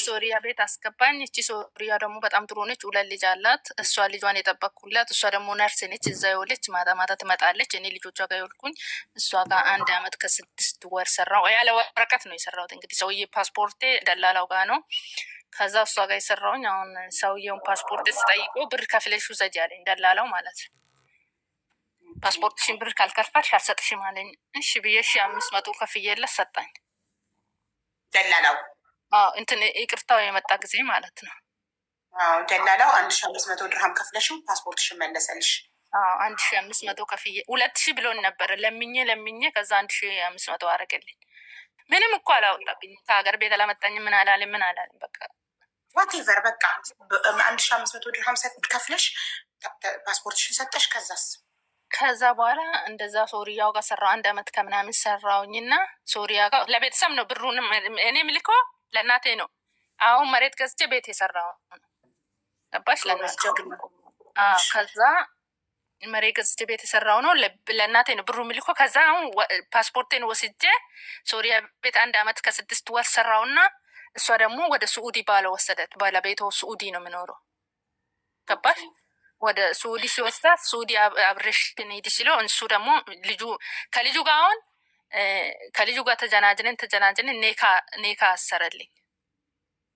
ሶሪያ ቤት አስገባኝ። እቺ ሶሪያ ደግሞ በጣም ጥሩ ነች። 2 ልጅ አላት። እሷ ልጇን የጠበቅኩላት። እሷ ደግሞ ነርስ ነች። እዛ የወለች ማታ ማታ ትመጣለች። እኔ ልጆቿ ጋር የወልኩኝ። እሷ ጋር 1 ዓመት ከ6 ወር ሰራው። ያለ ወረቀት ነው የሰራሁት። እንግዲህ ሰውዬ ፓስፖርቴ ደላላው ጋር ነው። ከዛ እሷ ጋር የሰራውኝ። አሁን ሰውዬውን ፓስፖርት ስጠይቆ ብር ከፍለሽ ውሰጂ አለኝ፣ ደላላው ማለት ነው። ፓስፖርትሽን ብር ካልከፈልሽ አልሰጥሽም አለኝ። እሺ ብዬ 500 ከፍዬለት ሰጣኝ ደላላው። እንትን ይቅርታው የመጣ ጊዜ ማለት ነው። ደላላው 1500 ድርሃም ከፍለሽው ፓስፖርትሽን መለሰልሽ። 1500 ከፍዬ 2000 ብሎን ነበረ። ለምኜ ከዛ 1500 አረገልኝ። ምንም እኮ አላወጣብኝ። ከሀገር ቤት አላመጣኝ። ምን አላለም። በቃ ዋቴቨር በቃ 1500 ድርሃም ከፍለሽ ፓስፖርትሽን ሰጠሽ። ከዛ በኋላ እንደዛ ሶሪያው ጋር ሰራው። 1 ዓመት ከምናምን ሰራውኝና ሶሪያ ጋር ለቤተሰብ ነው ብሩንም እኔ ምልኮ ለእናቴ ነው። አሁን መሬት ገዝቼ ቤት የሰራው ገባሽ? ከዛ መሬት ገዝቼ ቤት የሰራው ነው ለእናቴ ነው ብሩ ምልኮ። ከዛ አሁን ፓስፖርቴን ወስጄ ሶሪያ ቤት 1 ዓመት ከ6 ወር ሰራውና እሷ ደግሞ ወደ ስዑዲ ባለ ወሰደት። ባለቤቷ ስዑዲ ነው የምኖረው ገባሽ? ወደ ስዑዲ ሲወስዳት ስዑዲ አብረሽ ሄድ ሲለው እሱ ደግሞ ከልጁ ጋር አሁን ከልጁ ጋር ተጀናጅንን ኔካ አሰረልኝ።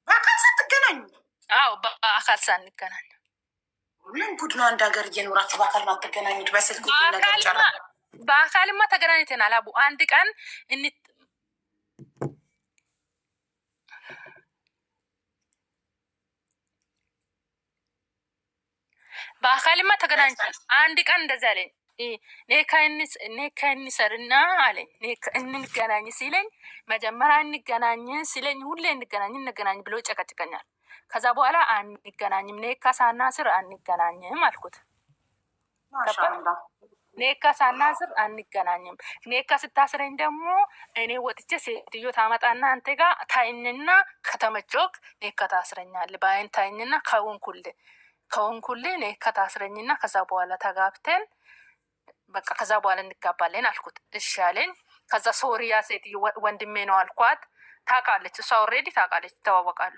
በአካል ሳትገናኙ? አዎ በአካል ሳንገናኝ። ምን ጉድ ነው! አንድ ሀገር እየኖራችሁ በአካል ማትገናኙት? በስልክ በአካልማ ተገናኝተናል። አቡ አንድ ቀን በአካልማ ተገናኝተን አንድ ቀን እንደዛ አለኝ። ኔካ እንሰርና አለኝ። እንገናኝ ሲለኝ መጀመሪያ እንገናኝ ሲለኝ ሁሌ እንገናኝ ብሎ ይጨቀጭቀኛል። ከዛ በኋላ አንገናኝም፣ ኔካ ሳናስር አንገናኝም አልኩት። ኔካ ሳናስር አንገናኝም። ኔካ ስታስረኝ ደግሞ እኔ ወጥቼ ሴትዮ ታመጣና አንተ ጋር ታይኝና ከተመቾክ ኔካ ታስረኛል። በአይን ታይኝና ከወንኩል ኔካ ታስረኝና ከዛ በኋላ ተጋብተን በቃ ከዛ በኋላ እንጋባለን አልኩት። እሺ አለኝ። ከዛ ሶሪያ ሴትዮ ወንድሜ ነው አልኳት። ታውቃለች፣ እሷ ኦልሬዲ ታውቃለች፣ ይተዋወቃሉ።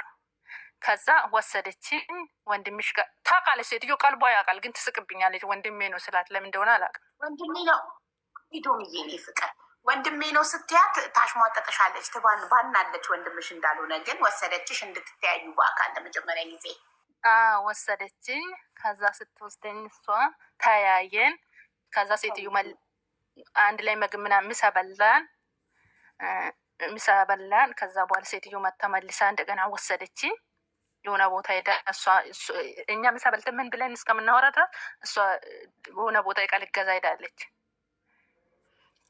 ከዛ ወሰደችኝ። ወንድምሽ ጋር ታውቃለች ሴትዮ፣ ቀልቧ ያውቃል፣ ግን ትስቅብኛለች። ወንድሜ ነው ስላት ለምን እንደሆነ አላውቅም። ወንድሜ ነው ሂዶምዬ፣ እኔ ፍቅር ወንድሜ ነው ስትያት ታሽሟጠጠሻለች፣ ባናለች ወንድምሽ እንዳልሆነ። ግን ወሰደችሽ እንድትተያዩ በአካል ለመጀመሪያ ጊዜ ወሰደችኝ። ከዛ ስትወስደኝ እሷ ተያየን። ከዛ ሴትዮ አንድ ላይ ምግብ ምናምን ምሳ በላን። ከዛ በኋላ ሴትዮ መታ መልሳ እንደገና ወሰደችኝ የሆነ ቦታ ሄዳ እኛ ምሳ በልተን ምን ብለን እስከምናወራ ድረስ እሷ የሆነ ቦታ የቃል ገዛ ሄዳለች።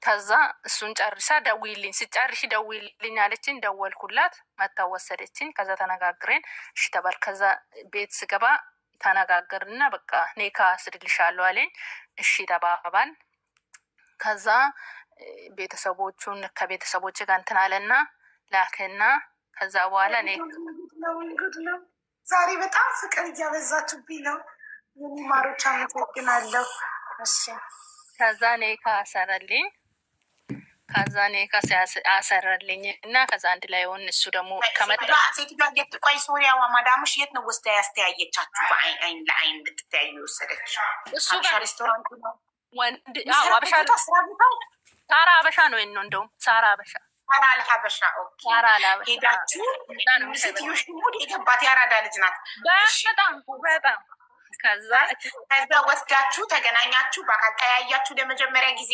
ከዛ እሱን ጨርሳ ደውይልኝ፣ ስጨርሽ ደውይልኝ አለችኝ። ደወልኩላት፣ መታ ወሰደችኝ። ከዛ ተነጋግረን እሺ ተባል። ከዛ ቤት ስገባ ተነጋገርና በቃ ኔካ አስርልሻለሁ አለኝ። እሺ ተባባል። ከዛ ቤተሰቦቹን ከቤተሰቦች ጋር እንትን አለና ላክና ከዛ በኋላ እኔ ዛሬ በጣም ፍቅር እያበዛችብኝ ነው። የሚማሮች አመሰግናለሁ። እሺ ከዛ ኔካ አሰረልኝ። ከዛ ኔካ አሰረልኝ እና ከዛ አንድ ላይ ሆን እሱ ደግሞ ከመጣ ሴትዮዋ የት ቆይ ሶሪያዋ ማዳምሽ የት ነው ወስዳ ያስተያየቻችሁ? በአይን ለአይን እንድትተያዩ የወሰደች እሱ ሀበሻ ሬስቶራንት ነው። ሳራ ሀበሻ ነው ነው እንደውም ሳራ ሀበሻ ሳራ አልሀበሻ ሄዳችሁ ሴትዮሽ ሙድ የገባት ያራዳ ልጅ ናት። በጣም በጣም ከዛ ወስዳችሁ ተገናኛችሁ፣ በአካል ተያያችሁ ለመጀመሪያ ጊዜ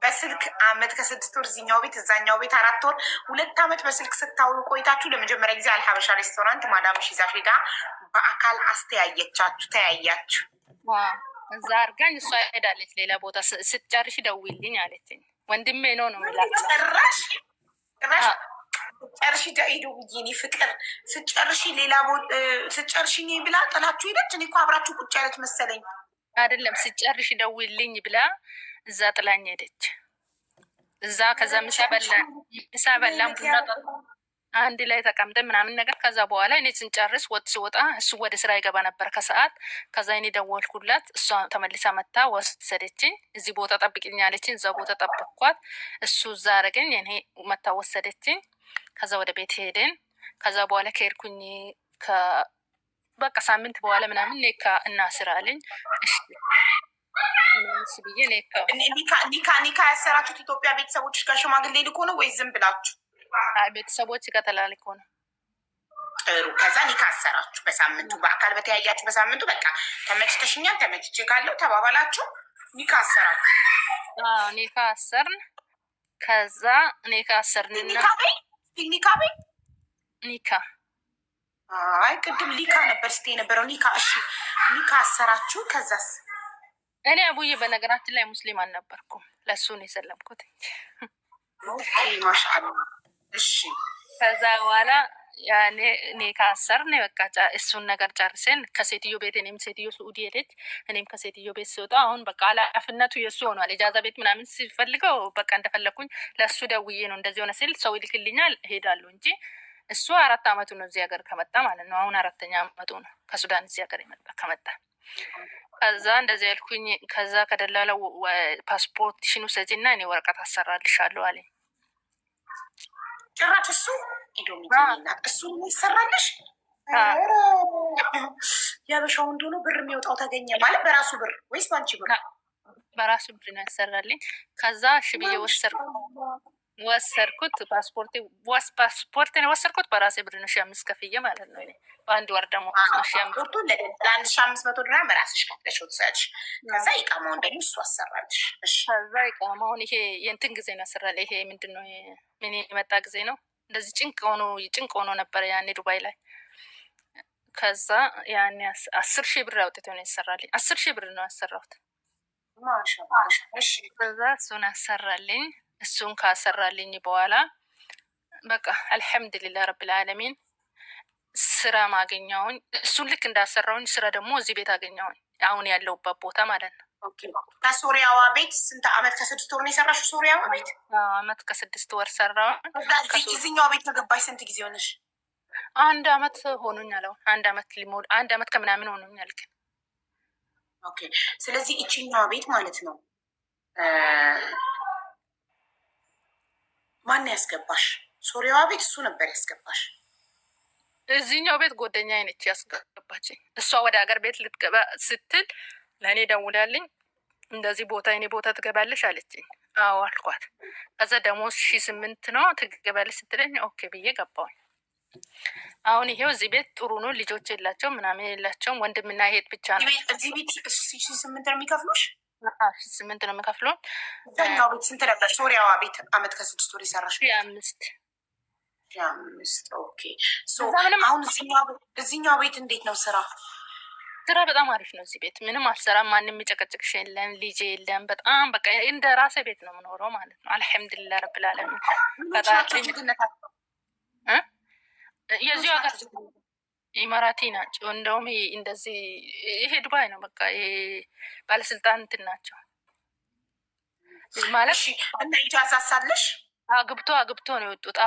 በስልክ አመት ከ6 ወር እዚኛው ቤት እዛኛው ቤት 4 ወር 2 አመት በስልክ ስታውሉ ቆይታችሁ ለመጀመሪያ ጊዜ አልሀበሻ ሬስቶራንት ማዳምሽ ይዛሽ ሄዳ በአካል አስተያየቻችሁ፣ ተያያችሁ። እዛ አርጋኝ እሷ ሄዳለች ሌላ ቦታ። ስትጨርሽ ደውይልኝ አለችኝ። ወንድሜ ነው የሚላት ጭራሽ ጨርሺ ዳኢዶ ብዬኔ ፍቅር ስጨርሺ ሌላ ስጨርሺ ብላ ጥላችሁ ሄደች። እኔ እኮ አብራችሁ ቁጭ ያለች መሰለኝ። አይደለም ስጨርሽ ደውይልኝ ብላ እዛ ጥላኝ ሄደች። እዛ ከዛ ምሳ በላን ቡና አንድ ላይ ተቀምጠን ምናምን ነገር። ከዛ በኋላ እኔ ስንጨርስ ሲወጣ እሱ ወደ ስራ ይገባ ነበር ከሰዓት። ከዛ እኔ ደወልኩላት፣ እሷ ተመልሳ መታ ወሰደችኝ። እዚህ ቦታ ጠብቅኝ አለችኝ። እዛ ቦታ ጠብቅኳት፣ እሱ እዛ አረገኝ። እኔ መታ ወሰደችኝ። ከዛ ወደ ቤት ሄደን ከዛ በኋላ ከሄድኩኝ በቃ ሳምንት በኋላ ምናምን ኔካ እናስራለኝ። እሺ ብዬ ኒካ ያሰራችሁት ኢትዮጵያ ቤተሰቦች ጋር ሽማግሌ ልኮ ነው ወይስ ዝም ብላችሁ? ቤተሰቦች ጋር ተላልኮ ነው። ጥሩ። ከዛ ኒካ አሰራችሁ በሳምንቱ፣ በአካል በተያያችሁ በሳምንቱ በቃ ተመችተሽኛል፣ ተመችቼ ካለው ተባባላችሁ፣ ኒካ አሰራችሁ። ኒካ አሰርን። ከዛ ኒካ አሰርንና ኒካ አይ ቅድም ሊካ ነበር ስቴ የነበረው ኒካ። እሺ ኒካ አሰራችሁ። ከዛስ? እኔ አቡዬ በነገራችን ላይ ሙስሊም አልነበርኩም፣ ለሱ ነው የሰለምኩት። ማሻአላ። እሺ ከዛ በኋላ ያኔ ኒካ አሰርን። በቃ እሱን ነገር ጨርሰን ከሴትዮ ቤት እኔም ሴትዮ ስዑዲ ሄደች፣ እኔም ከሴትዮ ቤት ስወጣ አሁን በቃ ኃላፊነቱ የእሱ ሆኗል። ኢጃዛ ቤት ምናምን ሲፈልገው በቃ እንደፈለግኩኝ ለእሱ ደውዬ ነው እንደዚህ ሆነ ሲል ሰው ይልክልኛል እሄዳለሁ እንጂ እሱ 4 አመቱ ነው እዚህ ሀገር ከመጣ ማለት ነው። አሁን 4ኛ አመቱ ነው ከሱዳን እዚህ ሀገር ከመጣ። ከዛ እንደዚህ ያልኩኝ። ከዛ ከደላለው ፓስፖርትሽን ውሰጂና እኔ ወረቀት አሰራልሻለሁ አለኝ። ጭራሽ እሱ እሱ ይሰራልሽ? ያበሻው እንደሆነ ብር የሚወጣው ተገኘ ማለት በራሱ ብር ወይስ ባንቺ ብር? በራሱ ብር ነው ያሰራልኝ። ከዛ እሺ ብዬ ወሰድኩት። ፓስፖርቴን ወሰድኩት በራሴ ብር ነው 5,000 ከፍዬ ማለት ነው። በአንድ ወር ደግሞ ለ1,500 ድራም በራስሽ ከፍለሽ ወሰድሽ። ከዛ ኢቃማውን ደግሞ እሱ አሰራልሽ። ከዛ ኢቃማውን ይሄ የእንትን ጊዜ ነው ያሰራል። ይሄ ምንድን ነው ምን የመጣ ጊዜ ነው እንደዚህ ጭንቅ ሆኖ ነበረ ያኔ ዱባይ ላይ። ከዛ ያኔ 10,000 ብር አውጥቶ ነው ያሰራልኝ። 10,000 ብር ነው ያሰራሁት። ከዛ እሱን አሰራልኝ። እሱን ካሰራልኝ በኋላ በቃ አልሐምዱሊላህ ረብል ዓለሚን ስራ ማገኘውኝ። እሱን ልክ እንዳሰራውኝ ስራ ደግሞ እዚህ ቤት አገኘውኝ፣ አሁን ያለውበት ቦታ ማለት ነው። ከሶሪያዋ ቤት ስንት አመት ከ6 ወር ነው የሰራሽው? ሶሪያዋ ቤት አመት ከ6 ወር ሰራው። እዚህኛው ቤት ከገባሽ ስንት ጊዜ ሆነሽ? 1 አመት ሆኖኛል። አሁን 1 አመት ሊሞላ 1 አመት ከምናምን ሆኖኛል። ግን ኦኬ። ስለዚህ እቺኛዋ ቤት ማለት ነው ማን ያስገባሽ? ሶሪያዋ ቤት እሱ ነበር ያስገባሽ? እዚህኛው ቤት ጓደኛ አይነች ያስገባችኝ። እሷ ወደ ሀገር ቤት ልትገባ ስትል ለእኔ ደውላልኝ፣ እንደዚህ ቦታ እኔ ቦታ ትገባለሽ አለችኝ። አዎ አልኳት። ከዛ ደሞዝ 8,000 ነው ትገባለሽ ስትለኝ ኦኬ ብዬ ገባሁኝ። አሁን ይሄው እዚህ ቤት ጥሩ ነው። ልጆች የላቸው ምናምን የላቸውም። ወንድምና እህት ብቻ ነው። እዚህ ቤት 8,000 ነው የሚከፍሉሽ? 8 ነው የሚከፍሉን። እዛኛው ቤት ስንት ነበር? ሶሪያዋ ቤት አመት ከ6 ወር የሰራሽ? 5። ኦኬ። አሁን እዚህኛው ቤት እንዴት ነው ስራ? ስራ በጣም አሪፍ ነው። እዚህ ቤት ምንም አልሰራም። ማንም የሚጨቀጭቅሽ የለም፣ ልጅ የለም። በጣም በቃ እንደ ራሴ ቤት ነው የምኖረው ማለት ነው። አልሐምዱሊላህ ረብል ዓለሚን። የዚሁ ሀገር ኢማራቲ ናቸው። እንደውም እንደዚህ ይሄ ዱባይ ነው። በቃ ይሄ ባለስልጣን እንትን ናቸው ማለት እና ኢጃዛ ሳለሽ አግብቶ ነው የወጡት።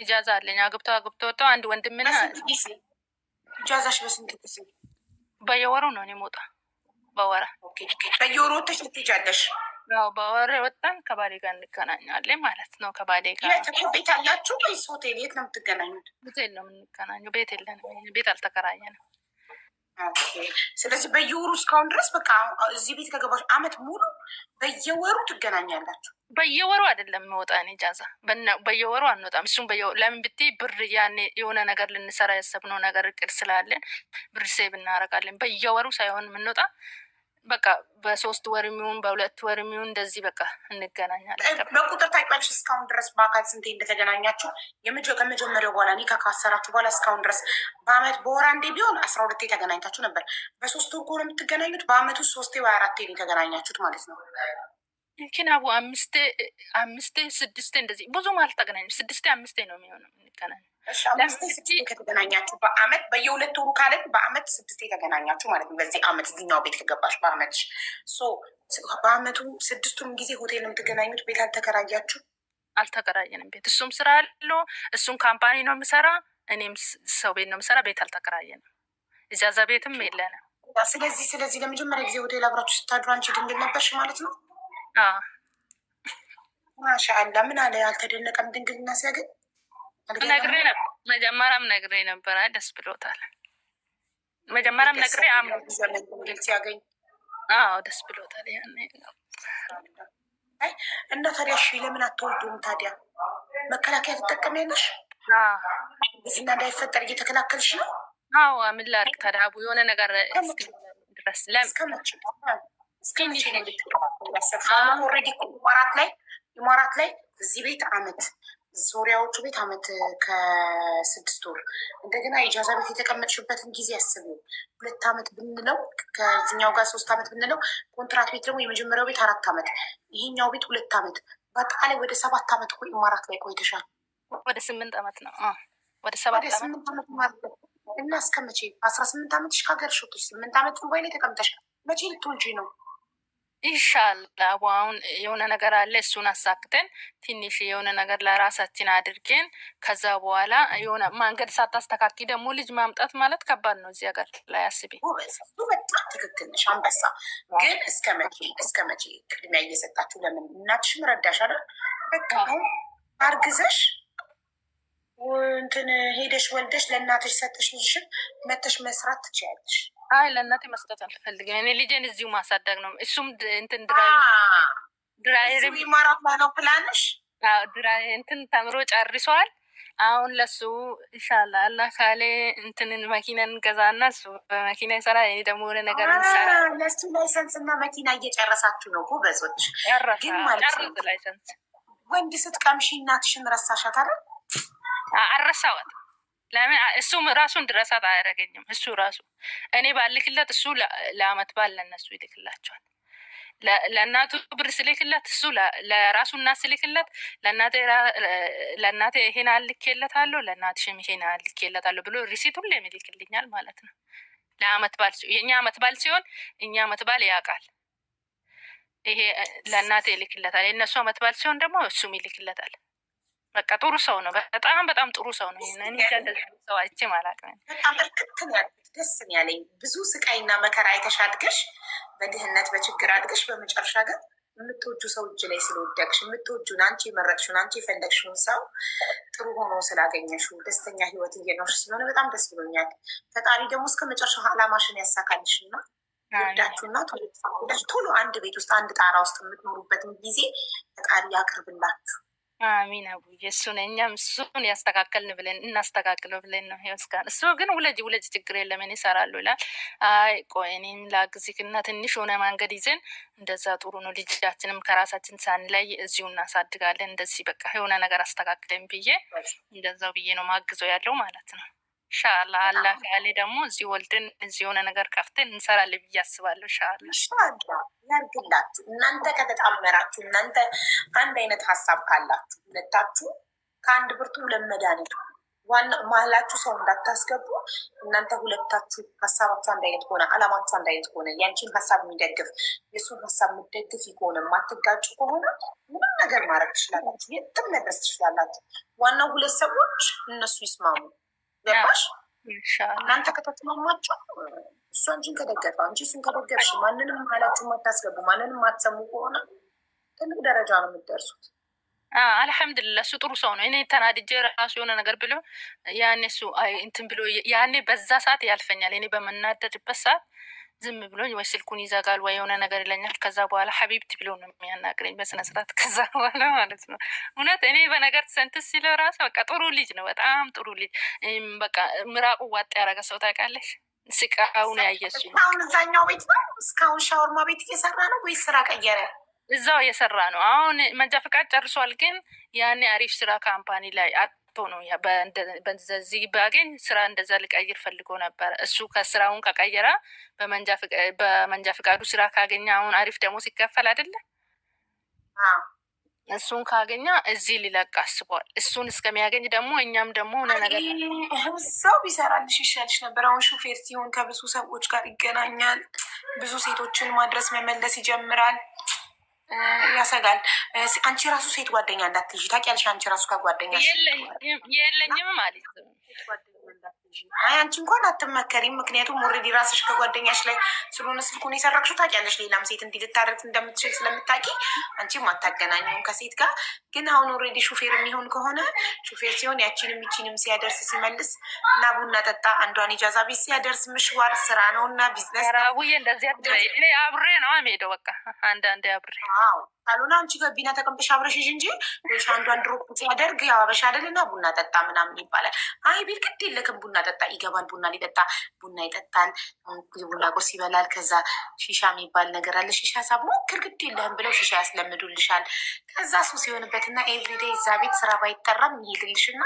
ኢጃዛ አለኝ። አግብቶ ወጥተው አንድ ወንድምና ኢጃዛሽ በስንት ጊዜ? በየወሩ ነው እኔ የምወጣ በወራ በየወሩ ወጥተሽ ትሄጃለሽ? በወር ወጣን ከባሌ ጋር እንገናኛለን ማለት ነው። ከባሌ ጋር ቤት አላችሁ ወይስ ሆቴል? የት ነው የምትገናኙት? ሆቴል ነው የምንገናኘው። ቤት የለንም። ቤት አልተከራየንም። ስለዚህ በየወሩ እስካሁን ድረስ በቃ እዚህ ቤት ከገባሽ አመት ሙሉ በየወሩ ትገናኛላችሁ? በየወሩ አይደለም የሚወጣ እኔ ጃዛ በየወሩ አንወጣም። እሱም ለምን ብትይ ብር ያኔ የሆነ ነገር ልንሰራ ያሰብነው ነገር እቅድ ስላለን ብር ሴቭ እናደርጋለን። በየወሩ ሳይሆን የምንወጣ በቃ በ3 ወር የሚሆን በ2 ወር የሚሆን እንደዚህ በቃ እንገናኛለን። በቁጥር ታውቂያለሽ እስካሁን ድረስ በአካል ስንቴ እንደተገናኛችሁ? ከመጀመሪያው በኋላ እኔ ካሰራችሁ በኋላ እስካሁን ድረስ በአመት በወር አንዴ ቢሆን 12 ተገናኝታችሁ ነበር። በ3 ወር ከሆነ የምትገናኙት በአመቱ 3 ወይ 4 የተገናኛችሁት ማለት ነው። ኪናቡ 5 6 እንደዚህ ብዙም አልተገናኝም። 6 5 ነው የሚሆነው የምንገናኘው። 5 6 ከተገናኛችሁ በአመት በየ2 ወሩ ካለን በአመት 6 የተገናኛችሁ ማለት ነው። በዚህ አመት እዚኛው ቤት ከገባሽ በአመት በአመቱ 6ቱም ጊዜ ሆቴል ነው የምትገናኙት። ቤት አልተከራያችሁ? አልተከራየንም ቤት። እሱም ስራ አለው፣ እሱም ካምፓኒ ነው የምሰራ፣ እኔም ሰው ቤት ነው የምሰራ። ቤት አልተከራየንም። እጃዛ ቤትም የለንም። ስለዚህ ለመጀመሪያ ጊዜ ሆቴል አብራችሁ ስታድሩ አንቺ ድንግል ነበርሽ ማለት ነው? ማሻአላ። ምን አለ? አልተደነቀም ድንግልና ሲያገኝ? ነግሬ ነበር። መጀመሪያም ነግሬ ነበር። ደስ ብሎታል። መጀመሪያም ነግሬ ድንግል ሲያገኝ ደስ ብሎታል። ያኔ እና ታዲያ እሺ ለምን አትወልዱም ታዲያ? መከላከያ ትጠቀሚያለሽ? ዝና እንዳይፈጠር እየተከላከልሽ ነው? ምን ላድርግ ታዲያ? የሆነ ነገር ድረስ ኢማራት ላይ እዚህ ቤት አመት፣ ሶሪያዎቹ ቤት አመት ከ6 ወር፣ እንደገና ኢጃዛ ቤት የተቀመጥሽበትን ጊዜ ያስቢው። 2 አመት ብንለው ከዚኛው ጋር 3 አመት ብንለው፣ ኮንትራት ቤት ደግሞ የመጀመሪያው ቤት 4 አመት፣ ይሄኛው ቤት 2 አመት፣ በአጠቃላይ ወደ 7 አመት ኢማራት ላይ ቆይተሻል። ወደ 8 አመት ነው። ወደ 7 አመት ማለት ነው። እና እስከ መቼ? 18 አመትሽ ከሀገርሽ ወጥተሽ 8 አመት ዱባይ ላይ ተቀምጠሽ መቼ ልትወልጂ ነው? ኢንሻላህ አሁን የሆነ ነገር አለ። እሱን አሳክተን ትንሽ የሆነ ነገር ለራሳችን አድርገን ከዛ በኋላ የሆነ መንገድ ሳታስተካኪ ደግሞ ልጅ ማምጣት ማለት ከባድ ነው እዚህ ሀገር ላይ አስቢ። በጣም ትክክል ነሽ አንበሳ። ግን እስከ መቼ ቅድሚያ እየሰጣችሁ? ለምን እናትሽም ረዳሽ አይደል? በቃ አርግዘሽ እንትን ሄደሽ ወልደሽ ለእናትሽ ሰጥሽ ልጅሽን መተሽ መስራት ትችያለሽ። ለእናቴ መስጠት አልፈልግም። እኔ ልጄን እዚሁ ማሳደግ ነው። እሱም እንትን ድራይቨር ማራት ነው ፕላንሽ። እንትን ተምሮ ጨርሷል። አሁን ለሱ ኢንሻላ አላህ ካሌ እንትንን መኪና እንገዛና እሱ በመኪና ይሰራ፣ ይሄ ደግሞ ወደ ነገር እንሰራ። ለሱ ላይሰንስ እና መኪና እየጨረሳችሁ ነው ጎበዞች። ግን ማለት ነው ላይሰንስ ወንድ ስትቀምሺ እናትሽን ረሳሻት አይደል? አረሳዋት። ለምን እሱም ራሱን ድረሳት አያደርገኝም። እሱ ራሱ እኔ ባልክለት እሱ ለአመት ባል ለእነሱ ይልክላቸዋል። ለእናቱ ብር ስልክለት እሱ ለራሱ እናት ስልክለት ለእናቴ ይሄን አልኬለታለሁ ለእናትሽም ይሄን አልኬለታለሁ ብሎ ሪሲት ሁሌም ይልክልኛል ማለት ነው። ለአመት ባል የእኛ አመት ባል ሲሆን እኛ አመት ባል ያውቃል። ይሄ ለእናቴ ይልክለታል። የእነሱ አመት ባል ሲሆን ደግሞ እሱም ይልክለታል። በቃ ጥሩ ሰው ነው። በጣም ጥሩ ሰው ነው። ሰው አይቼ ማለት ነው። በጣም እርክትን ያልኩት ደስ ያለኝ ብዙ ስቃይና መከራ አይተሽ አድገሽ በድህነት በችግር አድገሽ በመጨረሻ ግን የምትወጁ ሰው እጅ ላይ ስለወደቅሽ የምትወጁን አንቺ የመረጥሽውን አንቺ የፈለግሽውን ሰው ጥሩ ሆኖ ስላገኘሽው ደስተኛ ህይወት እየኖርሽ ስለሆነ በጣም ደስ ብሎኛል። ፈጣሪ ደግሞ እስከ መጨረሻ አላማሽን ያሳካልሽና ወዳችሁና ቶሎ አንድ ቤት ውስጥ አንድ ጣራ ውስጥ የምትኖሩበትን ጊዜ ፈጣሪ ያቅርብላችሁ። አሚን አቡዬ። እሱን እኛም እሱን ያስተካከልን ብለን እናስተካክለው ብለን ነው ይወስጋል። እሱ ግን ውለጅ ችግር የለም እኔ እሰራለሁ ይላል። አይ ቆይ እኔም ላግዝክና ትንሽ ሆነ መንገድ ይዘን እንደዛ ጥሩ ነው። ልጃችንም ከራሳችን ሳንለይ እዚሁ እናሳድጋለን። እንደዚህ በቃ የሆነ ነገር አስተካክለን ብዬ እንደዛው ብዬ ነው ማግዘው ያለው ማለት ነው። ኢንሻአላ አላህ ካለ ደግሞ እዚህ ወልደን እዚህ የሆነ ነገር ከፍተን እንሰራለን ብዬ አስባለሁ። ኢንሻአላ ያርግላችሁ። እናንተ ከተጣመራችሁ፣ እናንተ አንድ አይነት ሀሳብ ካላችሁ፣ ሁለታችሁ ከአንድ ብርቱ ሁለት መድኃኒቱ ዋና መሀላችሁ ሰው እንዳታስገቡ። እናንተ ሁለታችሁ ሀሳባችሁ አንድ አይነት ከሆነ አላማችሁ አንድ አይነት ከሆነ ያንቺን ሀሳብ የሚደግፍ የእሱን ሀሳብ የምትደግፍ ከሆነ የማትጋጩ ከሆነ ምንም ነገር ማድረግ ትችላላችሁ፣ የትም መድረስ ትችላላችሁ። ዋናው ሁለት ሰዎች እነሱ ይስማሙ። ገባሽ? እናንተ ከተስማማችሁ እሱ አንቺን ከደገፈ አንቺ እሱን ከደገፍሽ ማንንም መሀላችሁ የማታስገቡ ማንንም የማትሰሙ ከሆነ ትልቅ ደረጃ ነው የምትደርሱት። አልሐምዱሊላህ እሱ ጥሩ ሰው ነው። እኔ ተናድጄ ራሱ የሆነ ነገር ብሎ ያኔ እሱ እንትን ብሎ ያኔ በዛ ሰዓት ያልፈኛል። እኔ በምናደድበት ሰዓት ዝም ብሎኝ ወይ ስልኩን ይዘጋል ወይ የሆነ ነገር ይለኛል። ከዛ በኋላ ሀቢብት ብሎ ነው የሚያናግረኝ በስነስርዓት። ከዛ በኋላ ማለት ነው እውነት እኔ በነገር ሰንትስ ሲለው ራሱ በቃ ጥሩ ልጅ ነው፣ በጣም ጥሩ ልጅ። በቃ ምራቁ ዋጥ ያደረገ ሰው ታውቃለሽ። ስቃውን ያየሱ አሁን እዛኛው ቤት ነው እስካሁን ሻወርማ ቤት እየሰራ ነው ወይስ ስራ ቀየረ? እዛው እየሰራ ነው። አሁን መንጃ ፈቃድ ጨርሷል። ግን ያኔ አሪፍ ስራ ካምፓኒ ላይ አቶ ነው በዚህ ባገኝ ስራ እንደዛ ልቀይር ፈልጎ ነበር። እሱ ከስራውን ከቀየረ በመንጃ ፈቃዱ ስራ ካገኘ አሁን አሪፍ ደግሞ ሲከፈል አይደለ? እሱን ካገኘ እዚህ ሊለቅ አስቧል። እሱን እስከሚያገኝ ደግሞ እኛም ደግሞ ሆነ ነገር ሰው ቢሰራልሽ ይሻልሽ ነበር። አሁን ሹፌር ሲሆን ከብዙ ሰዎች ጋር ይገናኛል። ብዙ ሴቶችን ማድረስ መመለስ ይጀምራል። ያሰጋል። አንቺ ራሱ ሴት ጓደኛ እንዳትይዥ ታውቂያለሽ። አንቺ ራሱ ከጓደኛሽ የለኝም ማለት ነው። አይ አንቺ እንኳን አትመከሪም። ምክንያቱም ኦልሬዲ ራስሽ ከጓደኛሽ ላይ ስለሆነ ስልኩን የሰረቅሽው ታውቂያለሽ። ሌላም ሴት እንዲህ ልታደርግ እንደምትችል ስለምታውቂ አንቺም አታገናኘውም ከሴት ጋር። ግን አሁን ኦልሬዲ ሹፌር የሚሆን ከሆነ ሹፌር ሲሆን ያቺንም ይቺንም ሲያደርስ ሲመልስ እና ቡና ጠጣ አንዷን ኢጃዛ ቤት ሲያደርስ ምሽዋር ስራ ነው እና ቢዝነስ ውዬ እንደዚህ እኔ አብሬ ነው የምሄደው። በቃ አንዳንዴ አብሬ ካልሆነ አንቺ ገቢና ተቀምጠሽ አብረሽሽ እንጂ ሽ አንዷን ድሮፕ ሲያደርግ ያው አበሻ አይደልና ቡና ጠጣ ምናምን ይባላል። አይ ቤት ግድ የለክም ቡና ጠጣ ይገባል። ቡና ሊጠጣ ቡና ይጠጣል። የቡና ቁርስ ይበላል። ከዛ ሺሻ የሚባል ነገር አለ። ሺሻ ሳብ ሞክር ግድ የለህም ብለው ሺሻ ያስለምዱልሻል። ከዛ ሱ ሲሆንበትና ኤቭሪዴይ እዛ ቤት ስራ ባይጠራም ይሄድልሽና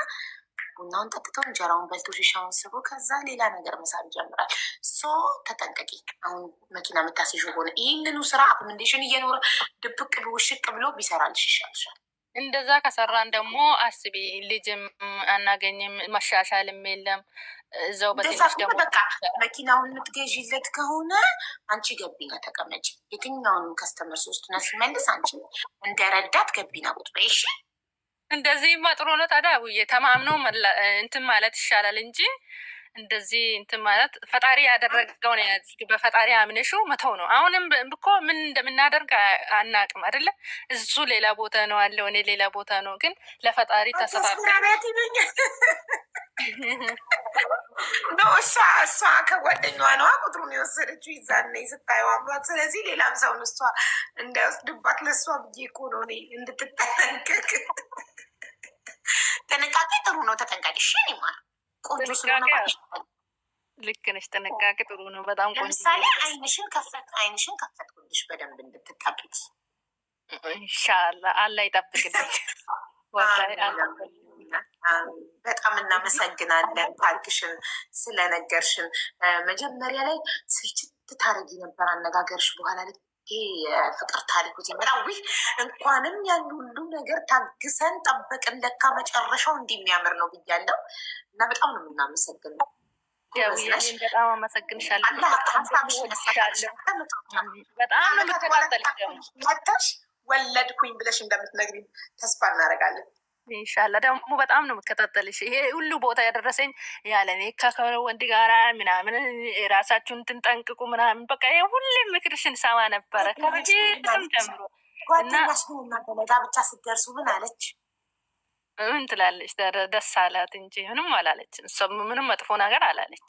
ቡናውን ጠጥቶ እንጀራውን በልቶ ሺሻውን ስቦ ከዛ ሌላ ነገር መሳብ ይጀምራል። ሶ ተጠንቀቂ። አሁን መኪና የምታስይዥ ሆነ ይህንኑ ስራ አኮመንዴሽን እየኖረ ድብቅ ውሽቅ ብሎ ቢሰራልሽ ይሻልሻል። እንደዛ ከሰራን ደግሞ አስቢ፣ ልጅም አናገኝም፣ መሻሻልም የለም። እዛው በትንሽ ደግሞ በቃ መኪናውን የምትገዢለት ከሆነ አንቺ ገቢና ተቀመጭ። የትኛውንም ከስተመር ሶስቱና ሲመልስ አንቺ እንደረዳት ገቢና ቁጭ በይ። እሺ እንደዚህማ ጥሩ ነው። ታዲያ ውዬ ተማምኖ እንትን ማለት ይሻላል እንጂ እንደዚህ እንትን ማለት ፈጣሪ ያደረገውን በፈጣሪ አምነሹ መተው ነው። አሁንም እኮ ምን እንደምናደርግ አናቅም አይደለ? እሱ ሌላ ቦታ ነው አለው፣ እኔ ሌላ ቦታ ነው። ግን ለፈጣሪ ተሰፋበት ነው። እሷ ከጓደኛዋ ነዋ ቁጥሩን የወሰደችው ይዛኔ ስታየው አምሯት። ስለዚህ ሌላም ሰውን እሷ እንዳይወስድባት ለእሷ ብዬ እኮ ነው እኔ እንድትጠነቀቅ። ጥንቃቄ ጥሩ ነው። ተጠንቃቂ እሺ ማ ቆንጆ ስለሆነ ልክ ነሽ። ጥንቃቄ ጥሩ ነው። በጣም ቆንጆ። ለምሳሌ አይንሽን ከፈትኩልሽ በደንብ እንድትጠብቂ። ኢንሻላህ አላህ ይጠብቅልኝ። በጣም እናመሰግናለን ታሪክሽን ስለነገርሽን። መጀመሪያ ላይ ስልችት ታረጊ ነበር አነጋገርሽ። በኋላ ላይ የፍቅር ታሪኩ ሲመጣ ውይ እንኳንም ያን ሁሉ ነገር ታግሰን ጠበቅን፣ ለካ መጨረሻው እንዲህ የሚያምር ነው ብያለሁ። እና በጣም ነው የምናመሰግነው። በጣም አመሰግንሻለሁ። በጣም ነው መተሽ ወለድኩኝ ብለሽ እንደምትነግሪኝ ተስፋ እናደርጋለን። ኢንሻላህ ደግሞ በጣም ነው የምከታተልሽ። ይሄ ሁሉ ቦታ ያደረሰኝ ያለ እኔ ከወንድ ጋራ ምናምን ራሳችሁን ትንጠንቅቁ ምናምን በቃ ይሄ ሁሌም ምክርሽን ሰማ ነበረ ከበፊትም ጀምሮ እና ጋብቻ ስትደርሱ ምን አለች? ምን ትላለች? ደስ አላት እንጂ ምንም አላለች። ምንም መጥፎ ነገር አላለች።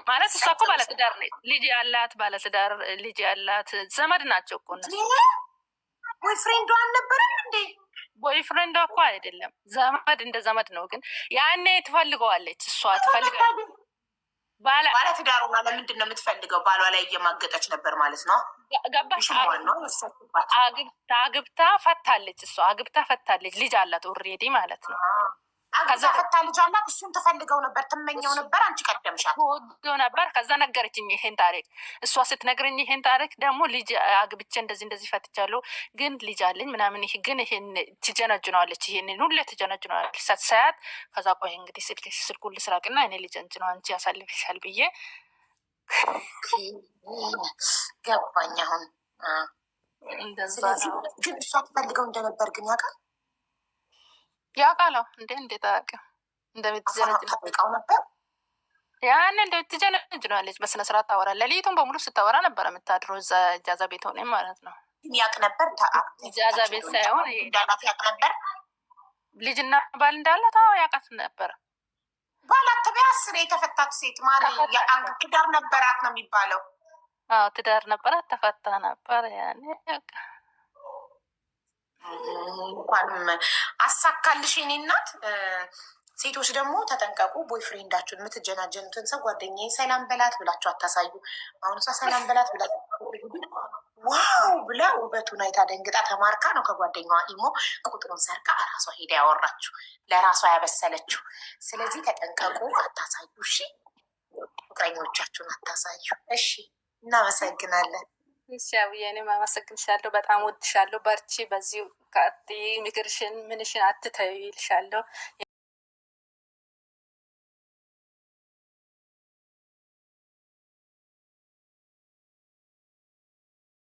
ማለት እሷ እኮ ባለትዳር ነች፣ ልጅ ያላት ባለትዳር ልጅ ያላት ዘመድ ናቸው እኮ እነሱ። ቦይ ፍሬንዷ አልነበረም እንዴ? ቦይ ፍሬንዷ እኮ አይደለም፣ ዘመድ እንደ ዘመድ ነው። ግን ያኔ ትፈልገዋለች፣ እሷ ትፈልገዋለች። ባለትዳሩና ለምንድን ነው የምትፈልገው? ባሏ ላይ እየማገጠች ነበር ማለት ነው። ገባሽ? አግብታ ፈታለች። እሷ አግብታ ፈታለች። ልጅ አላት ኦልሬዲ ማለት ነው። ከዛ ፈታ ልጅ አላት። እሱን ትፈልገው ነበር፣ ትመኘው ነበር። አንቺ ቀደምሻት ነበር። ከዛ ነገረችኝ ይሄን ታሪክ። እሷ ስትነግረኝ ይሄን ታሪክ ደግሞ ልጅ አግብቼ እንደዚህ ፈትቻለሁ፣ ግን ልጅ አለኝ ምናምን። ይሄ ግን ይሄን ትጀነጅነዋለች፣ ይሄንን ሁሌ ትጀነጅነዋለች ሳያት። ከዛ ቆይ እንግዲህ ስልኩን ልስራቅና እኔ ልጅ እንጂ ነው አንቺ ያሳልፍሻል ብዬ ገባኝ። አሁን ግን እሷ ትፈልገው እንደነበር ግን ያውቃለሁ እንዴት አያውቅም? እንደምትዘነጅነው ነበር። ያን እንደምትጀነጅነዋለች በስነ ስርዓት ታወራ። ሌሊቱን በሙሉ ስታወራ ነበር የምታድረው እዛ እጃዛ ቤት ሆነ ማለት ነው። ያውቅ ነበር። እጃዛ ቤት ሳይሆን እንዳላት ያውቅ ነበር። ልጅና ባል እንዳላት ያውቃት ነበር። ባላት ቢያስር የተፈታት ሴት ትዳር ነበራት ነው የሚባለው። ትዳር ነበራት፣ ተፈታ ነበር። ያኔ እንኳንም አሳካልሽ የኔ እናት። ሴቶች ደግሞ ተጠንቀቁ። ቦይፍሬንዳችሁን የምትጀናጀኑትን ሰው ጓደኛዬ ሰላም በላት ብላችሁ አታሳዩ። አሁን እሷ ሰላም በላት ብላ ዋው ብላ ውበቱን አይታ ደንግጣ ተማርካ ነው ከጓደኛዋ ኢሞ ቁጥሩን ሰርቃ እራሷ ሄዳ ያወራችሁ፣ ለራሷ ያበሰለችው። ስለዚህ ተጠንቀቁ፣ አታሳዩ። እሺ፣ ፍቅረኞቻችሁን አታሳዩ። እሺ፣ እናመሰግናለን። እኔም አመሰግንሻለሁ። በጣም ወድሻለሁ። በርቺ፣ በዚሁ ቀጥይ፣ ምክርሽን ምንሽን አትተዩ ይልሻለሁ።